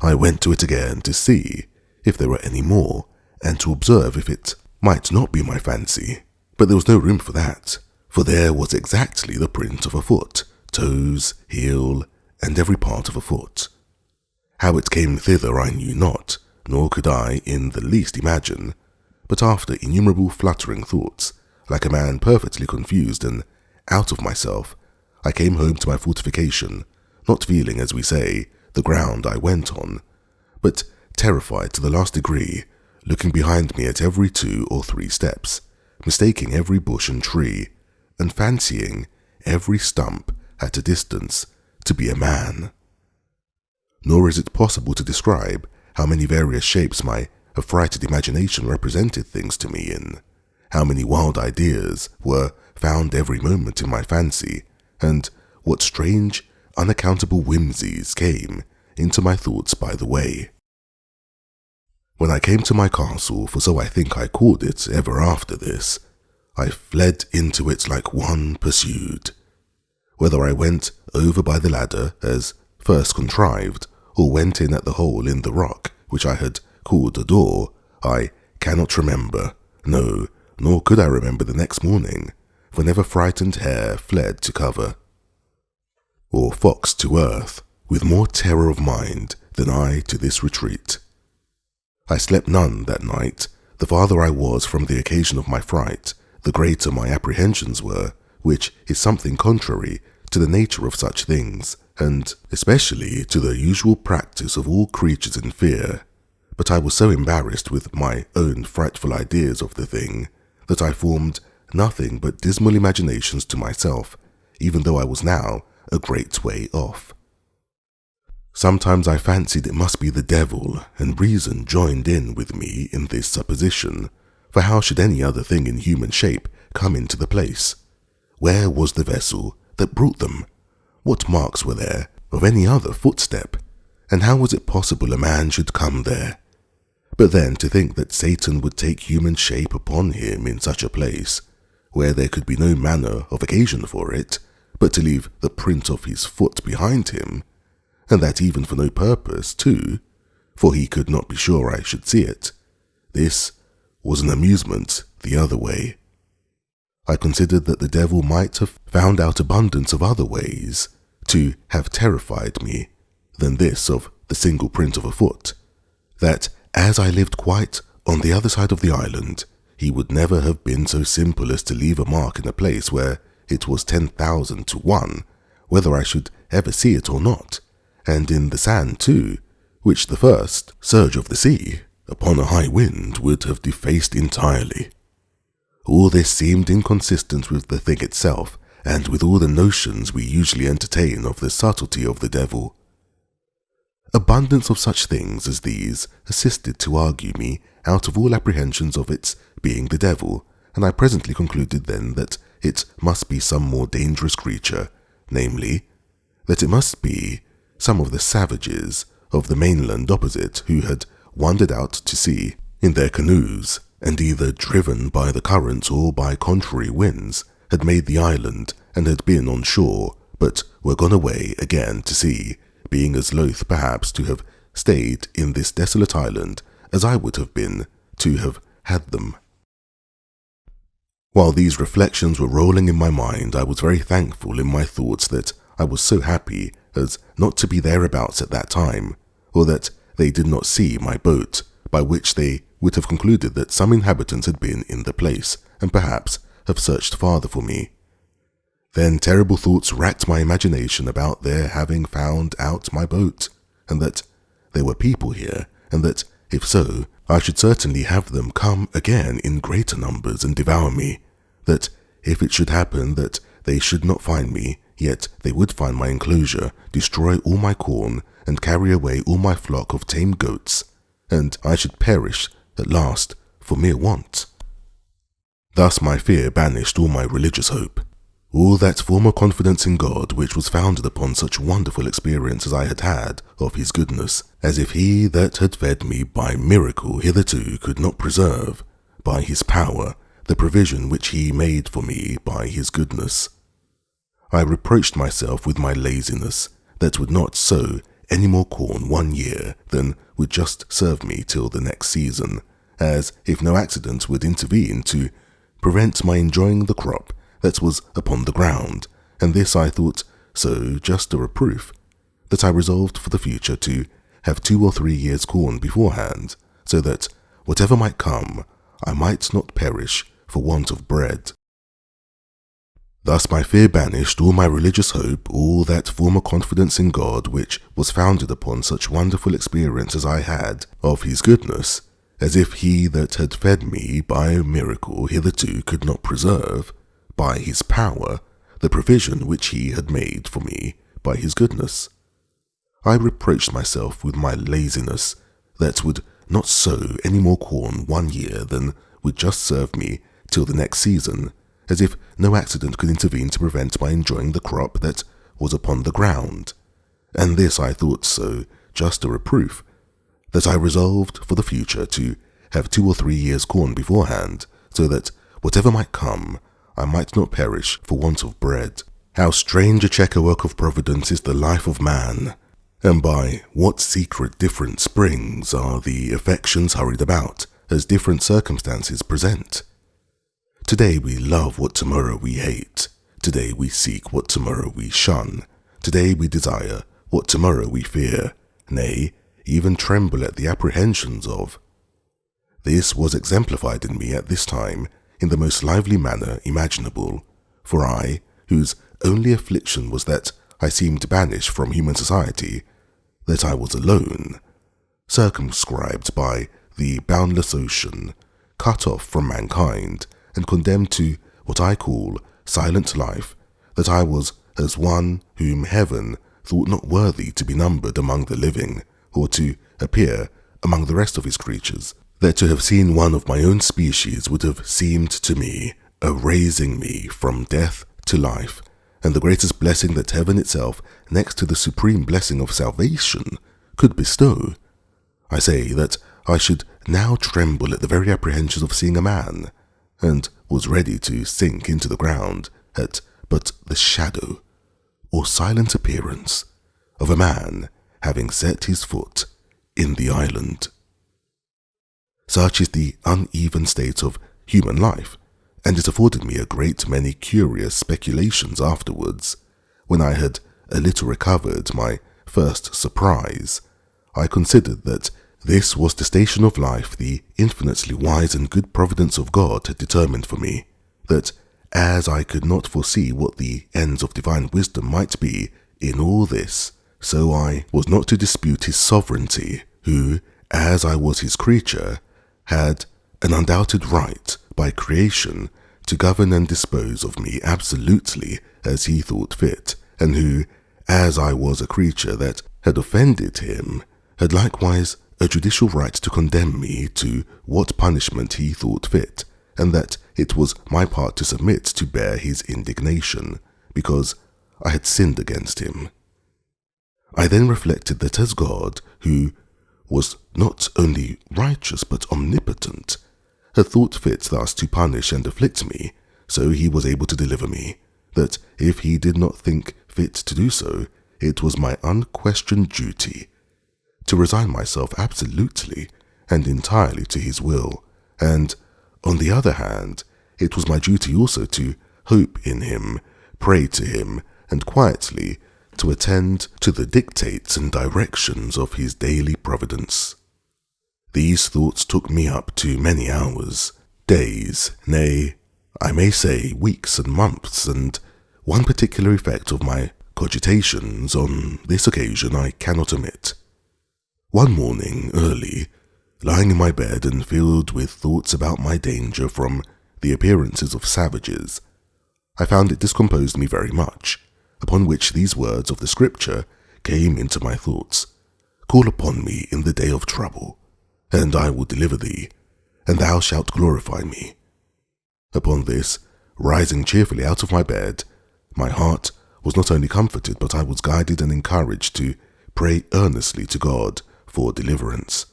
S1: I went to it again to see if there were any more, and to observe if it might not be my fancy, but there was no room for that, for there was exactly the print of a foot, toes, heel, and every part of a foot. How it came thither I knew not, nor could I in the least imagine, but after innumerable fluttering thoughts, like a man perfectly confused and out of myself, I came home to my fortification, not feeling, as we say, the ground I went on, but terrified to the last degree, looking behind me at every 2 or 3 steps, mistaking every bush and tree, and fancying every stump at a distance to be a man. Nor is it possible to describe how many various shapes my affrighted imagination represented things to me in, how many wild ideas were found every moment in my fancy, and what strange, unaccountable whimsies came into my thoughts by the way. When I came to my castle, for so I think I called it ever after this, I fled into it like one pursued. Whether I went over by the ladder, as first contrived, or went in at the hole in the rock, which I had called a door, I cannot remember, no, nor could I remember the next morning, for never frightened hare fled to cover, or fox to earth, with more terror of mind than I to this retreat. I slept none that night. The farther I was from the occasion of my fright, the greater my apprehensions were, which is something contrary to the nature of such things, and especially to the usual practice of all creatures in fear. But I was so embarrassed with my own frightful ideas of the thing, that I formed nothing but dismal imaginations to myself, even though I was now a great way off. Sometimes I fancied it must be the devil, and reason joined in with me in this supposition, for how should any other thing in human shape come into the place? Where was the vessel that brought them? What marks were there of any other footstep? And how was it possible a man should come there? But then to think that Satan would take human shape upon him in such a place, where there could be no manner of occasion for it, but to leave the print of his foot behind him, and that even for no purpose, too, for he could not be sure I should see it. This was an amusement the other way. I considered that the devil might have found out abundance of other ways to have terrified me than this of the single print of a foot, that as I lived quite on the other side of the island, he would never have been so simple as to leave a mark in a place where it was 10,000 to 1 whether I should ever see it or not, and in the sand too, which the first surge of the sea, upon a high wind, would have defaced entirely. All this seemed inconsistent with the thing itself, and with all the notions we usually entertain of the subtlety of the devil. Abundance of such things as these assisted to argue me out of all apprehensions of its being the devil, and I presently concluded then that it must be some more dangerous creature, namely, that it must be some of the savages of the mainland opposite who had wandered out to sea in their canoes, and either driven by the current or by contrary winds, had made the island and had been on shore, but were gone away again to sea, being as loath perhaps to have stayed in this desolate island as I would have been to have had them. While these reflections were rolling in my mind, I was very thankful in my thoughts that I was so happy as not to be thereabouts at that time, or that they did not see my boat, by which they would have concluded that some inhabitants had been in the place, and perhaps have searched farther for me. Then terrible thoughts racked my imagination about their having found out my boat, and that there were people here, and that, if so, I should certainly have them come again in greater numbers and devour me, that if it should happen that they should not find me, yet they would find my enclosure, destroy all my corn, and carry away all my flock of tame goats, and I should perish at last for mere want. Thus my fear banished all my religious hope, all that former confidence in God which was founded upon such wonderful experience as I had had of his goodness, as if he that had fed me by miracle hitherto could not preserve, by his power, the provision which he made for me by his goodness. I reproached myself with my laziness, that would not sow any more corn 1 year than would just serve me till the next season, as if no accident would intervene to prevent my enjoying the crop that was upon the ground, and this I thought so just a reproof, that I resolved for the future to have 2 or 3 years' corn beforehand, so that whatever might come, I might not perish for want of bread. Thus my fear banished all my religious hope, all that former confidence in God which was founded upon such wonderful experience as I had of his goodness, as if he that had fed me by a miracle hitherto could not preserve, by his power, the provision which he had made for me by his goodness. I reproached myself with my laziness, that would not sow any more corn 1 year than would just serve me till the next season, as if no accident could intervene to prevent my enjoying the crop that was upon the ground, and this I thought so just a reproof, that I resolved for the future to have 2 or 3 years' corn beforehand, so that whatever might come, I might not perish for want of bread. How strange a chequerwork of providence is the life of man, and by what secret different springs are the affections hurried about, as different circumstances present. Today we love what tomorrow we hate. Today we seek what tomorrow we shun. Today we desire what tomorrow we fear, nay, even tremble at the apprehensions of. This was exemplified in me at this time in the most lively manner imaginable, for I, whose only affliction was that I seemed banished from human society, that I was alone, circumscribed by the boundless ocean, cut off from mankind, and condemned to what I call silent life, that I was as one whom heaven thought not worthy to be numbered among the living, or to appear among the rest of his creatures, that to have seen one of my own species would have seemed to me a raising me from death to life, and the greatest blessing that heaven itself, next to the supreme blessing of salvation, could bestow. I say that I should now tremble at the very apprehensions of seeing a man, and was ready to sink into the ground at but the shadow or silent appearance of a man having set his foot in the island. Such is the uneven state of human life, and it afforded me a great many curious speculations afterwards. When I had a little recovered my first surprise, I considered that this was the station of life the infinitely wise and good providence of God had determined for me, that as I could not foresee what the ends of divine wisdom might be in all this, so I was not to dispute his sovereignty, who, as I was his creature, had an undoubted right by creation to govern and dispose of me absolutely as he thought fit, and who, as I was a creature that had offended him, had likewise a judicial right to condemn me to what punishment he thought fit, and that it was my part to submit to bear his indignation, because I had sinned against him. I then reflected that as God, who was not only righteous but omnipotent, had thought fit thus to punish and afflict me, so he was able to deliver me, that if he did not think fit to do so, it was my unquestioned duty to resign myself absolutely and entirely to his will, and, on the other hand, it was my duty also to hope in him, pray to him, and quietly to attend to the dictates and directions of his daily providence. These thoughts took me up to many hours, days, nay, I may say weeks and months, and one particular effect of my cogitations on this occasion I cannot omit. One morning, early, lying in my bed and filled with thoughts about my danger from the appearances of savages, I found it discomposed me very much, upon which these words of the Scripture came into my thoughts: "Call upon me in the day of trouble, and I will deliver thee, and thou shalt glorify me." Upon this, rising cheerfully out of my bed, my heart was not only comforted, but I was guided and encouraged to pray earnestly to God for deliverance.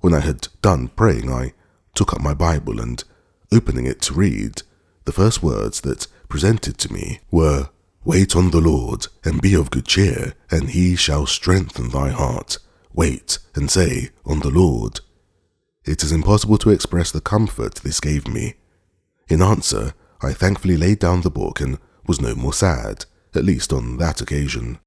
S1: When I had done praying, I took up my Bible and, opening it to read, the first words that presented to me were, "Wait on the Lord, and be of good cheer, and he shall strengthen thy heart. Wait, and say, on the Lord." It is impossible to express the comfort this gave me. In answer, I thankfully laid down the book and was no more sad, at least on that occasion.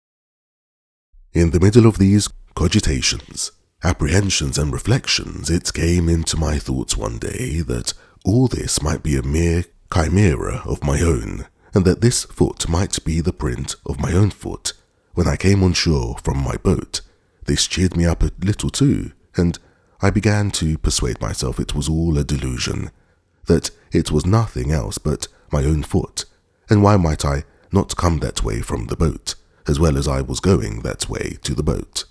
S1: In the middle of these cogitations, apprehensions and reflections, it came into my thoughts one day that all this might be a mere chimera of my own, and that this foot might be the print of my own foot. When I came on shore from my boat, this cheered me up a little too, and I began to persuade myself it was all a delusion, that it was nothing else but my own foot, and why might I not come that way from the boat, as well as I was going that way to the boat?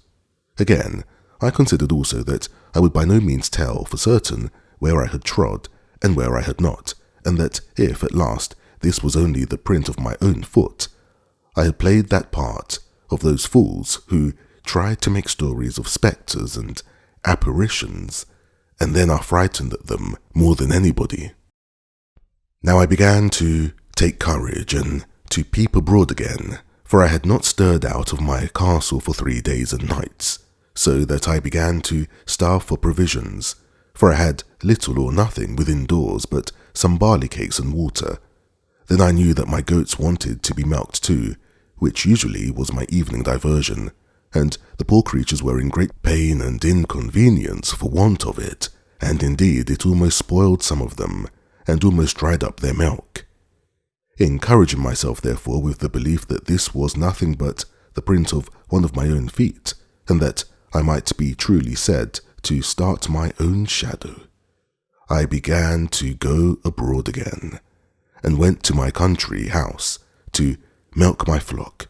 S1: Again, I considered also that I would by no means tell for certain where I had trod and where I had not, and that if at last this was only the print of my own foot, I had played that part of those fools who try to make stories of spectres and apparitions, and then are frightened at them more than anybody. Now I began to take courage and to peep abroad again, for I had not stirred out of my castle for 3 days and nights, so that I began to starve for provisions, for I had little or nothing within doors but some barley cakes and water. Then I knew that my goats wanted to be milked too, which usually was my evening diversion, and the poor creatures were in great pain and inconvenience for want of it, and indeed it almost spoiled some of them, and almost dried up their milk. Encouraging myself therefore with the belief that this was nothing but the print of one of my own feet, and that I might be truly said to start my own shadow, I began to go abroad again, and went to my country house to milk my flock,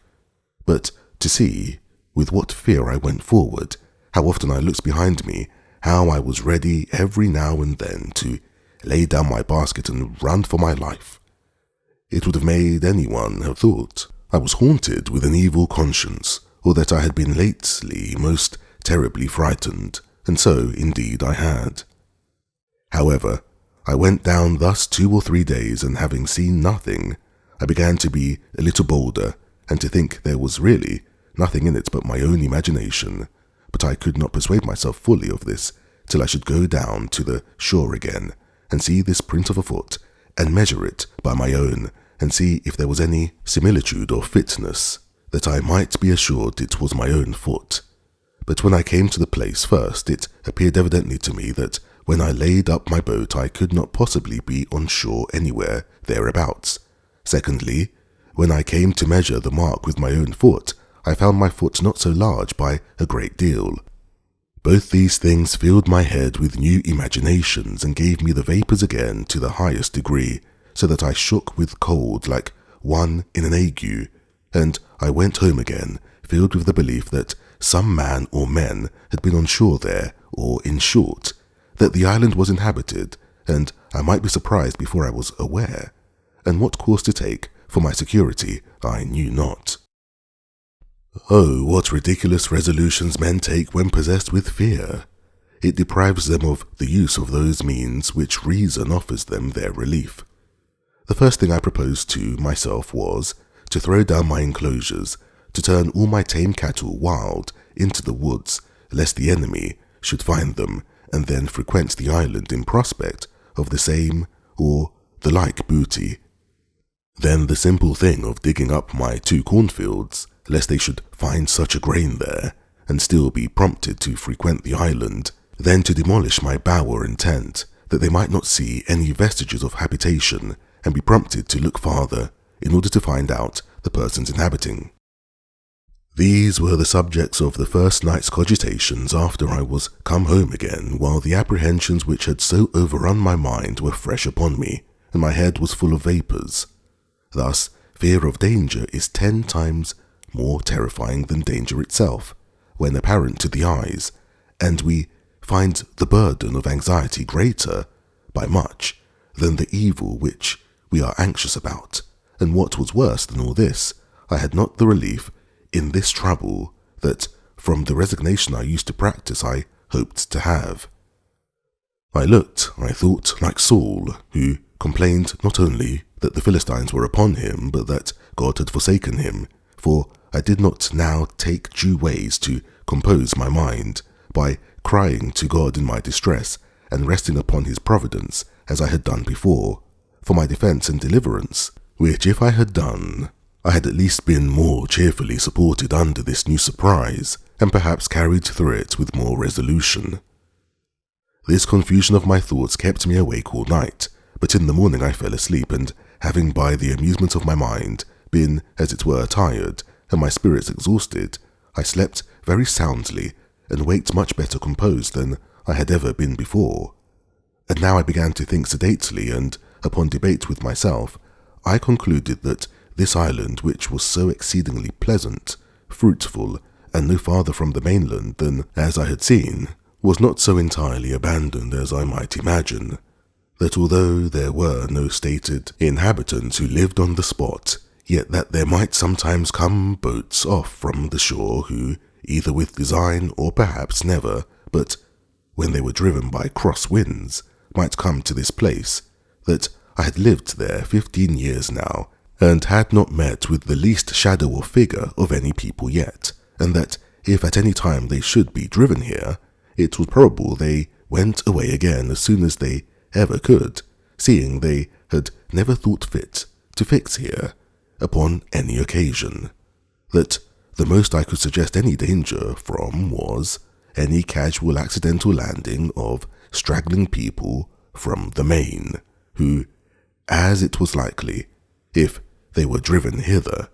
S1: but to see with what fear I went forward, how often I looked behind me, how I was ready every now and then to lay down my basket and run for my life. It would have made anyone have thought I was haunted with an evil conscience, or that I had been lately most terribly frightened, and so indeed I had. However, I went down thus 2 or 3 days, and having seen nothing, I began to be a little bolder, and to think there was really nothing in it but my own imagination, but I could not persuade myself fully of this till I should go down to the shore again, and see this print of a foot, and measure it by my own, and see if there was any similitude or fitness, that I might be assured it was my own foot. But when I came to the place first, it appeared evidently to me that when I laid up my boat I could not possibly be on shore anywhere thereabouts. Secondly, when I came to measure the mark with my own foot, I found my foot not so large by a great deal. Both these things filled my head with new imaginations, and gave me the vapours again to the highest degree, so that I shook with cold like one in an ague, and I went home again, filled with the belief that some man or men had been on shore there, or in short, that the island was inhabited, and I might be surprised before I was aware, and what course to take for my security I knew not. Oh, what ridiculous resolutions men take when possessed with fear! It deprives them of the use of those means which reason offers them their relief. The first thing I proposed to myself was to throw down my enclosures, to turn all my tame cattle wild into the woods, lest the enemy should find them, and then frequent the island in prospect of the same or the like booty. Then the simple thing of digging up my 2 cornfields, lest they should find such a grain there, and still be prompted to frequent the island, then to demolish my bower and tent, that they might not see any vestiges of habitation, and be prompted to look farther, in order to find out the persons inhabiting. These were the subjects of the first night's cogitations after I was come home again, while the apprehensions which had so overrun my mind were fresh upon me, and my head was full of vapours. Thus, fear of danger is 10 times more terrifying than danger itself, when apparent to the eyes, and we find the burden of anxiety greater by much, than the evil which we are anxious about. And what was worse than all this, I had not the relief in this trouble that from the resignation I used to practice I hoped to have. I looked, I thought, like Saul, who complained not only that the Philistines were upon him, but that God had forsaken him, for I did not now take due ways to compose my mind, by crying to God in my distress, and resting upon his providence, as I had done before, for my defence and deliverance, which if I had done, I had at least been more cheerfully supported under this new surprise, and perhaps carried through it with more resolution. This confusion of my thoughts kept me awake all night, but in the morning I fell asleep, and having by the amusement of my mind been, as it were, tired, and my spirits exhausted, I slept very soundly, and waked much better composed than I had ever been before. And now I began to think sedately, and upon debate with myself, I concluded that this island, which was so exceedingly pleasant, fruitful, and no farther from the mainland than as I had seen, was not so entirely abandoned as I might imagine, that although there were no stated inhabitants who lived on the spot, yet that there might sometimes come boats off from the shore who, either with design or perhaps never, but when they were driven by cross winds, might come to this place, that I had lived there 15 years now, and had not met with the least shadow or figure of any people yet, and that if at any time they should be driven here, it was probable they went away again as soon as they ever could, seeing they had never thought fit to fix here upon any occasion, that the most I could suggest any danger from was any casual accidental landing of straggling people from the main, who, as it was likely, if they were driven hither,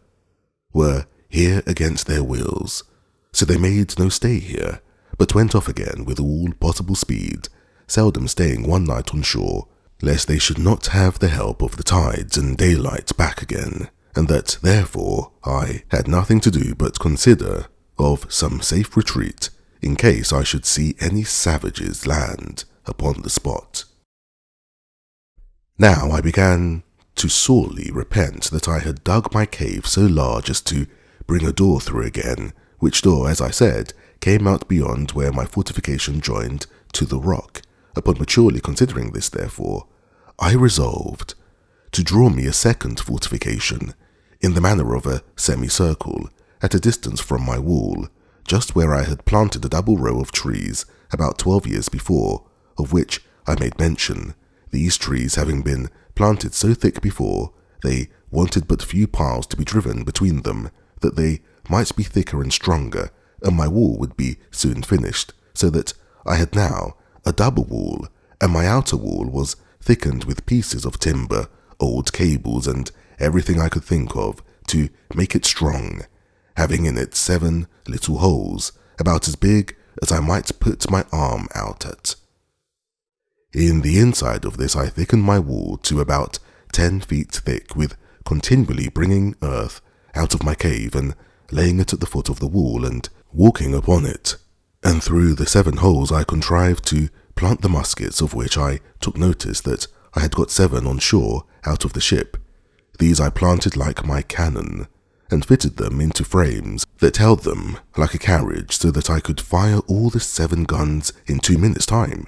S1: were here against their wills, so they made no stay here, but went off again with all possible speed, seldom staying one night on shore, lest they should not have the help of the tides and daylight back again, and that therefore I had nothing to do but consider of some safe retreat, in case I should see any savages land upon the spot. Now I began to sorely repent that I had dug my cave so large as to bring a door through again, which door, as I said, came out beyond where my fortification joined to the rock. Upon maturely considering this, therefore, I resolved to draw me a second fortification, in the manner of a semicircle, at a distance from my wall, just where I had planted a double row of trees about 12 years before, of which I made mention, these trees having been planted so thick before, they wanted but few piles to be driven between them, that they might be thicker and stronger, and my wall would be soon finished, so that I had now a double wall, and my outer wall was thickened with pieces of timber, old cables, and everything I could think of to make it strong, having in it 7 little holes, about as big as I might put my arm out at. In the inside of this I thickened my wall to about 10 feet thick, with continually bringing earth out of my cave and laying it at the foot of the wall and walking upon it, and through the 7 holes I contrived to plant the muskets, of which I took notice that I had got 7 on shore out of the ship. These I planted like my cannon, and fitted them into frames that held them like a carriage, so that I could fire all the 7 guns in 2 minutes' time.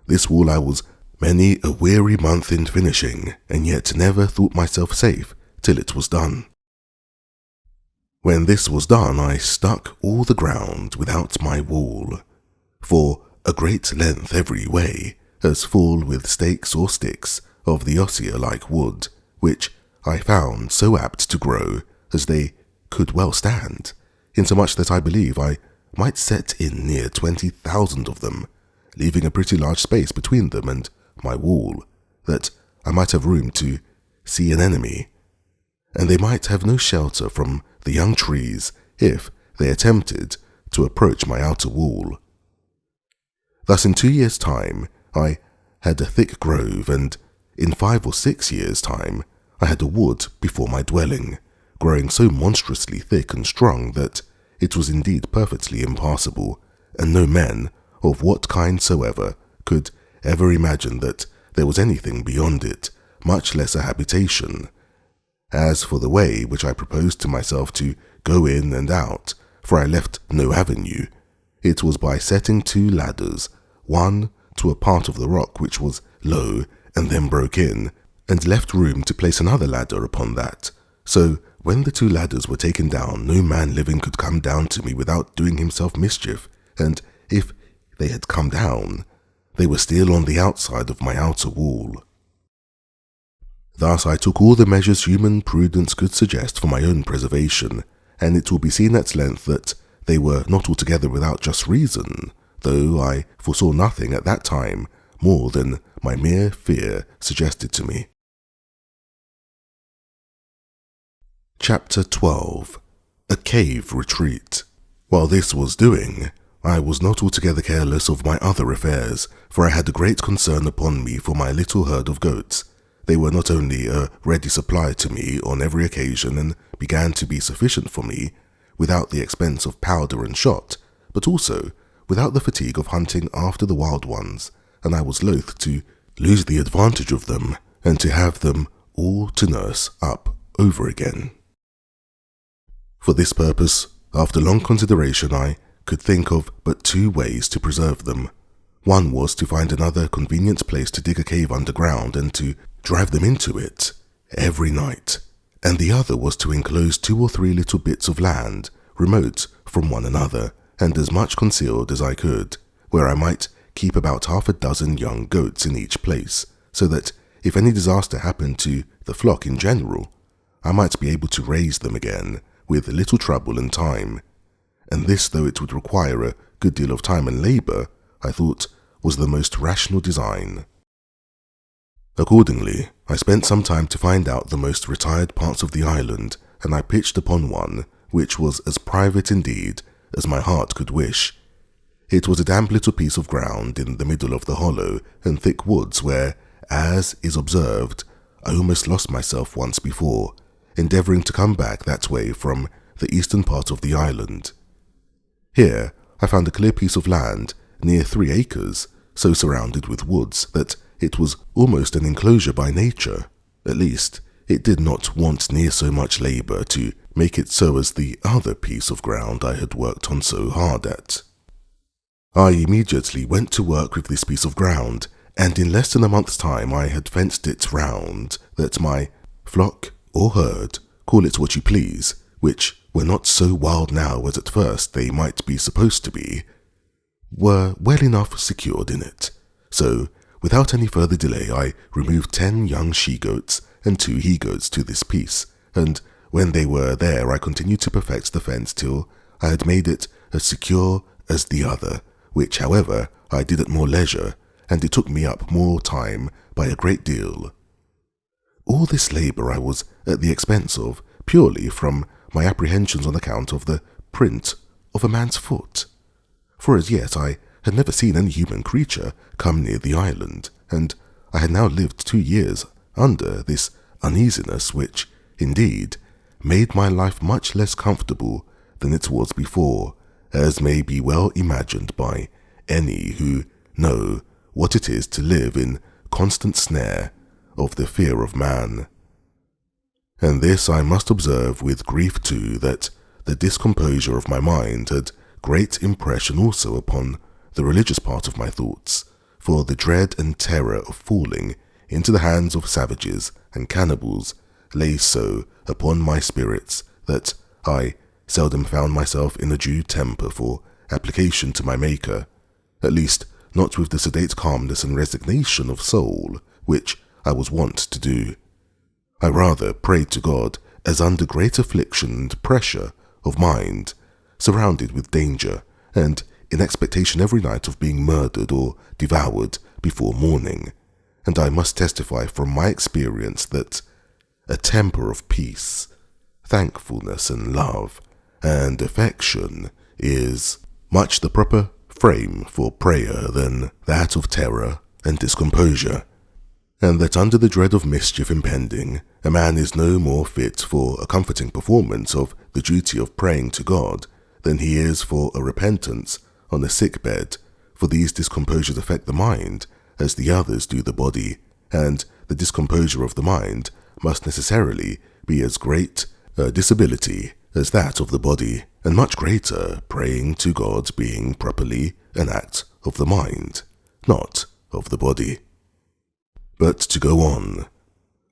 S1: This wall I was many a weary month in finishing, and yet never thought myself safe till it was done. When this was done, I stuck all the ground without my wall, for a great length every way, as full with stakes or sticks of the osier-like wood, which I found so apt to grow as they could well stand, insomuch that I believe I might set in near 20,000 of them, leaving a pretty large space between them and my wall, that I might have room to see an enemy, and they might have no shelter from the young trees if they attempted to approach my outer wall. Thus in 2 years' time I had a thick grove, and in 5 or 6 years' time I had a wood before my dwelling, growing so monstrously thick and strong that it was indeed perfectly impassable, and no men, of what kind soever, could ever imagine that there was anything beyond it, much less a habitation. As for the way which I proposed to myself to go in and out, for I left no avenue, it was by setting 2 ladders, one to a part of the rock which was low and then broke in, and left room to place another ladder upon that. So when the 2 ladders were taken down, no man living could come down to me without doing himself mischief, and if they had come down, they were still on the outside of my outer wall. Thus I took all the measures human prudence could suggest for my own preservation, and it will be seen at length that they were not altogether without just reason, though I foresaw nothing at that time more than my mere fear suggested to me. Chapter 12. A Cave Retreat. While this was doing, I was not altogether careless of my other affairs, for I had a great concern upon me for my little herd of goats. They were not only a ready supply to me on every occasion and began to be sufficient for me, without the expense of powder and shot, but also without the fatigue of hunting after the wild ones, and I was loath to lose the advantage of them, and to have them all to nurse up over again. For this purpose, after long consideration, I could think of but 2 ways to preserve them. One was to find another convenient place to dig a cave underground and to drive them into it every night, and the other was to enclose 2 or 3 little bits of land, remote from one another, and as much concealed as I could, where I might keep about 6 young goats in each place, so that if any disaster happened to the flock in general, I might be able to raise them again with little trouble and time. And this, though it would require a good deal of time and labour, I thought was the most rational design. Accordingly, I spent some time to find out the most retired parts of the island, and I pitched upon one which was as private indeed as my heart could wish. It was a damp little piece of ground in the middle of the hollow and thick woods where, as is observed, I almost lost myself once before, endeavouring to come back that way from the eastern part of the island. Here I found a clear piece of land, near 3 acres, so surrounded with woods that it was almost an enclosure by nature. At least, it did not want near so much labour to make it so as the other piece of ground I had worked on so hard at. I immediately went to work with this piece of ground, and in less than a month's time I had fenced it round, that my flock or herd, call it what you please, which were not so wild now as at first they might be supposed to be, were well enough secured in it. So, without any further delay, I removed 10 young she-goats and 2 he-goats to this piece, and when they were there I continued to perfect the fence till I had made it as secure as the other, which, however, I did at more leisure, and it took me up more time by a great deal. All this labour I was at the expense of, purely from my apprehensions on account of the print of a man's foot. For as yet I had never seen any human creature come near the island, and I had now lived 2 years under this uneasiness which, indeed, made my life much less comfortable than it was before, as may be well imagined by any who know what it is to live in constant snare of the fear of man. And this I must observe with grief too, that the discomposure of my mind had great impression also upon the religious part of my thoughts, for the dread and terror of falling into the hands of savages and cannibals lay so upon my spirits that I seldom found myself in a due temper for application to my Maker, at least not with the sedate calmness and resignation of soul which I was wont to do. I rather prayed to God as under great affliction and pressure of mind, surrounded with danger, and in expectation every night of being murdered or devoured before morning, and I must testify from my experience that a temper of peace, thankfulness and love, and affection is much the proper frame for prayer than that of terror and discomposure, and that under the dread of mischief impending, a man is no more fit for a comforting performance of the duty of praying to God than he is for a repentance on a sick bed, for these discomposures affect the mind as the others do the body, and the discomposure of the mind must necessarily be as great a disability as that of the body, and much greater, praying to God being properly an act of the mind, not of the body. But to go on,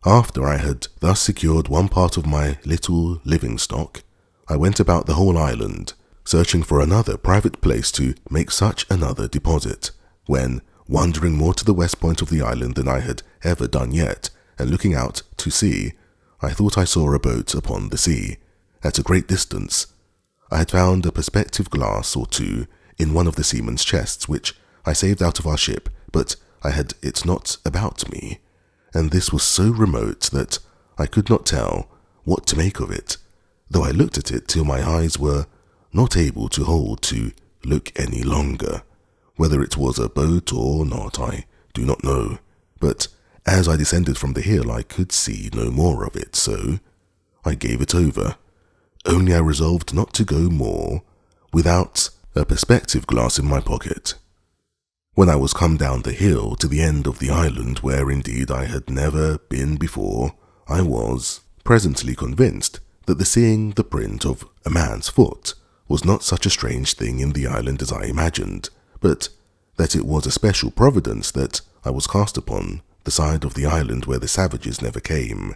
S1: after I had thus secured one part of my little living stock, I went about the whole island, searching for another private place to make such another deposit, when, wandering more to the west point of the island than I had ever done yet, and looking out to sea, I thought I saw a boat upon the sea, at a great distance. I had found a perspective glass or two in one of the seaman's chests, which I saved out of our ship, but I had it not about me, and this was so remote that I could not tell what to make of it, though I looked at it till my eyes were not able to hold to look any longer. Whether it was a boat or not, I do not know, but as I descended from the hill I could see no more of it, so I gave it over. Only I resolved not to go more without a perspective glass in my pocket. When I was come down the hill to the end of the island, where indeed I had never been before, I was presently convinced that the seeing the print of a man's foot was not such a strange thing in the island as I imagined, but that it was a special providence that I was cast upon the side of the island where the savages never came.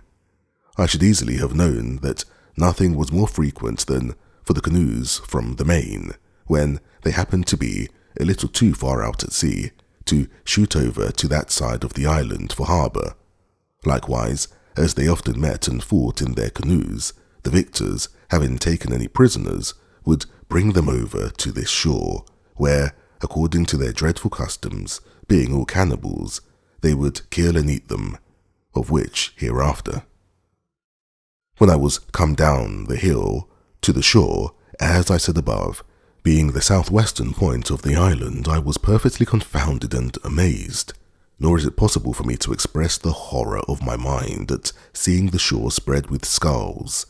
S1: I should easily have known that nothing was more frequent than for the canoes from the main, when they happened to be a little too far out at sea, to shoot over to that side of the island for harbour. Likewise, as they often met and fought in their canoes, the victors, having taken any prisoners, would bring them over to this shore, where, according to their dreadful customs, being all cannibals, they would kill and eat them, of which hereafter. When I was come down the hill to the shore, as I said above, being the southwestern point of the island, I was perfectly confounded and amazed, nor is it possible for me to express the horror of my mind at seeing the shore spread with skulls,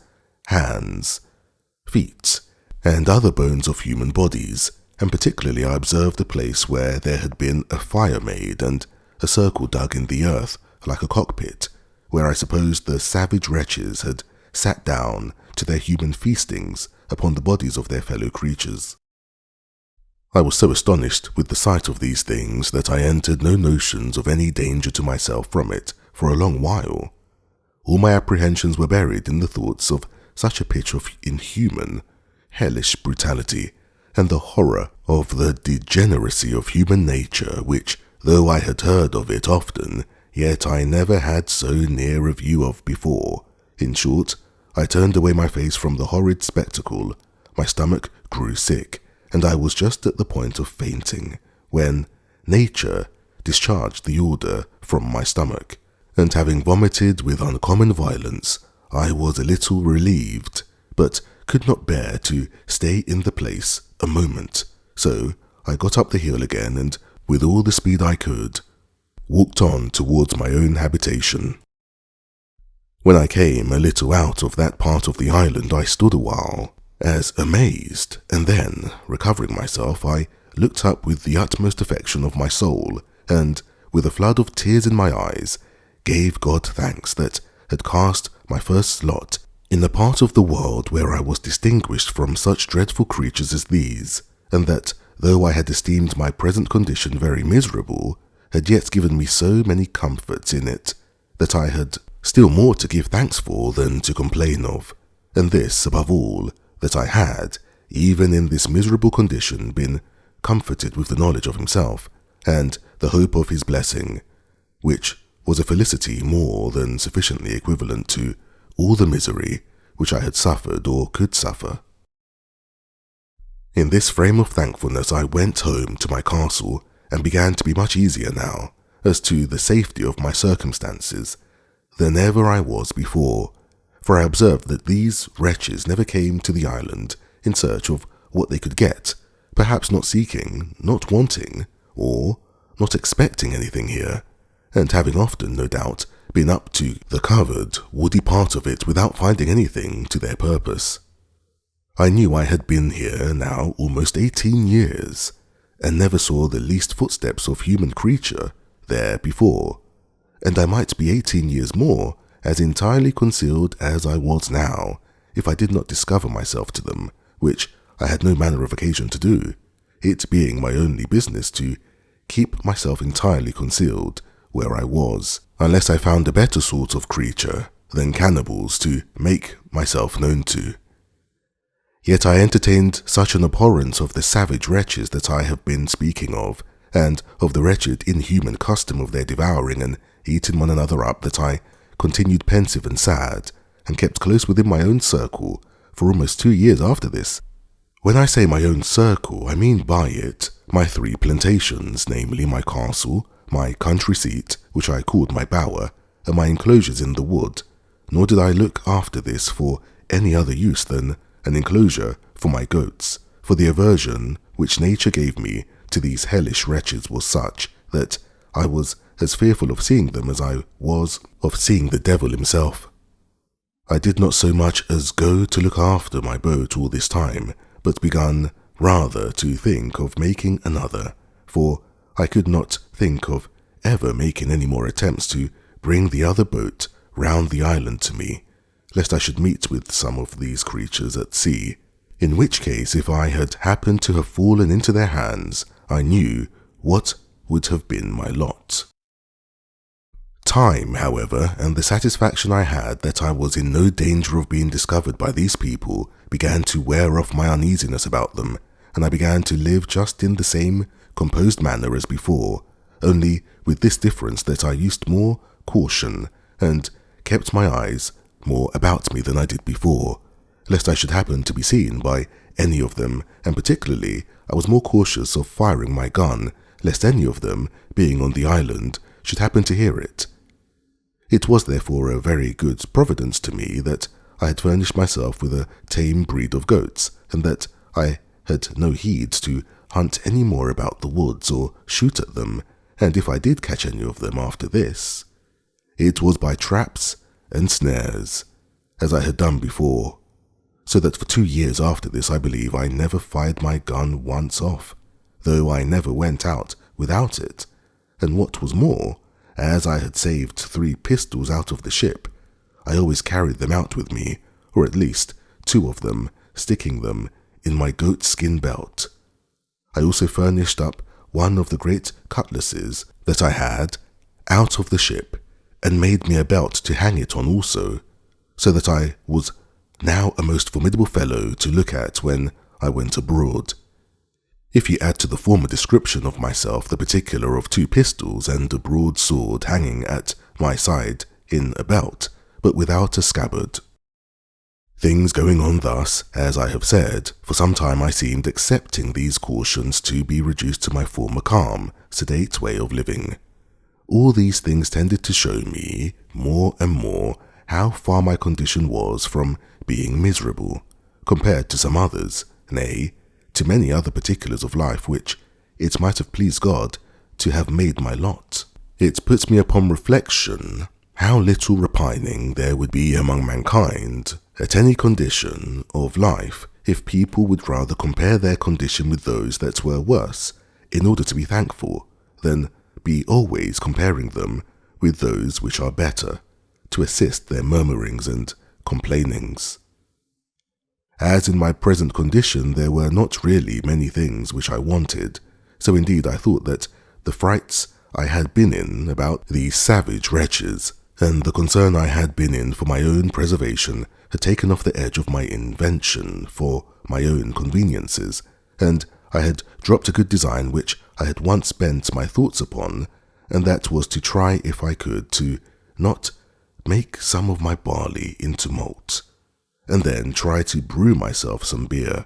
S1: hands, feet, and other bones of human bodies, and particularly I observed a place where there had been a fire made and a circle dug in the earth like a cockpit, where I supposed the savage wretches had sat down to their human feastings upon the bodies of their fellow creatures. I was so astonished with the sight of these things that I entered no notions of any danger to myself from it for a long while. All my apprehensions were buried in the thoughts of such a pitch of inhuman, hellish brutality, and the horror of the degeneracy of human nature, which, though I had heard of it often, yet I never had so near a view of before. In short, I turned away my face from the horrid spectacle, my stomach grew sick, and I was just at the point of fainting, when nature discharged the order from my stomach, and having vomited with uncommon violence, I was a little relieved, but could not bear to stay in the place a moment, so I got up the hill again, and with all the speed I could, walked on towards my own habitation. When I came a little out of that part of the island, I stood a while, as amazed, and then, recovering myself, I looked up with the utmost affection of my soul, and, with a flood of tears in my eyes, gave God thanks that had cast my first lot in the part of the world where I was distinguished from such dreadful creatures as these, and that, though I had esteemed my present condition very miserable, had yet given me so many comforts in it, that I had still more to give thanks for than to complain of, and this, above all, that I had, even in this miserable condition, been comforted with the knowledge of himself, and the hope of his blessing, which was a felicity more than sufficiently equivalent to all the misery which I had suffered or could suffer. In this frame of thankfulness I went home to my castle, and began to be much easier now, as to the safety of my circumstances, than ever I was before, for I observed that these wretches never came to the island in search of what they could get, perhaps not seeking, not wanting, or not expecting anything here, and having often, no doubt, been up to the covered, woody part of it without finding anything to their purpose. I knew I had been here now almost 18 years, and never saw the least footsteps of human creature there before, and I might be 18 years more as entirely concealed as I was now, if I did not discover myself to them, which I had no manner of occasion to do, it being my only business to keep myself entirely concealed where I was, unless I found a better sort of creature than cannibals to make myself known to. Yet I entertained such an abhorrence of the savage wretches that I have been speaking of, and of the wretched inhuman custom of their devouring and eating one another up, that I continued pensive and sad, and kept close within my own circle for almost 2 years after this. When I say my own circle, I mean by it my 3 plantations, namely my castle, my country seat, which I called my bower, and my enclosures in the wood, nor did I look after this for any other use than an enclosure for my goats, for the aversion which nature gave me to these hellish wretches was such that I was as fearful of seeing them as I was of seeing the devil himself. I did not so much as go to look after my boat all this time, but begun rather to think of making another, for I could not think of ever making any more attempts to bring the other boat round the island to me, lest I should meet with some of these creatures at sea, in which case, if I had happened to have fallen into their hands, I knew what would have been my lot. Time, however, and the satisfaction I had that I was in no danger of being discovered by these people, began to wear off my uneasiness about them, and I began to live just in the same composed manner as before, only with this difference, that I used more caution, and kept my eyes more about me than I did before, lest I should happen to be seen by any of them, and particularly I was more cautious of firing my gun, lest any of them, being on the island, should happen to hear it. It was therefore a very good providence to me that I had furnished myself with a tame breed of goats, and that I had no heed to hunt any more about the woods or shoot at them, and if I did catch any of them after this, it was by traps and snares, as I had done before, so that for 2 years after this I believe I never fired my gun once off, though I never went out without it, and what was more, as I had saved 3 pistols out of the ship, I always carried them out with me, or at least 2 of them, sticking them in my goat-skin belt. I also furnished up one of the great cutlasses that I had out of the ship, and made me a belt to hang it on also, so that I was now a most formidable fellow to look at when I went abroad. If you add to the former description of myself the particular of 2 pistols and a broad sword hanging at my side in a belt, but without a scabbard. Things going on thus, as I have said, for some time I seemed, accepting these cautions, to be reduced to my former calm, sedate way of living. All these things tended to show me, more and more, how far my condition was from being miserable, compared to some others, nay, to many other particulars of life which it might have pleased God to have made my lot. It puts me upon reflection how little repining there would be among mankind at any condition of life if people would rather compare their condition with those that were worse, in order to be thankful, than be always comparing them with those which are better, to assist their murmurings and complainings. As in my present condition there were not really many things which I wanted, so indeed I thought that the frights I had been in about these savage wretches, and the concern I had been in for my own preservation, had taken off the edge of my invention for my own conveniences, and I had dropped a good design which I had once bent my thoughts upon, and that was to try, if I could, to not make some of my barley into malt, and then try to brew myself some beer.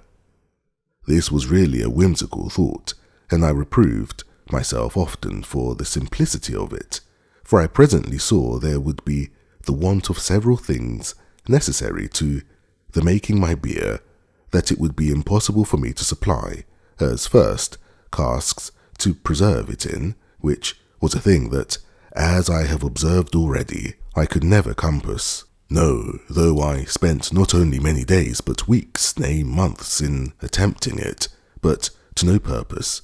S1: This was really a whimsical thought, and I reproved myself often for the simplicity of it, for I presently saw there would be the want of several things necessary to the making my beer that it would be impossible for me to supply, as first, casks to preserve it in, which was a thing that, as I have observed already, I could never compass. No, though I spent not only many days, but weeks, nay months, in attempting it, but to no purpose.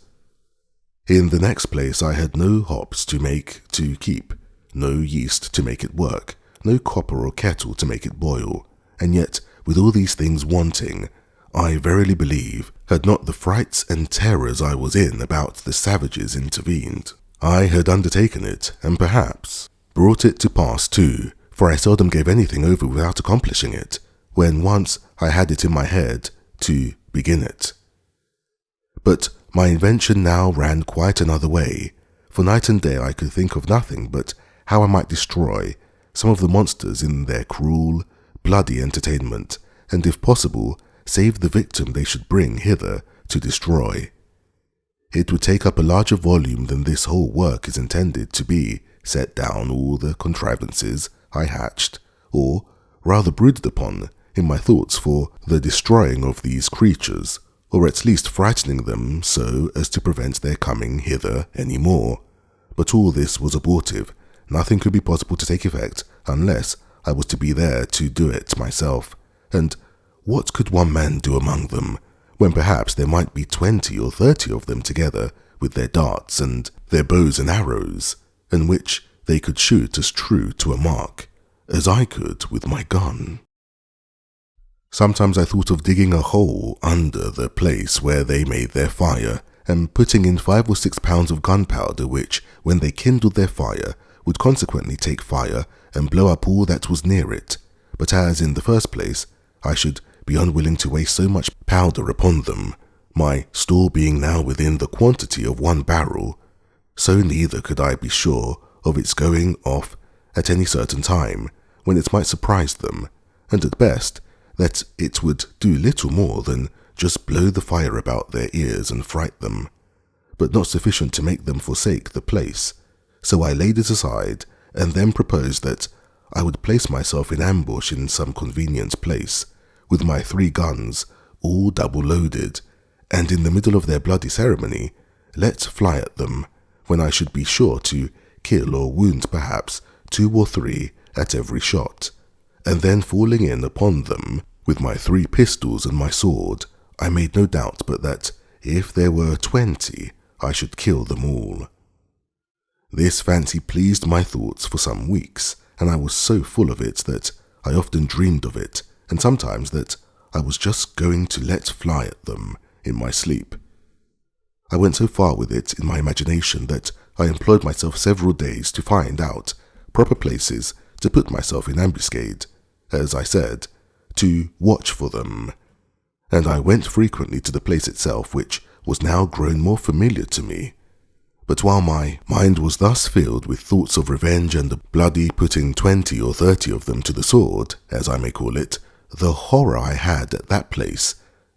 S1: In the next place I had no hops to make to keep, no yeast to make it work, no copper or kettle to make it boil, and yet, with all these things wanting, I verily believe, had not the frights and terrors I was in about the savages intervened, I had undertaken it, and perhaps brought it to pass too, for I seldom gave anything over without accomplishing it, when once I had it in my head to begin it. But my invention now ran quite another way, for night and day I could think of nothing but how I might destroy some of the monsters in their cruel, bloody entertainment, and if possible, save the victim they should bring hither to destroy. It would take up a larger volume than this whole work is intended to be, set down all the contrivances I hatched, or rather brooded upon, in my thoughts for the destroying of these creatures, or at least frightening them so as to prevent their coming hither any more. But all this was abortive. Nothing could be possible to take effect unless I was to be there to do it myself. And what could one man do among them, when perhaps there might be 20 or 30 of them together, with their darts and their bows and arrows, and which they could shoot as true to a mark as I could with my gun? Sometimes I thought of digging a hole under the place where they made their fire, and putting in 5 or 6 pounds of gunpowder, which, when they kindled their fire, would consequently take fire and blow up all that was near it. But as, in the first place, I should be unwilling to waste so much powder upon them, my store being now within the quantity of 1 barrel, so neither could I be sure of its going off at any certain time, when it might surprise them, and at best, that it would do little more than just blow the fire about their ears and fright them, but not sufficient to make them forsake the place. So I laid it aside, and then proposed that I would place myself in ambush in some convenient place, with my 3 guns, all double loaded, and in the middle of their bloody ceremony, let fly at them, when I should be sure to kill or wound perhaps 2 or 3 at every shot, and then falling in upon them with my 3 pistols and my sword, I made no doubt but that if there were 20, I should kill them all. This fancy pleased my thoughts for some weeks, and I was so full of it that I often dreamed of it, and sometimes that I was just going to let fly at them in my sleep. I went so far with it in my imagination that I employed myself several days to find out proper places to put myself in ambuscade, as I said, to watch for them, and I went frequently to the place itself, which was now grown more familiar to me. But while my mind was thus filled with thoughts of revenge and the bloody putting 20 or 30 of them to the sword, as I may call it, the horror I had at that place,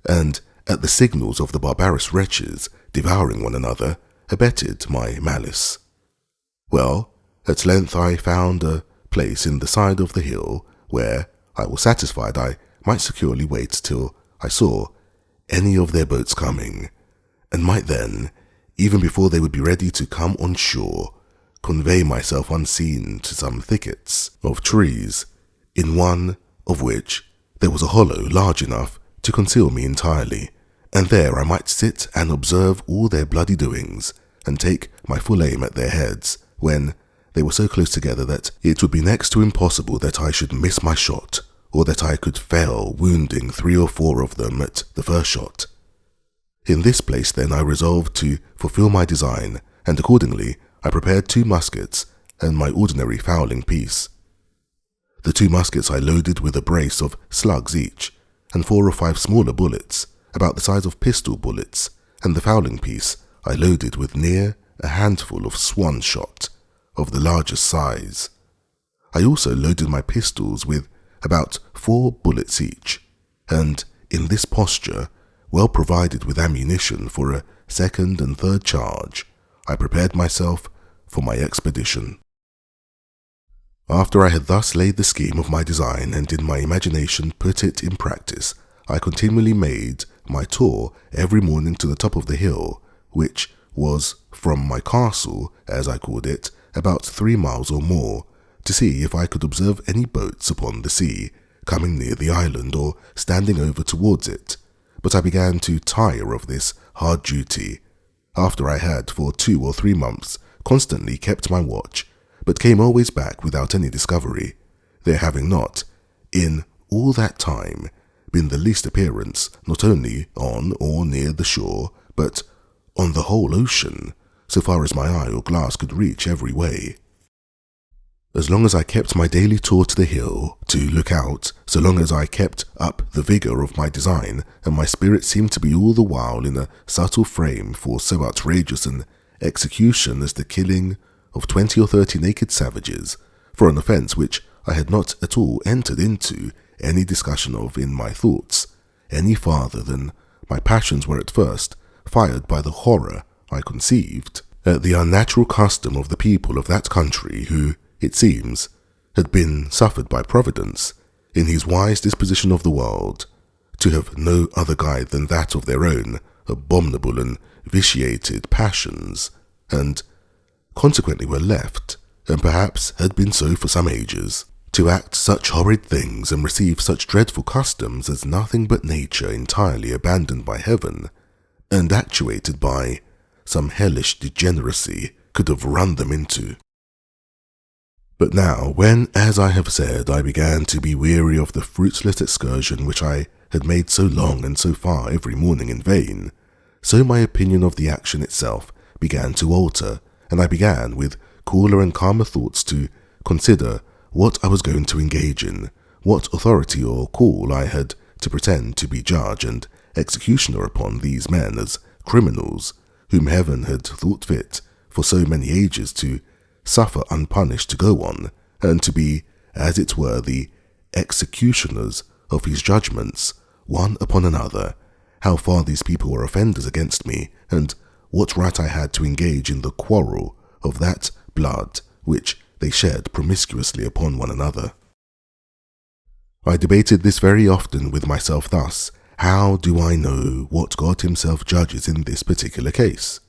S1: and at the signals of the barbarous wretches devouring one another, abetted my malice. Well, at length I found a place in the side of the hill where I was satisfied I might securely wait till I saw any of their boats coming, and might then, even before they would be ready to come on shore, convey myself unseen to some thickets of trees, in one of which there was a hollow large enough to conceal me entirely, and there I might sit and observe all their bloody doings, and take my full aim at their heads, when they were so close together that it would be next to impossible that I should miss my shot, or that I could fail wounding 3 or 4 of them at the first shot. In this place then I resolved to fulfill my design, and accordingly I prepared 2 muskets and my ordinary fowling piece. The 2 muskets I loaded with a brace of slugs each, and 4 or 5 smaller bullets, about the size of pistol bullets, and the fowling piece I loaded with near a handful of swan shot, of the largest size. I also loaded my pistols with about 4 bullets each, and in this posture, well provided with ammunition for a second and third charge, I prepared myself for my expedition. After I had thus laid the scheme of my design and in my imagination put it in practice, I continually made my tour every morning to the top of the hill, which was from my castle, as I called it, about 3 miles or more, to see if I could observe any boats upon the sea, coming near the island or standing over towards it. But I began to tire of this hard duty, after I had for 2 or 3 months constantly kept my watch, but came always back without any discovery, there having not, in all that time, been the least appearance not only on or near the shore, but on the whole ocean, so far as my eye or glass could reach every way. As long as I kept my daily tour to the hill to look out, so long as I kept up the vigour of my design, and my spirit seemed to be all the while in a subtle frame for so outrageous an execution as the killing of 20 or 30 naked savages, for an offence which I had not at all entered into any discussion of in my thoughts, any farther than my passions were at first fired by the horror I conceived at the unnatural custom of the people of that country who, it seems, had been suffered by Providence, in his wise disposition of the world, to have no other guide than that of their own abominable and vitiated passions, and consequently were left, and perhaps had been so for some ages, to act such horrid things and receive such dreadful customs as nothing but nature entirely abandoned by heaven, and actuated by some hellish degeneracy, could have run them into. But now, when, as I have said, I began to be weary of the fruitless excursion which I had made so long and so far every morning in vain, so my opinion of the action itself began to alter, and I began, with cooler and calmer thoughts, to consider what I was going to engage in, what authority or call I had to pretend to be judge and executioner upon these men as criminals, whom heaven had thought fit for so many ages to suffer unpunished to go on, and to be, as it were, the executioners of his judgments, one upon another, how far these people were offenders against me, and what right I had to engage in the quarrel of that blood which they shed promiscuously upon one another. I debated this very often with myself thus: how do I know what God himself judges in this particular case?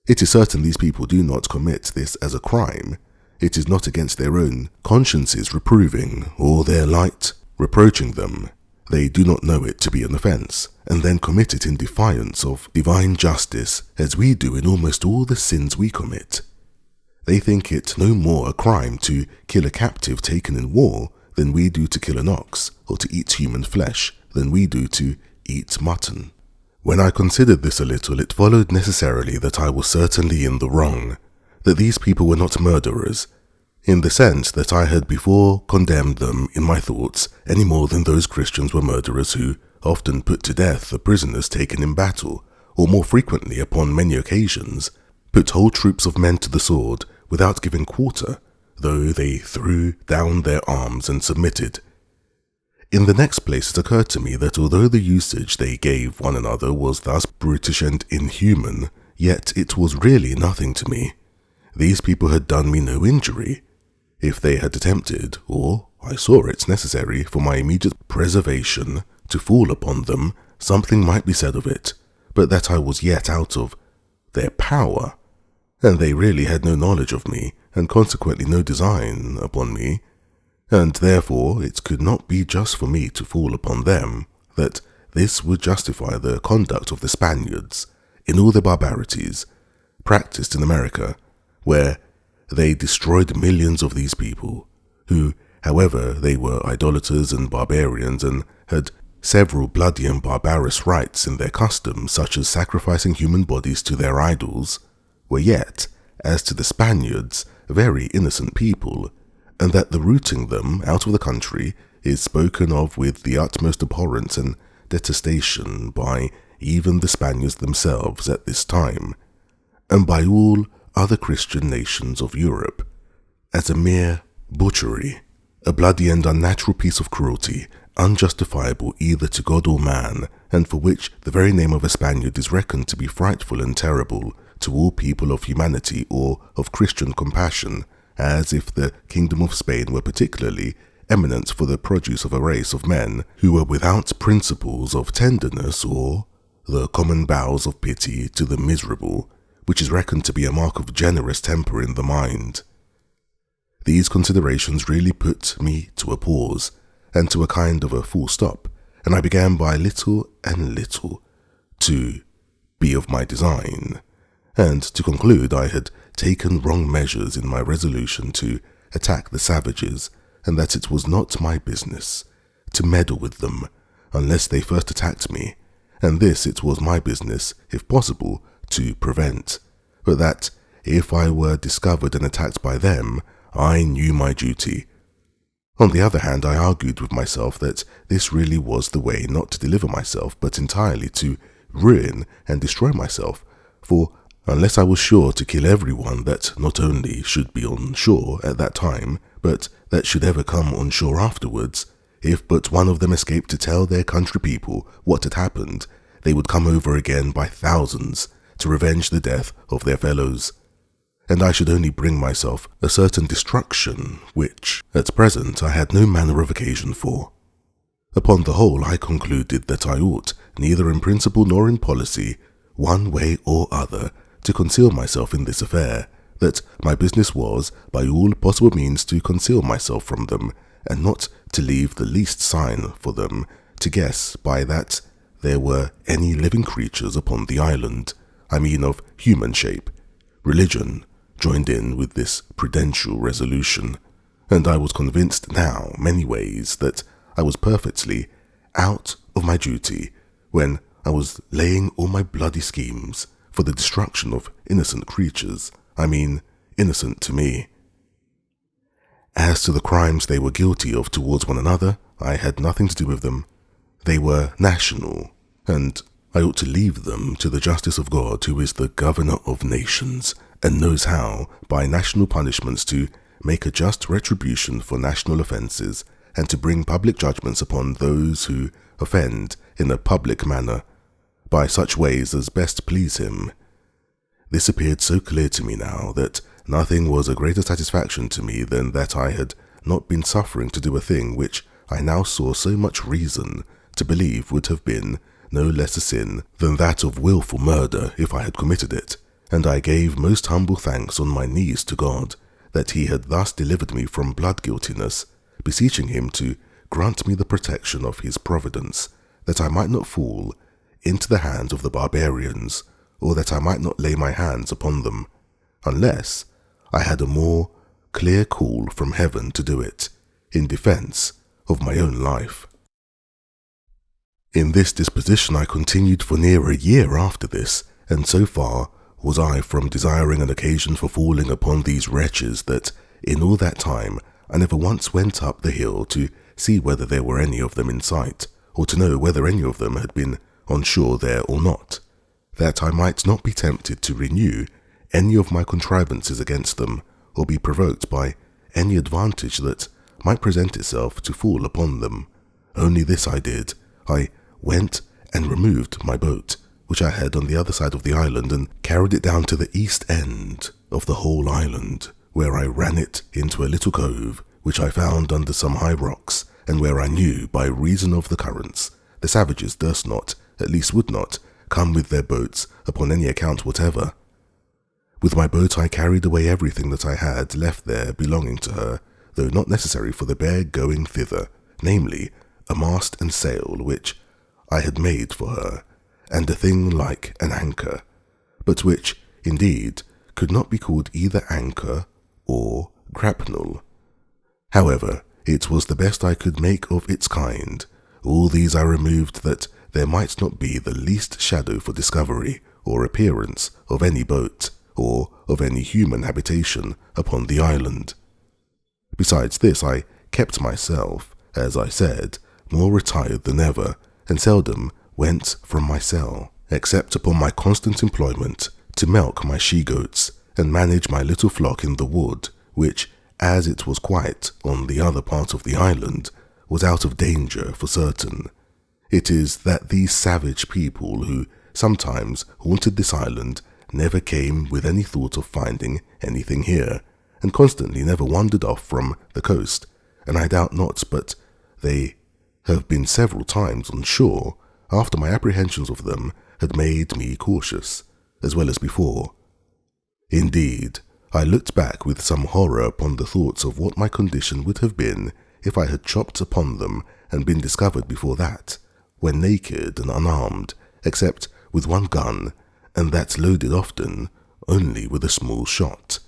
S1: It is certain these people do not commit this as a crime. It is not against their own consciences reproving, or their light reproaching them. They do not know it to be an offence, and then commit it in defiance of divine justice, as we do in almost all the sins we commit. They think it no more a crime to kill a captive taken in war than we do to kill an ox, or to eat human flesh than we do to eat mutton. When I considered this a little, it followed necessarily that I was certainly in the wrong, that these people were not murderers, in the sense that I had before condemned them in my thoughts any more than those Christians were murderers who often put to death the prisoners taken in battle, or more frequently, upon many occasions, put whole troops of men to the sword without giving quarter, though they threw down their arms and submitted. In the next place, it occurred to me that although the usage they gave one another was thus brutish and inhuman, yet it was really nothing to me. These people had done me no injury. If they had attempted, or I saw it necessary for my immediate preservation, to fall upon them, something might be said of it, but that I was yet out of their power, and they really had no knowledge of me, and consequently no design upon me, and therefore it could not be just for me to fall upon them, that this would justify the conduct of the Spaniards, in all their barbarities, practiced in America, where they destroyed millions of these people, who, however, they were idolaters and barbarians, and had several bloody and barbarous rites in their customs, such as sacrificing human bodies to their idols, were yet, as to the Spaniards, very innocent people, and that the rooting them out of the country is spoken of with the utmost abhorrence and detestation by even the Spaniards themselves at this time, and by all other Christian nations of Europe, as a mere butchery, a bloody and unnatural piece of cruelty, unjustifiable either to God or man, and for which the very name of a Spaniard is reckoned to be frightful and terrible to all people of humanity or of Christian compassion, as if the kingdom of Spain were particularly eminent for the produce of a race of men who were without principles of tenderness or the common bowels of pity to the miserable, which is reckoned to be a mark of generous temper in the mind. These considerations really put me to a pause, and to a kind of a full stop, and I began by little and little to be of my design, and to conclude I had taken wrong measures in my resolution to attack the savages, and that it was not my business to meddle with them unless they first attacked me, and this it was my business, if possible, to prevent, but that if I were discovered and attacked by them, I knew my duty. On the other hand, I argued with myself that this really was the way not to deliver myself, but entirely to ruin and destroy myself, for unless I was sure to kill everyone that not only should be on shore at that time, but that should ever come on shore afterwards, if but one of them escaped to tell their country people what had happened, they would come over again by thousands to revenge the death of their fellows, and I should only bring myself a certain destruction which, at present, I had no manner of occasion for. Upon the whole, I concluded that I ought, neither in principle nor in policy, one way or other, to conceal myself in this affair, that my business was, by all possible means, to conceal myself from them, and not to leave the least sign for them to guess by that there were any living creatures upon the island, I mean of human shape. Religion joined in with this prudential resolution, and I was convinced now, many ways, that I was perfectly out of my duty when I was laying all my bloody schemes for the destruction of innocent creatures, I mean innocent to me. As to the crimes they were guilty of towards one another, I had nothing to do with them. They were national, and I ought to leave them to the justice of God, who is the governor of nations, and knows how, by national punishments, to make a just retribution for national offences, and to bring public judgments upon those who offend in a public manner, by such ways as best please him. This appeared so clear to me now that nothing was a greater satisfaction to me than that I had not been suffering to do a thing which I now saw so much reason to believe would have been no less a sin than that of wilful murder if I had committed it, and I gave most humble thanks on my knees to God that he had thus delivered me from blood guiltiness, beseeching him to grant me the protection of his providence, that I might not fall into the hands of the barbarians, or that I might not lay my hands upon them, unless I had a more clear call from heaven to do it, in defence of my own life. In this disposition I continued for near a year after this, and so far was I from desiring an occasion for falling upon these wretches that in all that time I never once went up the hill to see whether there were any of them in sight, or to know whether any of them had been on shore there or not, that I might not be tempted to renew any of my contrivances against them, or be provoked by any advantage that might present itself to fall upon them. Only this I did: I went and removed my boat, which I had on the other side of the island, and carried it down to the east end of the whole island, where I ran it into a little cove, which I found under some high rocks, and where I knew, by reason of the currents, the savages durst not, at least would not, come with their boats upon any account whatever. With my boat I carried away everything that I had left there belonging to her, though not necessary for the bare going thither, namely, a mast and sail which I had made for her, and a thing like an anchor, but which, indeed, could not be called either anchor or grapnel. However, it was the best I could make of its kind. All these I removed that there might not be the least shadow for discovery or appearance of any boat, or of any human habitation upon the island. Besides this, I kept myself, as I said, more retired than ever, and seldom went from my cell, except upon my constant employment to milk my she-goats, and manage my little flock in the wood, which, as it was quite on the other part of the island, was out of danger for certain. It is that these savage people who sometimes haunted this island never came with any thought of finding anything here, and constantly never wandered off from the coast, and I doubt not but they have been several times on shore after my apprehensions of them had made me cautious, as well as before. Indeed, I looked back with some horror upon the thoughts of what my condition would have been if I had chopped upon them and been discovered before that, when naked and unarmed, except with one gun, and that loaded often only with a small shot.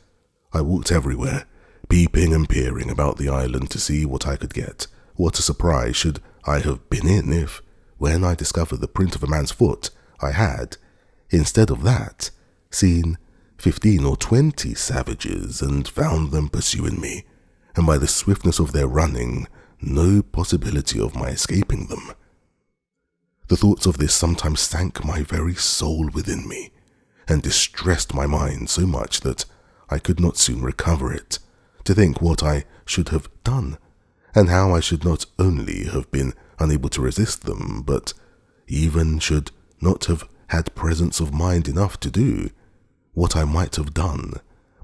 S1: I walked everywhere, peeping and peering about the island to see what I could get. What a surprise should I have been in if, when I discovered the print of a man's foot, I had, instead of that, seen 15 or 20 savages and found them pursuing me, and by the swiftness of their running, no possibility of my escaping them. The thoughts of this sometimes sank my very soul within me, and distressed my mind so much that I could not soon recover it, to think what I should have done, and how I should not only have been unable to resist them, but even should not have had presence of mind enough to do what I might have done,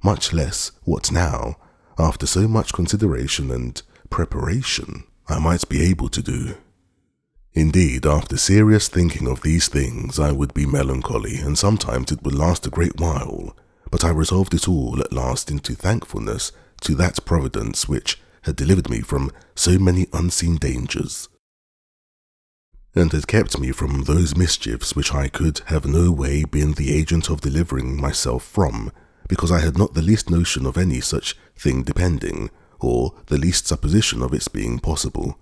S1: much less what now, after so much consideration and preparation, I might be able to do. Indeed, after serious thinking of these things, I would be melancholy, and sometimes it would last a great while, but I resolved it all at last into thankfulness to that Providence which had delivered me from so many unseen dangers, and had kept me from those mischiefs which I could have no way been the agent of delivering myself from, because I had not the least notion of any such thing depending, or the least supposition of its being possible.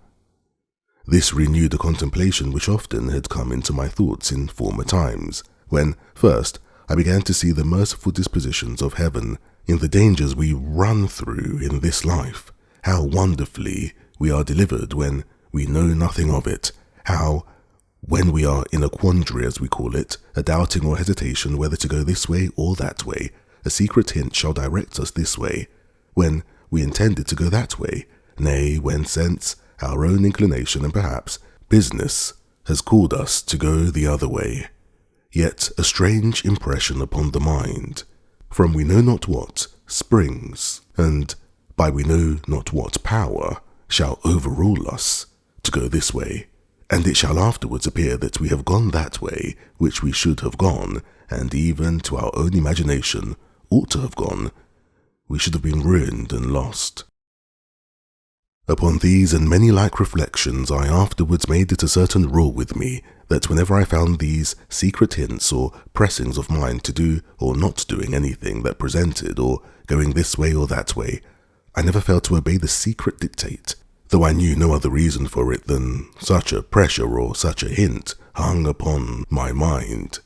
S1: This renewed a contemplation which often had come into my thoughts in former times, when, first, I began to see the merciful dispositions of heaven in the dangers we run through in this life, how wonderfully we are delivered when we know nothing of it, how, when we are in a quandary, as we call it, a doubting or hesitation whether to go this way or that way, a secret hint shall direct us this way, when we intended to go that way, nay, when sense, our own inclination, and perhaps business has called us to go the other way. Yet a strange impression upon the mind, from we know not what, springs, and by we know not what power, shall overrule us, to go this way, and it shall afterwards appear that we have gone that way which we should have gone, and even to our own imagination ought to have gone. We should have been ruined and lost. Upon these and many like reflections, I afterwards made it a certain rule with me that whenever I found these secret hints or pressings of mind to do or not doing anything that presented, or going this way or that way, I never failed to obey the secret dictate, though I knew no other reason for it than such a pressure or such a hint hung upon my mind.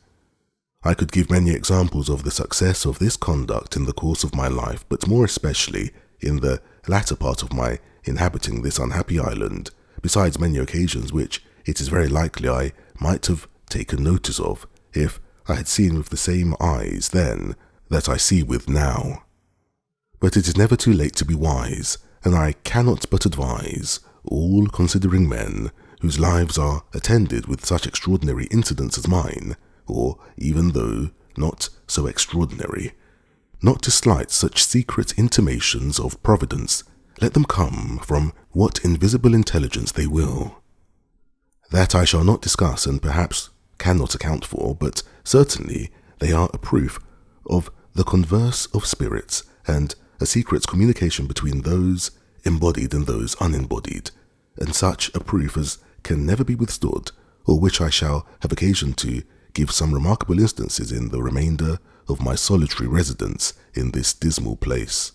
S1: I could give many examples of the success of this conduct in the course of my life, but more especially in the latter part of my inhabiting this unhappy island, besides many occasions which it is very likely I might have taken notice of, if I had seen with the same eyes then that I see with now. But it is never too late to be wise, and I cannot but advise all considering men whose lives are attended with such extraordinary incidents as mine, or even though not so extraordinary, not to slight such secret intimations of Providence, let them come from what invisible intelligence they will. That I shall not discuss, and perhaps cannot account for, but certainly they are a proof of the converse of spirits, and a secret communication between those embodied and those unembodied, and such a proof as can never be withstood, or which I shall have occasion to give some remarkable instances in the remainder of my solitary residence in this dismal place.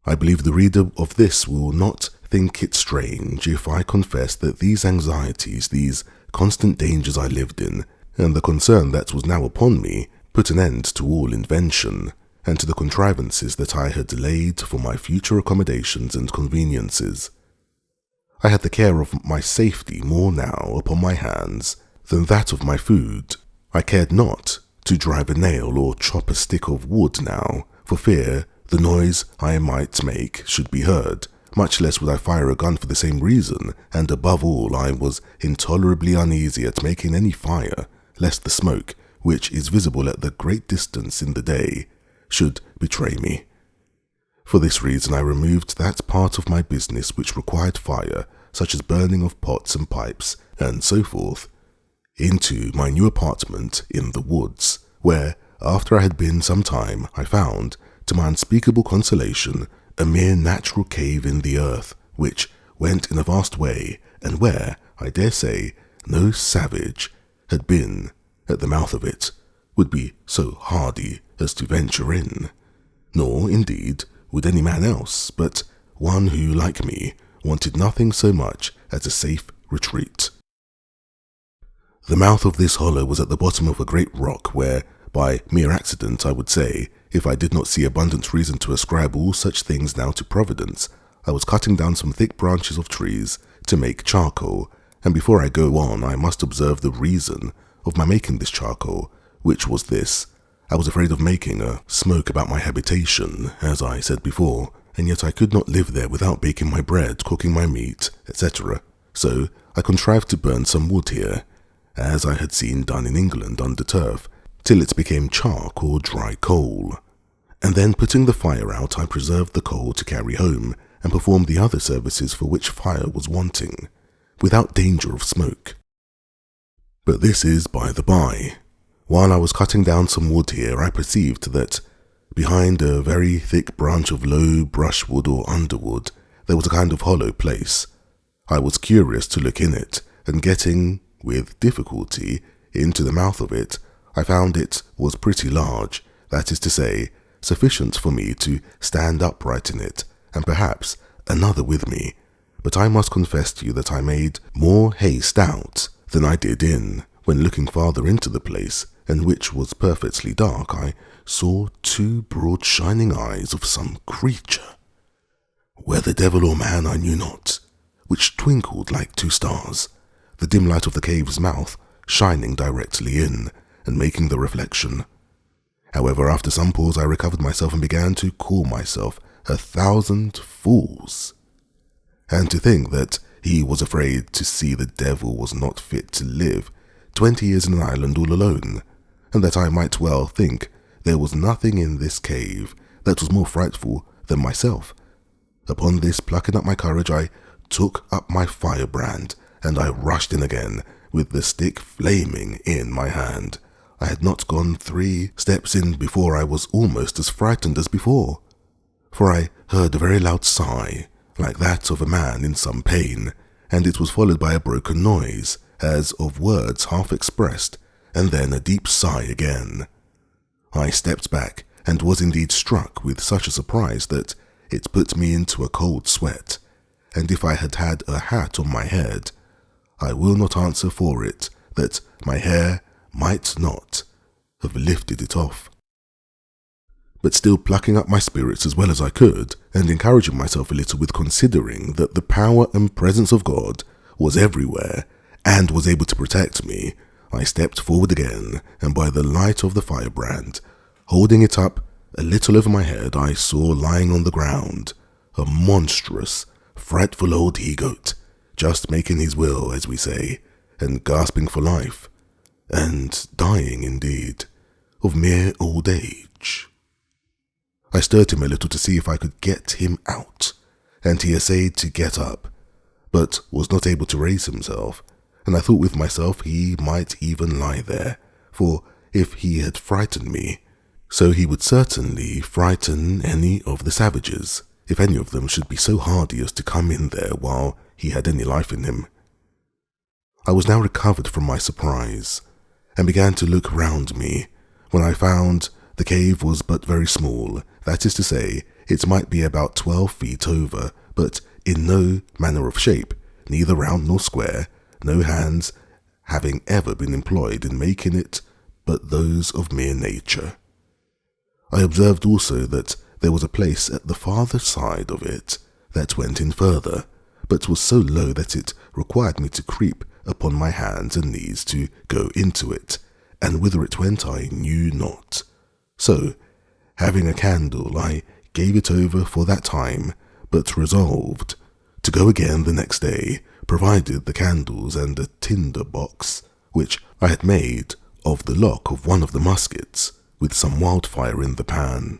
S1: I believe the reader of this will not think it strange if I confess that these anxieties, these constant dangers I lived in, and the concern that was now upon me, put an end to all invention, and to the contrivances that I had laid for my future accommodations and conveniences. I had the care of my safety more now upon my hands than that of my food. I cared not to drive a nail or chop a stick of wood now, for fear the noise I might make should be heard, much less would I fire a gun for the same reason, and above all I was intolerably uneasy at making any fire, lest the smoke, which is visible at the great distance in the day, should betray me. For this reason I removed that part of my business which required fire, such as burning of pots and pipes, and so forth, into my new apartment in the woods, where, after I had been some time, I found, to my unspeakable consolation, a mere natural cave in the earth, which went in a vast way, and where, I dare say, no savage had been at the mouth of it, would be so hardy as to venture in, nor, indeed, would any man else, but one who, like me, wanted nothing so much as a safe retreat. The mouth of this hollow was at the bottom of a great rock where, by mere accident, I would say, if I did not see abundant reason to ascribe all such things now to Providence, I was cutting down some thick branches of trees to make charcoal, and before I go on, I must observe the reason of my making this charcoal, which was this. I was afraid of making a smoke about my habitation, as I said before, and yet I could not live there without baking my bread, cooking my meat, etc. So I contrived to burn some wood here, as I had seen done in England under turf, till it became chark or dry coal. And then putting the fire out, I preserved the coal to carry home, and performed the other services for which fire was wanting, without danger of smoke. But this is by the by. While I was cutting down some wood here, I perceived that, behind a very thick branch of low brushwood or underwood, there was a kind of hollow place. I was curious to look in it, and getting, with difficulty, into the mouth of it, I found it was pretty large, that is to say, sufficient for me to stand upright in it, and perhaps another with me, but I must confess to you that I made more haste out than I did in. When looking farther into the place, and which was perfectly dark, I saw two broad shining eyes of some creature, whether devil or man I knew not, which twinkled like two stars, the dim light of the cave's mouth shining directly in, and making the reflection. However, after some pause I recovered myself and began to call myself 1,000 fools. And to think that he was afraid to see the devil was not fit to live 20 years in an island all alone, and that I might well think there was nothing in this cave that was more frightful than myself. Upon this, plucking up my courage, I took up my firebrand, and I rushed in again, with the stick flaming in my hand. I had not gone 3 steps in before I was almost as frightened as before, for I heard a very loud sigh, like that of a man in some pain, and it was followed by a broken noise, as of words half expressed, and then a deep sigh again. I stepped back, and was indeed struck with such a surprise that it put me into a cold sweat, and if I had had a hat on my head, I will not answer for it that my hair might not have lifted it off. But still plucking up my spirits as well as I could, and encouraging myself a little with considering that the power and presence of God was everywhere, and was able to protect me, I stepped forward again, and by the light of the firebrand, holding it up a little over my head, I saw lying on the ground a monstrous, frightful old he-goat, just making his will, as we say, and gasping for life, and dying indeed, of mere old age. I stirred him a little to see if I could get him out, and he essayed to get up, but was not able to raise himself, and I thought with myself he might even lie there, for if he had frightened me, so he would certainly frighten any of the savages, if any of them should be so hardy as to come in there while he had any life in him. I was now recovered from my surprise, and began to look round me, when I found the cave was but very small, that is to say, it might be about 12 feet over, but in no manner of shape, neither round nor square, no hands having ever been employed in making it but those of mere nature. I observed also that there was a place at the farther side of it that went in further, but was so low that it required me to creep upon my hands and knees to go into it, and whither it went I knew not. So, having a candle, I gave it over for that time, but resolved to go again the next day, provided the candles and a tinder box, which I had made of the lock of one of the muskets, with some wildfire in the pan.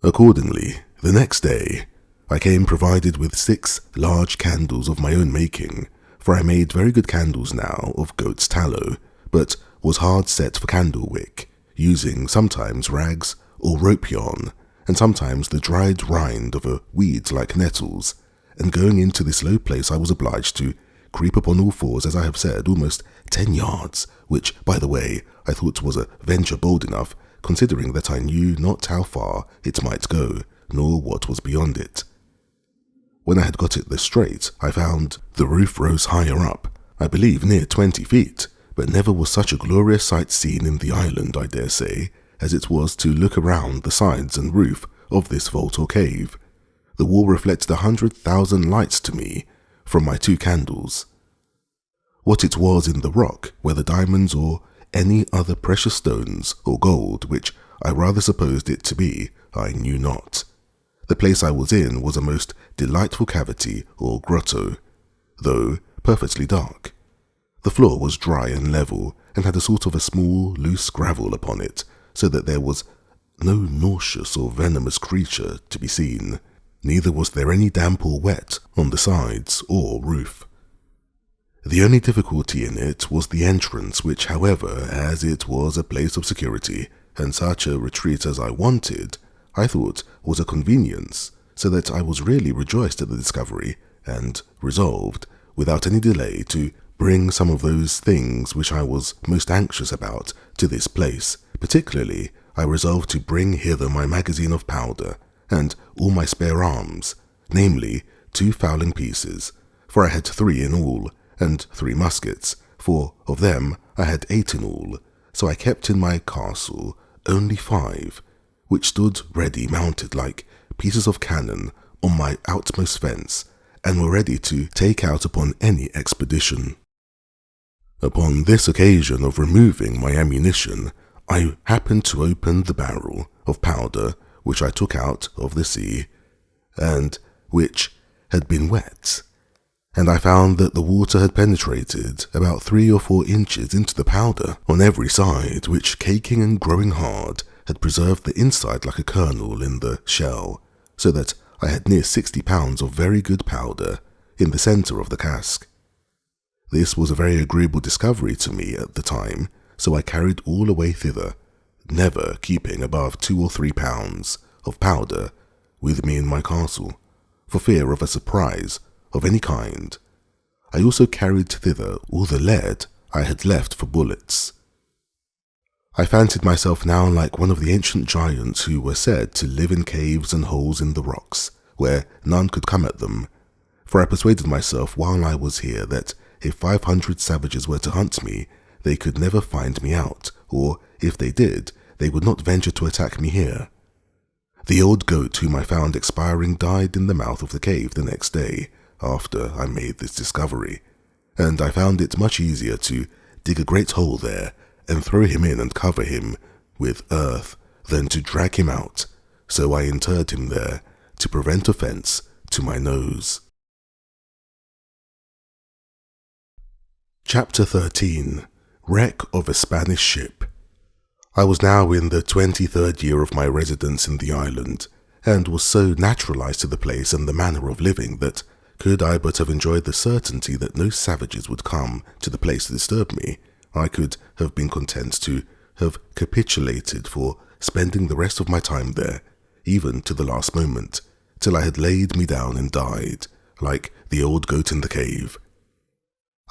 S1: Accordingly, the next day, I came provided with 6 large candles of my own making, for I made very good candles now of goat's tallow, but was hard set for candle wick, using sometimes rags or rope yarn, and sometimes the dried rind of a weed like nettles, and going into this low place I was obliged to creep upon all fours, as I have said, almost 10 yards, which, by the way, I thought was a venture bold enough, considering that I knew not how far it might go, nor what was beyond it. When I had got it this straight, I found the roof rose higher up, I believe near 20 feet, but never was such a glorious sight seen in the island, I dare say, as it was to look around the sides and roof of this vault or cave. The wall reflected 100,000 lights to me from my 2 candles. What it was in the rock, whether diamonds or any other precious stones or gold, which I rather supposed it to be, I knew not. The place I was in was a most delightful cavity or grotto, though perfectly dark. The floor was dry and level, and had a sort of a small, loose gravel upon it, so that there was no nauseous or venomous creature to be seen, neither was there any damp or wet on the sides or roof. The only difficulty in it was the entrance, which, however, as it was a place of security, and such a retreat as I wanted, I thought was a convenience, so that I was really rejoiced at the discovery, and resolved, without any delay, to bring some of those things which I was most anxious about to this place. Particularly, I resolved to bring hither my magazine of powder, and all my spare arms, namely 2 fowling pieces, for I had 3 in all, and 3 muskets, for of them I had 8 in all, so I kept in my castle only 5, which stood ready mounted like pieces of cannon on my outmost fence, and were ready to take out upon any expedition. Upon this occasion of removing my ammunition, I happened to open the barrel of powder which I took out of the sea, and which had been wet, and I found that the water had penetrated about 3 or 4 inches into the powder on every side, which, caking and growing hard, had preserved the inside like a kernel in the shell, so that I had near 60 pounds of very good powder in the centre of the cask. This was a very agreeable discovery to me at the time, so I carried all away thither, never keeping above 2 or 3 pounds of powder with me in my castle, for fear of a surprise of any kind. I also carried thither all the lead I had left for bullets. I fancied myself now like one of the ancient giants who were said to live in caves and holes in the rocks, where none could come at them, for I persuaded myself while I was here that if 500 savages were to hunt me, they could never find me out, or if they did, they would not venture to attack me here. The old goat whom I found expiring died in the mouth of the cave the next day after I made this discovery, and I found it much easier to dig a great hole there and throw him in and cover him with earth than to drag him out, so I interred him there to prevent offence to my nose. Chapter 13. Wreck of a Spanish Ship. I was now in the 23rd year of my residence in the island, and was so naturalized to the place and the manner of living that, could I but have enjoyed the certainty that no savages would come to the place to disturb me, I could have been content to have capitulated for spending the rest of my time there, even to the last moment, till I had laid me down and died, like the old goat in the cave.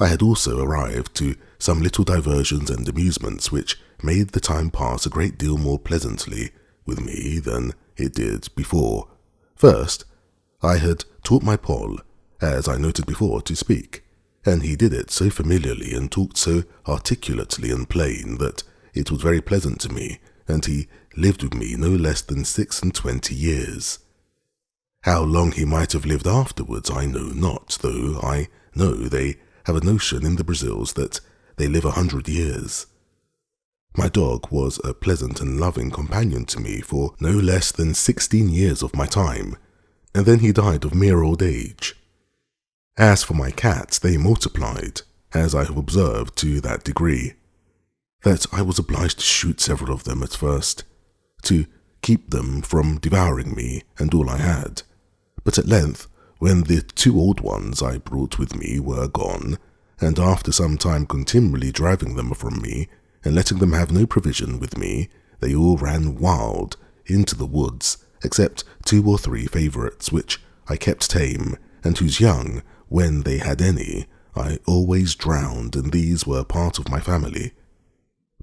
S1: I had also arrived to some little diversions and amusements which made the time pass a great deal more pleasantly with me than it did before. First, I had taught my Paul, as I noted before, to speak, and he did it so familiarly and talked so articulately and plain that it was very pleasant to me, and he lived with me no less than 26 years. How long he might have lived afterwards I know not, though I know they have a notion in the Brazils that they live 100 years. My dog was a pleasant and loving companion to me for no less than 16 years of my time, and then he died of mere old age. As for my cats, they multiplied, as I have observed, to that degree, that I was obliged to shoot several of them at first, to keep them from devouring me and all I had. But at length, when the 2 old ones I brought with me were gone, and after some time continually driving them from me, and letting them have no provision with me, they all ran wild into the woods, except 2 or 3 favourites which I kept tame, and whose young, when they had any, I always drowned, and these were part of my family.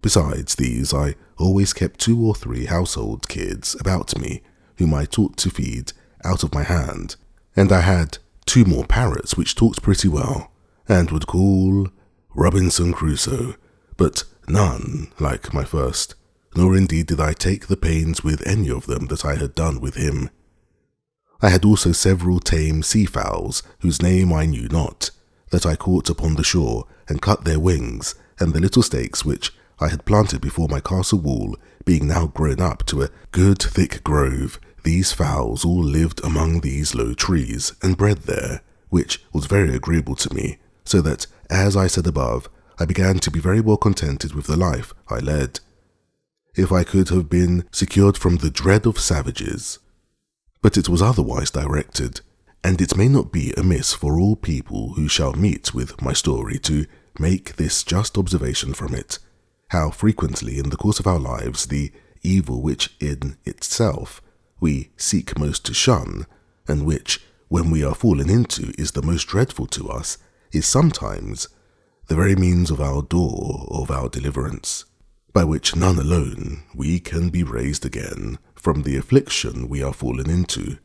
S1: Besides these, I always kept 2 or 3 household kids about me, whom I taught to feed out of my hand, and I had 2 more parrots which talked pretty well, and would call Robinson Crusoe, but none like my first, nor indeed did I take the pains with any of them that I had done with him. I had also several tame sea-fowls, whose name I knew not, that I caught upon the shore, and cut their wings, and the little stakes which I had planted before my castle wall, being now grown up to a good thick grove, these fowls all lived among these low trees, and bred there, which was very agreeable to me, so that, as I said above, I began to be very well contented with the life I led. If I could have been secured from the dread of savages, but it was otherwise directed, and it may not be amiss for all people who shall meet with my story to make this just observation from it, how frequently in the course of our lives the evil which in itself we seek most to shun, and which, when we are fallen into, is the most dreadful to us, is sometimes the very means of our door of our deliverance, by which none alone we can be raised again from the affliction we are fallen into.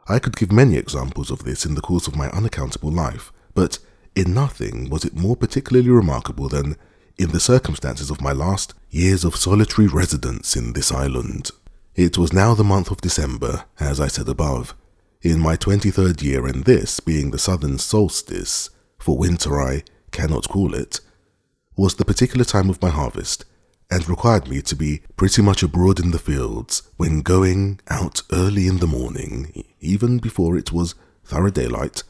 S1: I could give many examples of this in the course of my unaccountable life, but in nothing was it more particularly remarkable than in the circumstances of my last years of solitary residence in this island. It was now the month of December, as I said above, in my 23rd year, and this, being the southern solstice, for winter I cannot call it, was the particular time of my harvest, and required me to be pretty much abroad in the fields, when going out early in the morning, even before it was thorough daylight,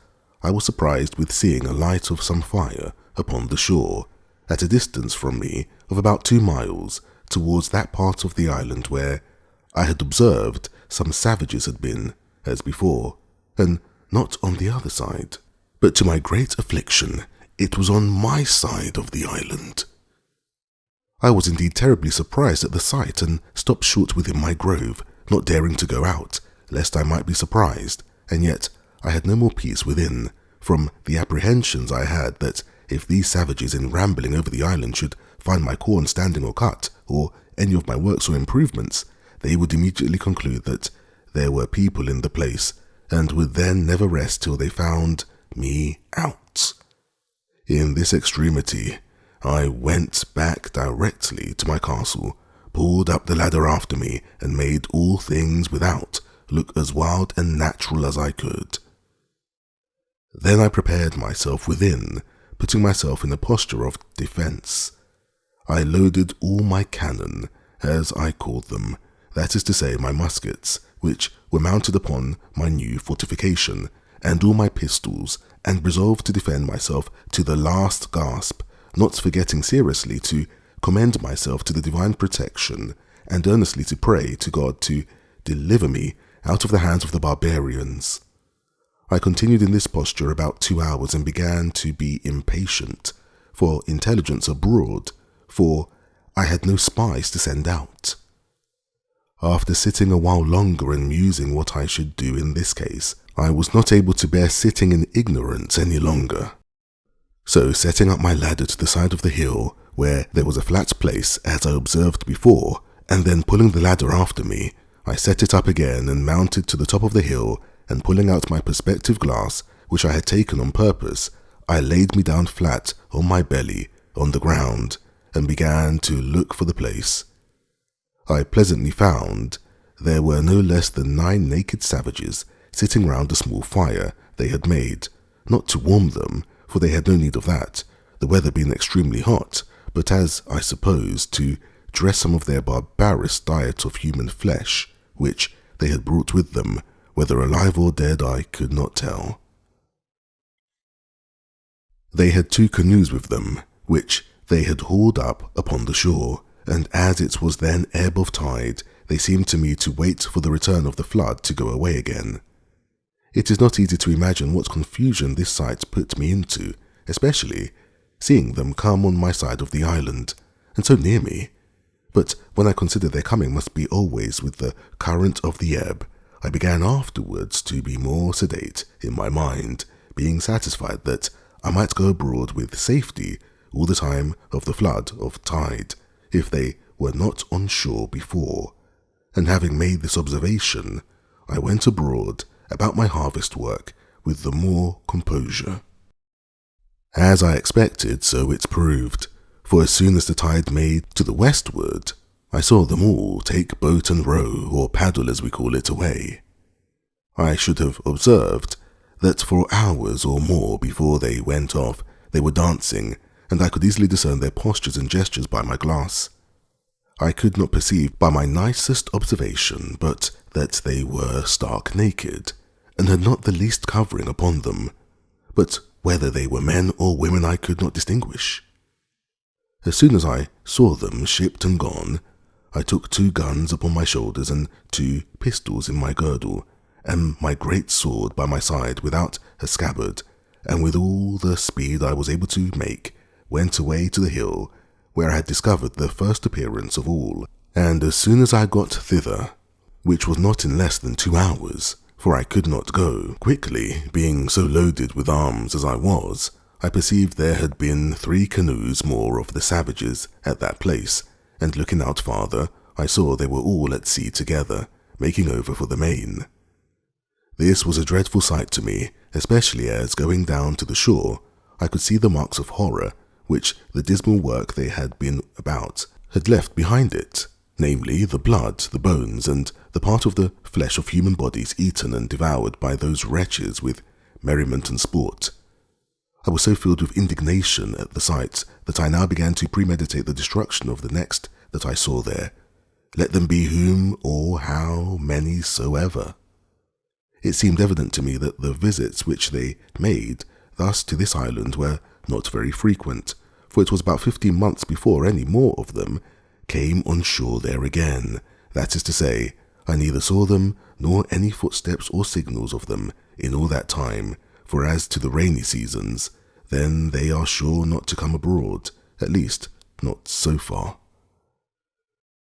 S1: I was surprised with seeing a light of some fire upon the shore, at a distance from me of about 2 miles, towards that part of the island where I had observed some savages had been, as before, and not on the other side. But to my great affliction, it was on my side of the island. I was indeed terribly surprised at the sight, and stopped short within my grove, not daring to go out, lest I might be surprised, and yet I had no more peace within, from the apprehensions I had that if these savages in rambling over the island should find my corn standing or cut, or any of my works or improvements, they would immediately conclude that there were people in the place, and would then never rest till they found me out. In this extremity, I went back directly to my castle, pulled up the ladder after me, and made all things without look as wild and natural as I could. Then I prepared myself within, putting myself in a posture of defence. I loaded all my cannon, as I called them, that is to say my muskets, which were mounted upon my new fortification, and all my pistols, and resolved to defend myself to the last gasp, not forgetting seriously to commend myself to the divine protection, and earnestly to pray to God to deliver me out of the hands of the barbarians. I continued in this posture about 2 hours, and began to be impatient for intelligence abroad, for I had no spies to send out. After sitting a while longer and musing what I should do in this case, I was not able to bear sitting in ignorance any longer. So, setting up my ladder to the side of the hill, where there was a flat place, as I observed before, and then pulling the ladder after me, I set it up again and mounted to the top of the hill, and pulling out my perspective glass, which I had taken on purpose, I laid me down flat on my belly on the ground, and began to look for the place. I pleasantly found there were no less than 9 naked savages sitting round a small fire they had made, not to warm them, for they had no need of that, the weather being extremely hot, but as I suppose to dress some of their barbarous diet of human flesh, which they had brought with them, whether alive or dead I could not tell. They had 2 canoes with them, which they had hauled up upon the shore, and as it was then ebb of tide, they seemed to me to wait for the return of the flood to go away again. It is not easy to imagine what confusion this sight put me into, especially seeing them come on my side of the island, and so near me. But when I considered their coming must be always with the current of the ebb, I began afterwards to be more sedate in my mind, being satisfied that I might go abroad with safety all the time of the flood of tide, if they were not on shore before. And having made this observation, I went abroad about my harvest work with the more composure. As I expected, so it proved, for as soon as the tide made to the westward, I saw them all take boat and row, or paddle as we call it, away. I should have observed that for hours or more before they went off, they were dancing, and I could easily discern their postures and gestures by my glass. I could not perceive by my nicest observation but that they were stark naked, and had not the least covering upon them, but whether they were men or women I could not distinguish. As soon as I saw them shipped and gone, I took 2 guns upon my shoulders and 2 pistols in my girdle, and my great sword by my side without a scabbard, and with all the speed I was able to make, went away to the hill, where I had discovered the first appearance of all, and as soon as I got thither, which was not in less than 2 hours, for I could not go quickly, being so loaded with arms as I was, I perceived there had been 3 canoes more of the savages at that place, and looking out farther, I saw they were all at sea together, making over for the main. This was a dreadful sight to me, especially as, going down to the shore, I could see the marks of horror which the dismal work they had been about had left behind it, namely the blood, the bones, and the part of the flesh of human bodies eaten and devoured by those wretches with merriment and sport. I was so filled with indignation at the sight that I now began to premeditate the destruction of the next that I saw there, let them be whom or how many soever. It seemed evident to me that the visits which they made thus to this island were not very frequent, for it was about 15 months before any more of them came on shore there again. That is to say, I neither saw them nor any footsteps or signals of them in all that time, for as to the rainy seasons, then they are sure not to come abroad, at least not so far.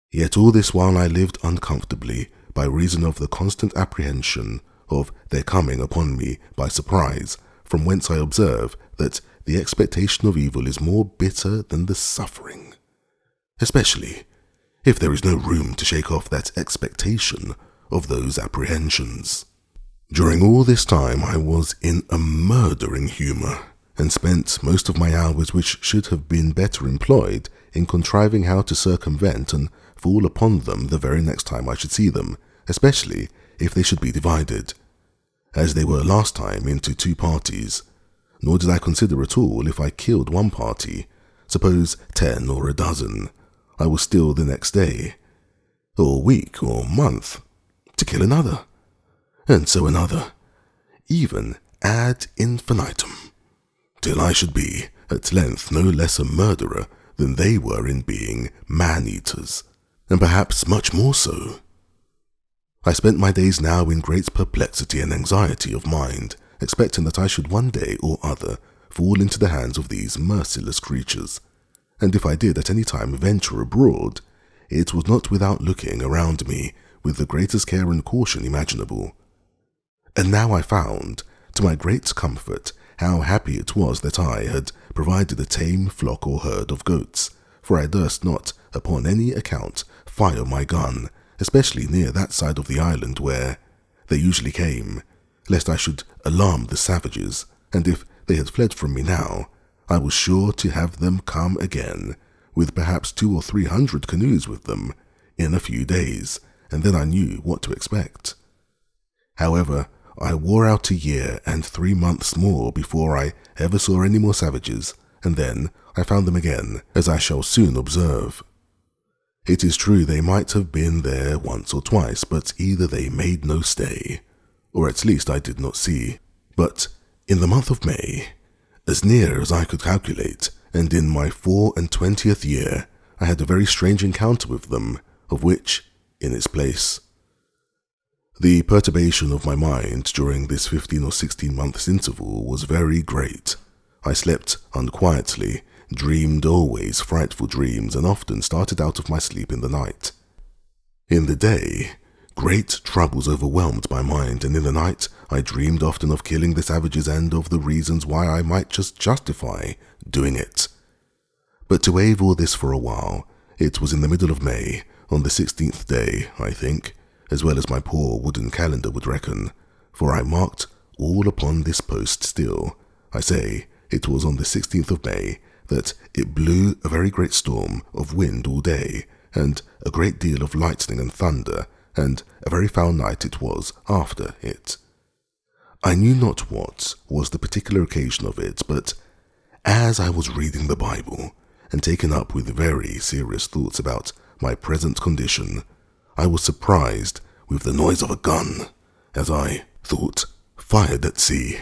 S1: Yet all this while I lived uncomfortably by reason of the constant apprehension of their coming upon me by surprise, from whence I observe that the expectation of evil is more bitter than the suffering, especially if there is no room to shake off that expectation of those apprehensions. During all this time I was in a murdering humour, and spent most of my hours which should have been better employed in contriving how to circumvent and fall upon them the very next time I should see them, especially if they should be divided, as they were last time, into 2 parties. Nor did I consider at all if I killed one party, suppose 10 or a dozen, I was still the next day, or week, or month, to kill another, and so another, even ad infinitum, till I should be, at length, no less a murderer than they were in being man-eaters, and perhaps much more so. I spent my days now in great perplexity and anxiety of mind, expecting that I should one day or other fall into the hands of these merciless creatures, and if I did at any time venture abroad, it was not without looking around me with the greatest care and caution imaginable. And now I found, to my great comfort, how happy it was that I had provided a tame flock or herd of goats, for I durst not, upon any account, fire my gun, especially near that side of the island where they usually came, lest I should alarm the savages, and if they had fled from me now, I was sure to have them come again, with perhaps 200 or 300 canoes with them, in a few days, and then I knew what to expect. However, I wore out 1 year and 3 months more before I ever saw any more savages, and then I found them again, as I shall soon observe. It is true they might have been there once or twice, but either they made no stay, or at least I did not see. But in the month of May, as near as I could calculate, and in my 24th year, I had a very strange encounter with them, of which, in its place, the perturbation of my mind during this 15 or 16 months interval was very great. I slept unquietly, dreamed always frightful dreams, and often started out of my sleep in the night. In the day, Great troubles overwhelmed my mind, and in the night I dreamed often of killing the savages and of the reasons why I might just justify doing it. But to waive all this for a while, it was in the middle of May, on the 16th day, I think, as well as my poor wooden calendar would reckon, for I marked all upon this post still. I say, it was on the 16th of May that it blew a very great storm of wind all day, and a great deal of lightning and thunder, and a very foul night it was after it. I knew not what was the particular occasion of it, but as I was reading the Bible, and taken up with very serious thoughts about my present condition, I was surprised with the noise of a gun, as I thought, fired at sea.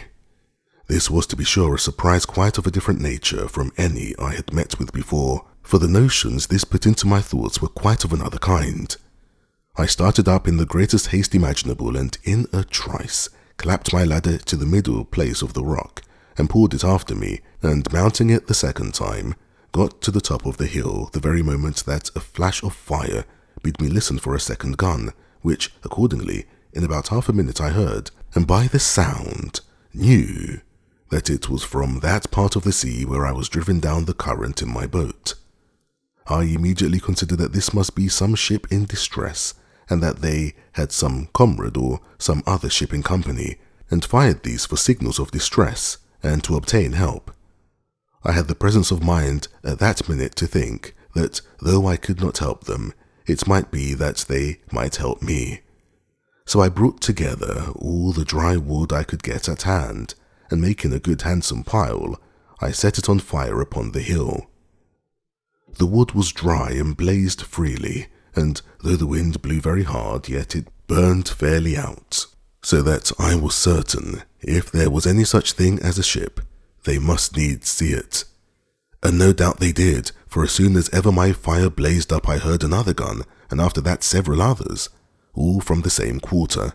S1: This was to be sure a surprise quite of a different nature from any I had met with before, for the notions this put into my thoughts were quite of another kind. I started up in the greatest haste imaginable, and in a trice clapped my ladder to the middle place of the rock, and pulled it after me, and mounting it the second time, got to the top of the hill the very moment that a flash of fire bid me listen for a second gun, which, accordingly, in about half a minute I heard, and by the sound knew that it was from that part of the sea where I was driven down the current in my boat. I immediately considered that this must be some ship in distress, and that they had some comrade or some other ship in company, and fired these for signals of distress, and to obtain help. I had the presence of mind at that minute to think that, though I could not help them, it might be that they might help me. So I brought together all the dry wood I could get at hand, and making a good handsome pile, I set it on fire upon the hill. The wood was dry and blazed freely, and though the wind blew very hard, yet it burned fairly out, so that I was certain, if there was any such thing as a ship, they must needs see it. And no doubt they did, for as soon as ever my fire blazed up I heard another gun, and after that several others, all from the same quarter.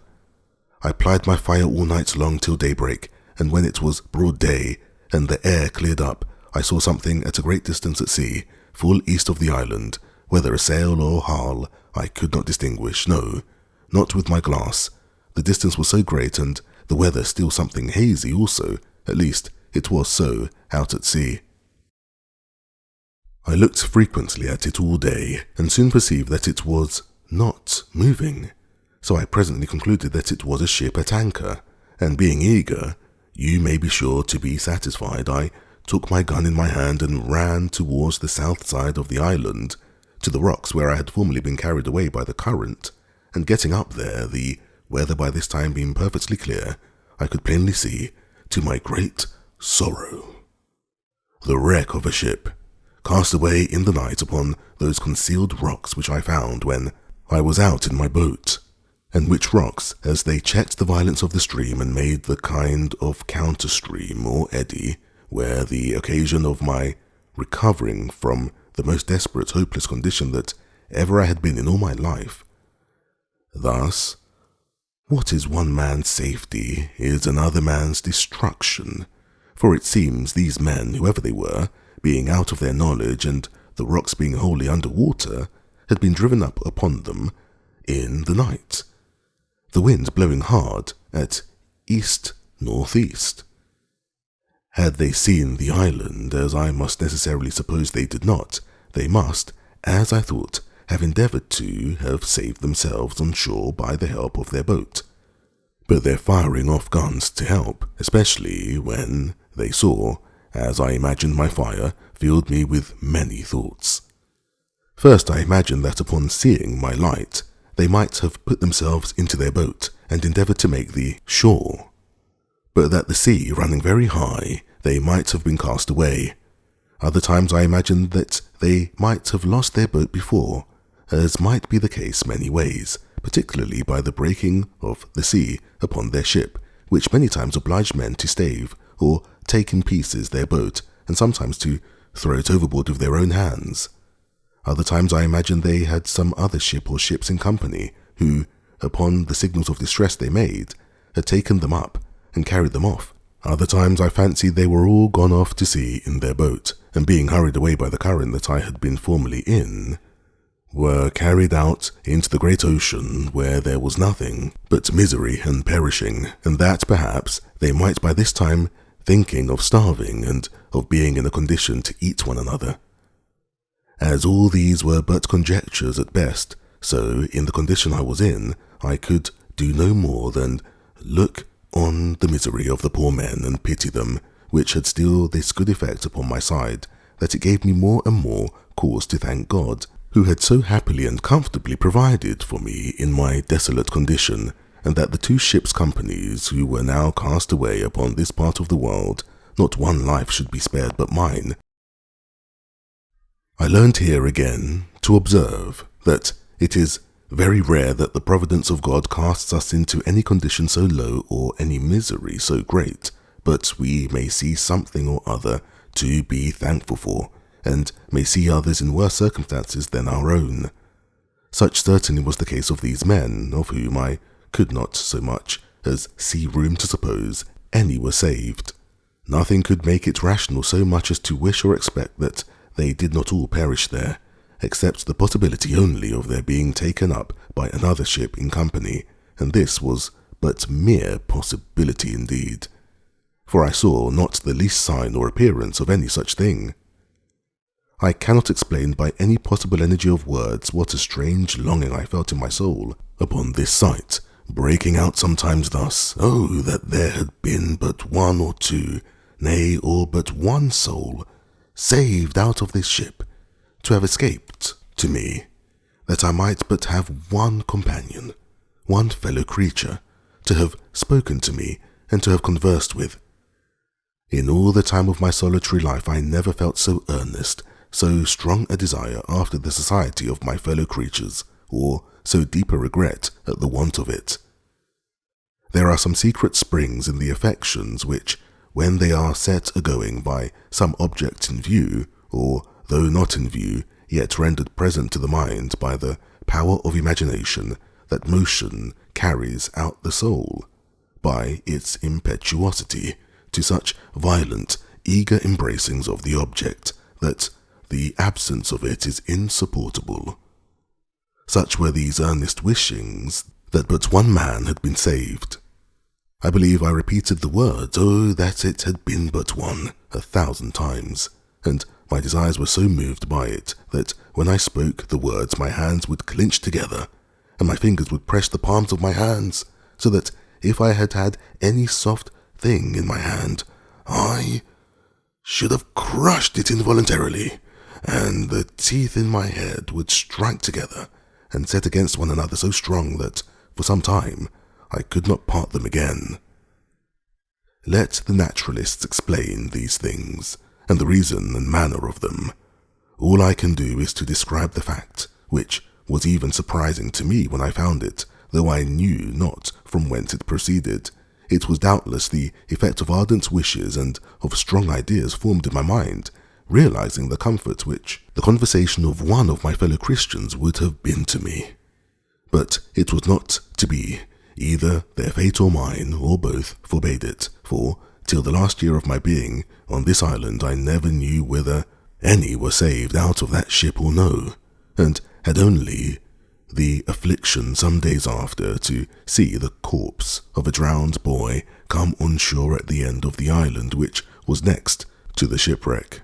S1: I plied my fire all night long till daybreak, and when it was broad day, and the air cleared up, I saw something at a great distance at sea, full east of the island, whether a sail or hull, I could not distinguish, no, not with my glass. The distance was so great, and the weather still something hazy also, at least it was so out at sea. I looked frequently at it all day, and soon perceived that it was not moving, so I presently concluded that it was a ship at anchor, and being eager, you may be sure to be satisfied, I took my gun in my hand and ran towards the south side of the island, to the rocks where I had formerly been carried away by the current, and getting up there, the weather by this time being perfectly clear, I could plainly see, to my great sorrow, the wreck of a ship, cast away in the night upon those concealed rocks which I found when I was out in my boat, and which rocks, as they checked the violence of the stream and made the kind of counter-stream or eddy, were the occasion of my recovering from the most desperate, hopeless condition that ever I had been in all my life. Thus, what is one man's safety is another man's destruction, for it seems these men, whoever they were, being out of their knowledge and the rocks being wholly under water, had been driven up upon them in the night, the wind blowing hard at east-northeast. Had they seen the island, as I must necessarily suppose they did not, they must, as I thought, have endeavoured to have saved themselves on shore by the help of their boat. But their firing off guns to help, especially when they saw, as I imagined my fire, filled me with many thoughts. First I imagined that upon seeing my light, they might have put themselves into their boat and endeavoured to make the shore, but that the sea running very high, they might have been cast away. Other times I imagined that they might have lost their boat before, as might be the case many ways, particularly by the breaking of the sea upon their ship, which many times obliged men to stave or take in pieces their boat, and sometimes to throw it overboard with their own hands. Other times I imagined they had some other ship or ships in company, who, upon the signals of distress they made, had taken them up and carried them off. Other times I fancied they were all gone off to sea in their boat, and being hurried away by the current that I had been formerly in, were carried out into the great ocean where there was nothing but misery and perishing, and that perhaps they might by this time thinking of starving and of being in a condition to eat one another. As all these were but conjectures at best, so in the condition I was in, I could do no more than look on the misery of the poor men and pity them, which had still this good effect upon my side, that it gave me more and more cause to thank God, who had so happily and comfortably provided for me in my desolate condition, and that the 2 ships' companies who were now cast away upon this part of the world, not one life should be spared but mine. I learned here again to observe that it is very rare that the providence of God casts us into any condition so low or any misery so great, but we may see something or other to be thankful for, and may see others in worse circumstances than our own. Such certainly was the case of these men, of whom I could not so much as see room to suppose any were saved. Nothing could make it rational so much as to wish or expect that they did not all perish there, except the possibility only of their being taken up by another ship in company, and this was but mere possibility indeed, for I saw not the least sign or appearance of any such thing. I cannot explain by any possible energy of words what a strange longing I felt in my soul upon this sight, breaking out sometimes thus, "Oh, that there had been but 1 or 2, nay, or but 1 soul, saved out of this ship, to have escaped to me, that I might but have 1 companion, 1 fellow creature, to have spoken to me and to have conversed with." In all the time of my solitary life I never felt so earnest, so strong a desire after the society of my fellow creatures, or so deep a regret at the want of it. There are some secret springs in the affections which, when they are set a-going by some object in view, or though not in view, yet rendered present to the mind by the power of imagination, that motion carries out the soul, by its impetuosity, to such violent, eager embracings of the object, that the absence of it is insupportable. Such were these earnest wishings, that but 1 man had been saved. I believe I repeated the words, "Oh, that it had been but 1," 1,000 times, and my desires were so moved by it, that when I spoke the words my hands would clinch together, and my fingers would press the palms of my hands, so that if I had had any soft thing in my hand, I should have crushed it involuntarily, and the teeth in my head would strike together and set against one another so strong that, for some time, I could not part them again. Let the naturalists explain these things, and the reason and manner of them. All I can do is to describe the fact, which was even surprising to me when I found it, though I knew not from whence it proceeded. It was doubtless the effect of ardent wishes and of strong ideas formed in my mind, realizing the comfort which the conversation of 1 of my fellow Christians would have been to me. But it was not to be. Either their fate or mine, or both, forbade it, for, till the last year of my being on this island, I never knew whether any were saved out of that ship or no, and had only the affliction some days after to see the corpse of a drowned boy come on shore at the end of the island which was next to the shipwreck.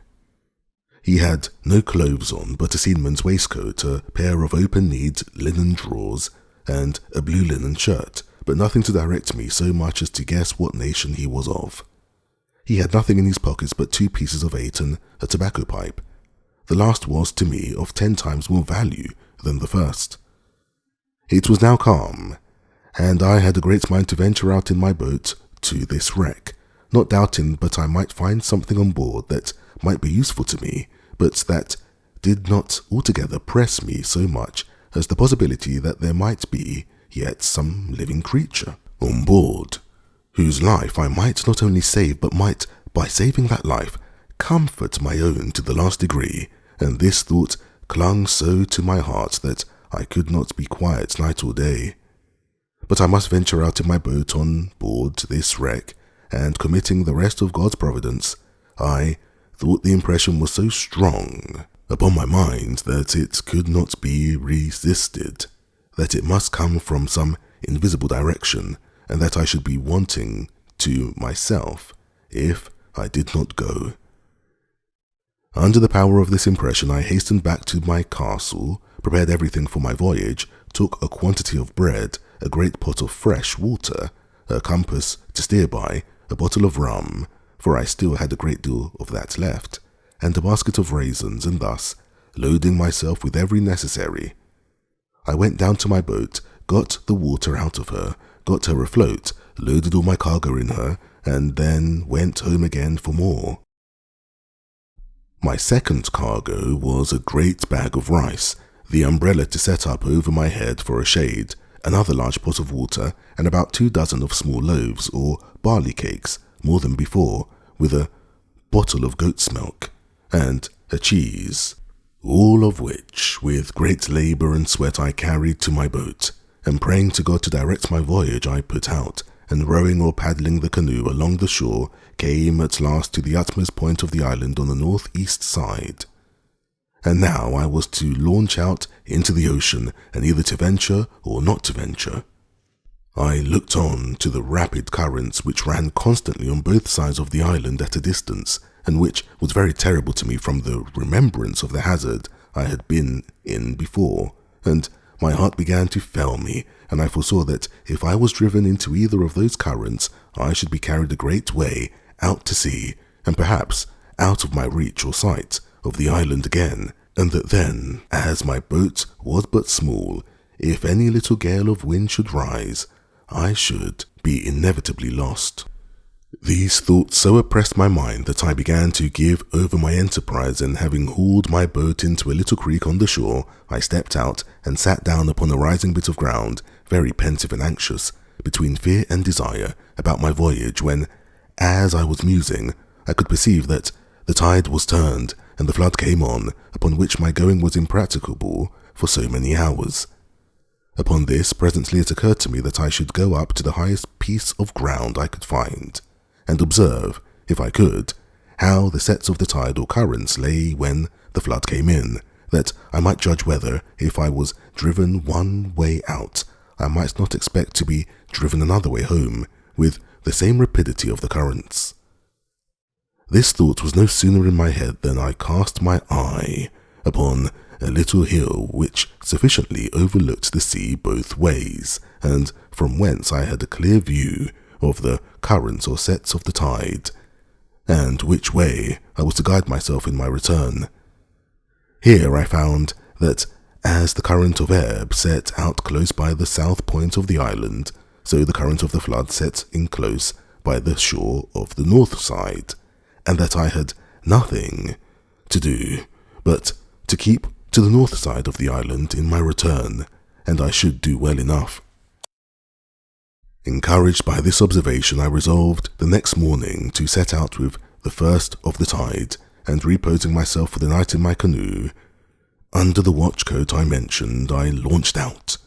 S1: He had no clothes on but a seaman's waistcoat, a pair of open-kneed linen drawers, and a blue linen shirt, but nothing to direct me so much as to guess what nation he was of. He had nothing in his pockets but 2 pieces of 8 and a tobacco pipe. The last was, to me, of 10 times more value than the first. It was now calm, and I had a great mind to venture out in my boat to this wreck, not doubting but I might find something on board that might be useful to me, but that did not altogether press me so much as the possibility that there might be yet some living creature on board, whose life I might not only save, but might, by saving that life, comfort my own to the last degree, and this thought clung so to my heart that I could not be quiet night or day. But I must venture out in my boat on board this wreck, and committing the rest of God's providence, I thought the impression was so strong upon my mind that it could not be resisted, that it must come from some invisible direction, and that I should be wanting to myself if I did not go. Under the power of this impression, I hastened back to my castle, prepared everything for my voyage, took a quantity of bread, a great pot of fresh water, a compass to steer by, a bottle of rum, for I still had a great deal of that left, and a basket of raisins, and thus, loading myself with every necessary, I went down to my boat, got the water out of her, got her afloat, loaded all my cargo in her, and then went home again for more. My second cargo was a great bag of rice, the umbrella to set up over my head for a shade, another large pot of water, and about 24 of small loaves or barley cakes, more than before, with a bottle of goat's milk, and a cheese, all of which, with great labour and sweat, I carried to my boat, and praying to God to direct my voyage, I put out, and rowing or paddling the canoe along the shore, came at last to the utmost point of the island on the north-east side. And now I was to launch out into the ocean, and either to venture or not to venture. I looked on to the rapid currents which ran constantly on both sides of the island at a distance, and which was very terrible to me from the remembrance of the hazard I had been in before, and my heart began to fail me, and I foresaw that if I was driven into either of those currents, I should be carried a great way out to sea, and perhaps out of my reach or sight of the island again, and that then, as my boat was but small, if any little gale of wind should rise, I should be inevitably lost. These thoughts so oppressed my mind that I began to give over my enterprise, and having hauled my boat into a little creek on the shore, I stepped out and sat down upon a rising bit of ground, very pensive and anxious, between fear and desire, about my voyage, when, as I was musing, I could perceive that the tide was turned, and the flood came on, upon which my going was impracticable for so many hours. Upon this, presently it occurred to me that I should go up to the highest piece of ground I could find, and observe, if I could, how the sets of the tide or currents lay when the flood came in, that I might judge whether, if I was driven one way out, I might not expect to be driven another way home, with the same rapidity of the currents. This thought was no sooner in my head than I cast my eye upon a little hill which sufficiently overlooked the sea both ways, and from whence I had a clear view of the currents or sets of the tide, and which way I was to guide myself in my return. Here I found that as the current of ebb set out close by the south point of the island, so the current of the flood set in close by the shore of the north side, and that I had nothing to do but to keep to the north side of the island in my return, and I should do well enough. Encouraged by this observation, I resolved the next morning to set out with the first of the tide, and reposing myself for the night in my canoe, under the watch-coat I mentioned, I launched out.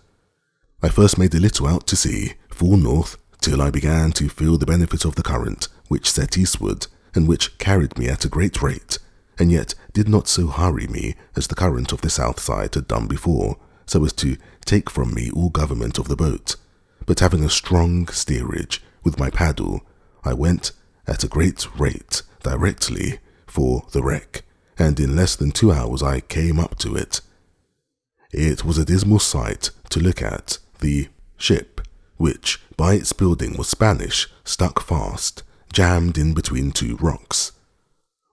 S1: I first made a little out to sea, full north, till I began to feel the benefit of the current, which set eastward, and which carried me at a great rate, and yet did not so hurry me as the current of the south side had done before, so as to take from me all government of the boat. But having a strong steerage with my paddle, I went at a great rate directly for the wreck, and in less than 2 hours I came up to it. It was a dismal sight to look at. The ship, which by its building was Spanish, stuck fast, jammed in between two rocks.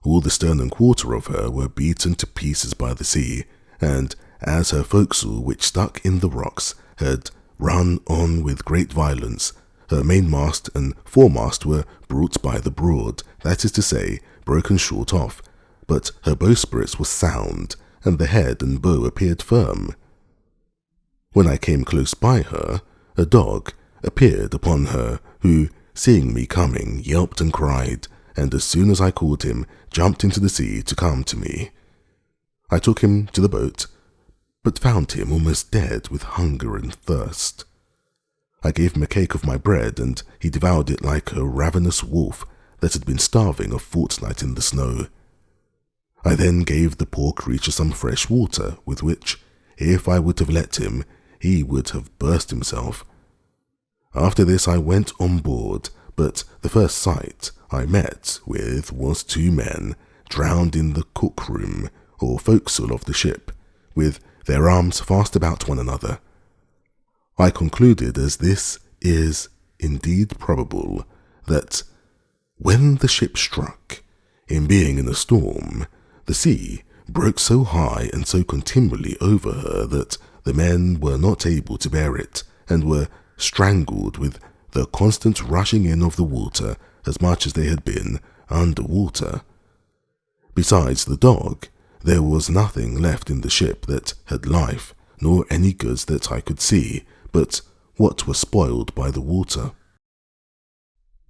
S1: All the stern and quarter of her were beaten to pieces by the sea, and as her forecastle, which stuck in the rocks, had run on with great violence, her mainmast and foremast were brought by the broad, that is to say, broken short off, but her bowsprit was sound, and the head and bow appeared firm. When I came close by her, a dog appeared upon her, who, seeing me coming, yelped and cried, and as soon as I called him, jumped into the sea to come to me. I took him to the boat, but found him almost dead with hunger and thirst. I gave him a cake of my bread, and he devoured it like a ravenous wolf that had been starving a fortnight in the snow. I then gave the poor creature some fresh water, with which, if I would have let him, he would have burst himself. After this I went on board, but the first sight I met with was 2 men drowned in the cook-room or forecastle of the ship, with their arms fast about one another. I concluded, as this is indeed probable, that when the ship struck, in being in a storm, the sea broke so high and so continually over her that the men were not able to bear it, and were strangled with the constant rushing in of the water as much as they had been under water. Besides the dog, there was nothing left in the ship that had life, nor any goods that I could see, but what was spoiled by the water.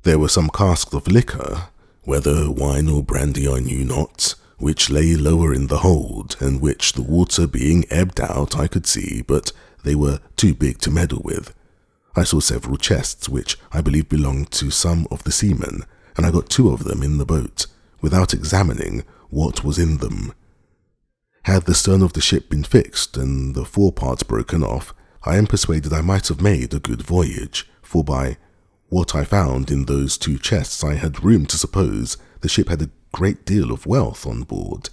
S1: There were some casks of liquor, whether wine or brandy I knew not, which lay lower in the hold, and which, the water being ebbed out, I could see, but they were too big to meddle with. I saw several chests, which I believe belonged to some of the seamen, and I got 2 of them in the boat, without examining what was in them. Had the stern of the ship been fixed, and the foreparts broken off, I am persuaded I might have made a good voyage, for by what I found in those 2 chests I had room to suppose the ship had a great deal of wealth on board,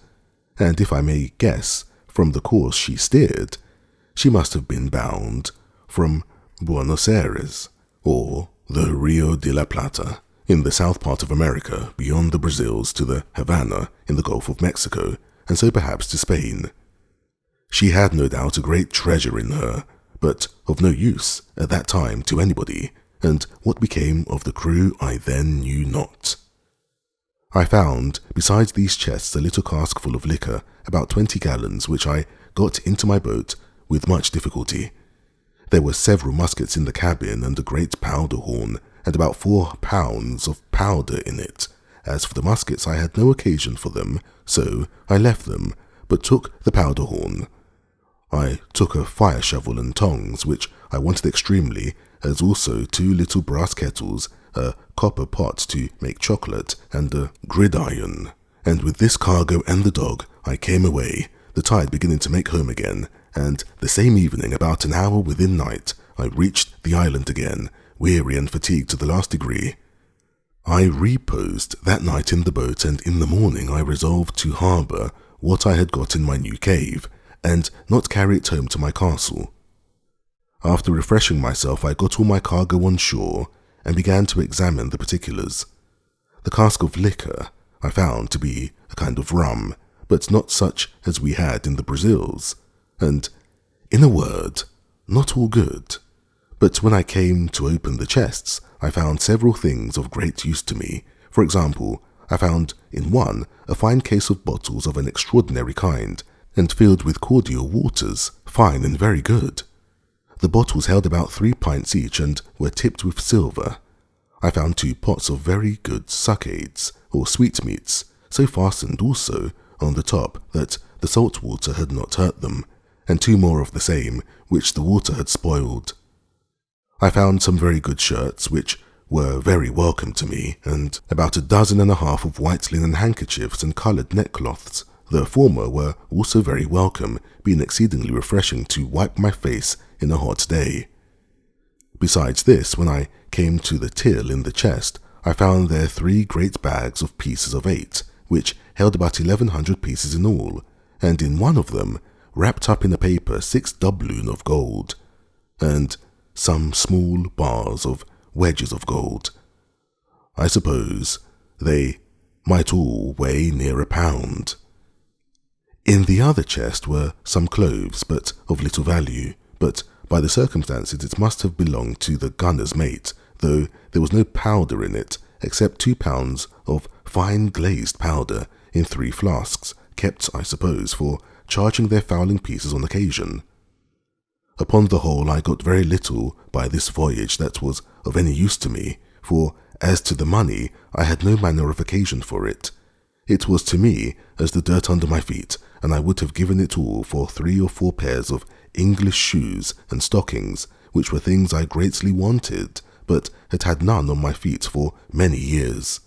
S1: and if I may guess from the course she steered, she must have been bound from Buenos Aires, or the Rio de la Plata, in the south part of America, beyond the Brazils, to the Havana in the Gulf of Mexico, and so perhaps to Spain. She had no doubt a great treasure in her, but of no use at that time to anybody, and what became of the crew I then knew not. I found, besides these chests, a little cask full of liquor, about 20 gallons, which I got into my boat with much difficulty. There were several muskets in the cabin, and a great powder horn, and about 4 pounds of powder in it. As for the muskets, I had no occasion for them, so I left them, but took the powder horn. I took a fire shovel and tongs, which I wanted extremely, as also 2 little brass kettles, a copper pot to make chocolate, and a gridiron. And with this cargo and the dog, I came away, the tide beginning to make home again, and the same evening, about an hour within night, I reached the island again, weary and fatigued to the last degree. I reposed that night in the boat, and in the morning I resolved to harbour what I had got in my new cave, and not carry it home to my castle. After refreshing myself, I got all my cargo on shore, and began to examine the particulars. The cask of liquor I found to be a kind of rum, but not such as we had in the Brazils, and, in a word, not all good. But when I came to open the chests, I found several things of great use to me. For example, I found in one a fine case of bottles of an extraordinary kind, and filled with cordial waters, fine and very good. The bottles held about 3 pints each, and were tipped with silver. I found 2 pots of very good succades, or sweetmeats, so fastened also on the top that the salt water had not hurt them, and 2 more of the same, which the water had spoiled. I found some very good shirts, which were very welcome to me, and about 12 of white linen handkerchiefs and coloured neckcloths. The former were also very welcome, being exceedingly refreshing to wipe my face in a hot day. Besides this, when I came to the till in the chest, I found there 3 great bags of pieces of 8, which held about 1100 pieces in all, and in one of them, wrapped up in a paper, 6 doubloon of gold, and some small bars of wedges of gold. I suppose they might all weigh near a pound. In the other chest were some cloves, but of little value, but by the circumstances it must have belonged to the gunner's mate, though there was no powder in it, except 2 pounds of fine glazed powder in 3 flasks, kept, I suppose, for charging their fowling pieces on occasion. Upon the whole, I got very little by this voyage that was of any use to me, for as to the money, I had no manner of occasion for it. It was to me as the dirt under my feet, and I would have given it all for 3 or 4 pairs of English shoes and stockings, which were things I greatly wanted, but had had none on my feet for many years.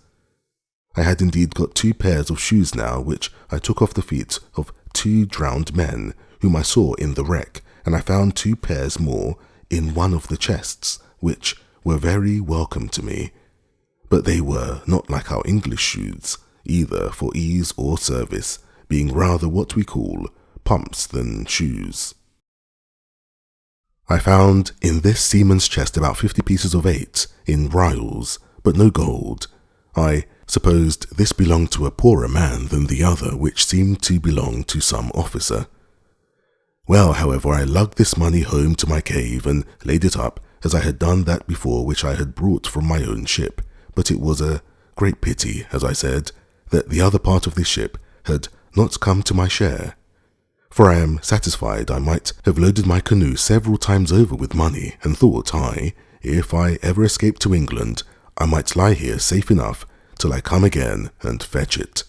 S1: I had indeed got 2 pairs of shoes now, which I took off the feet of 2 drowned men whom I saw in the wreck, and I found 2 pairs more in one of the chests, which were very welcome to me. But they were not like our English shoes, either for ease or service, being rather what we call pumps than shoes. I found in this seaman's chest about 50 pieces of 8 in rials, but no gold. I supposed this belonged to a poorer man than the other, which seemed to belong to some officer. Well, however, I lugged this money home to my cave and laid it up, as I had done that before which I had brought from my own ship. But it was a great pity, as I said, that the other part of this ship had not come to my share. For I am satisfied I might have loaded my canoe several times over with money, and thought if I ever escaped to England, I might lie here safe enough till I come again and fetch it.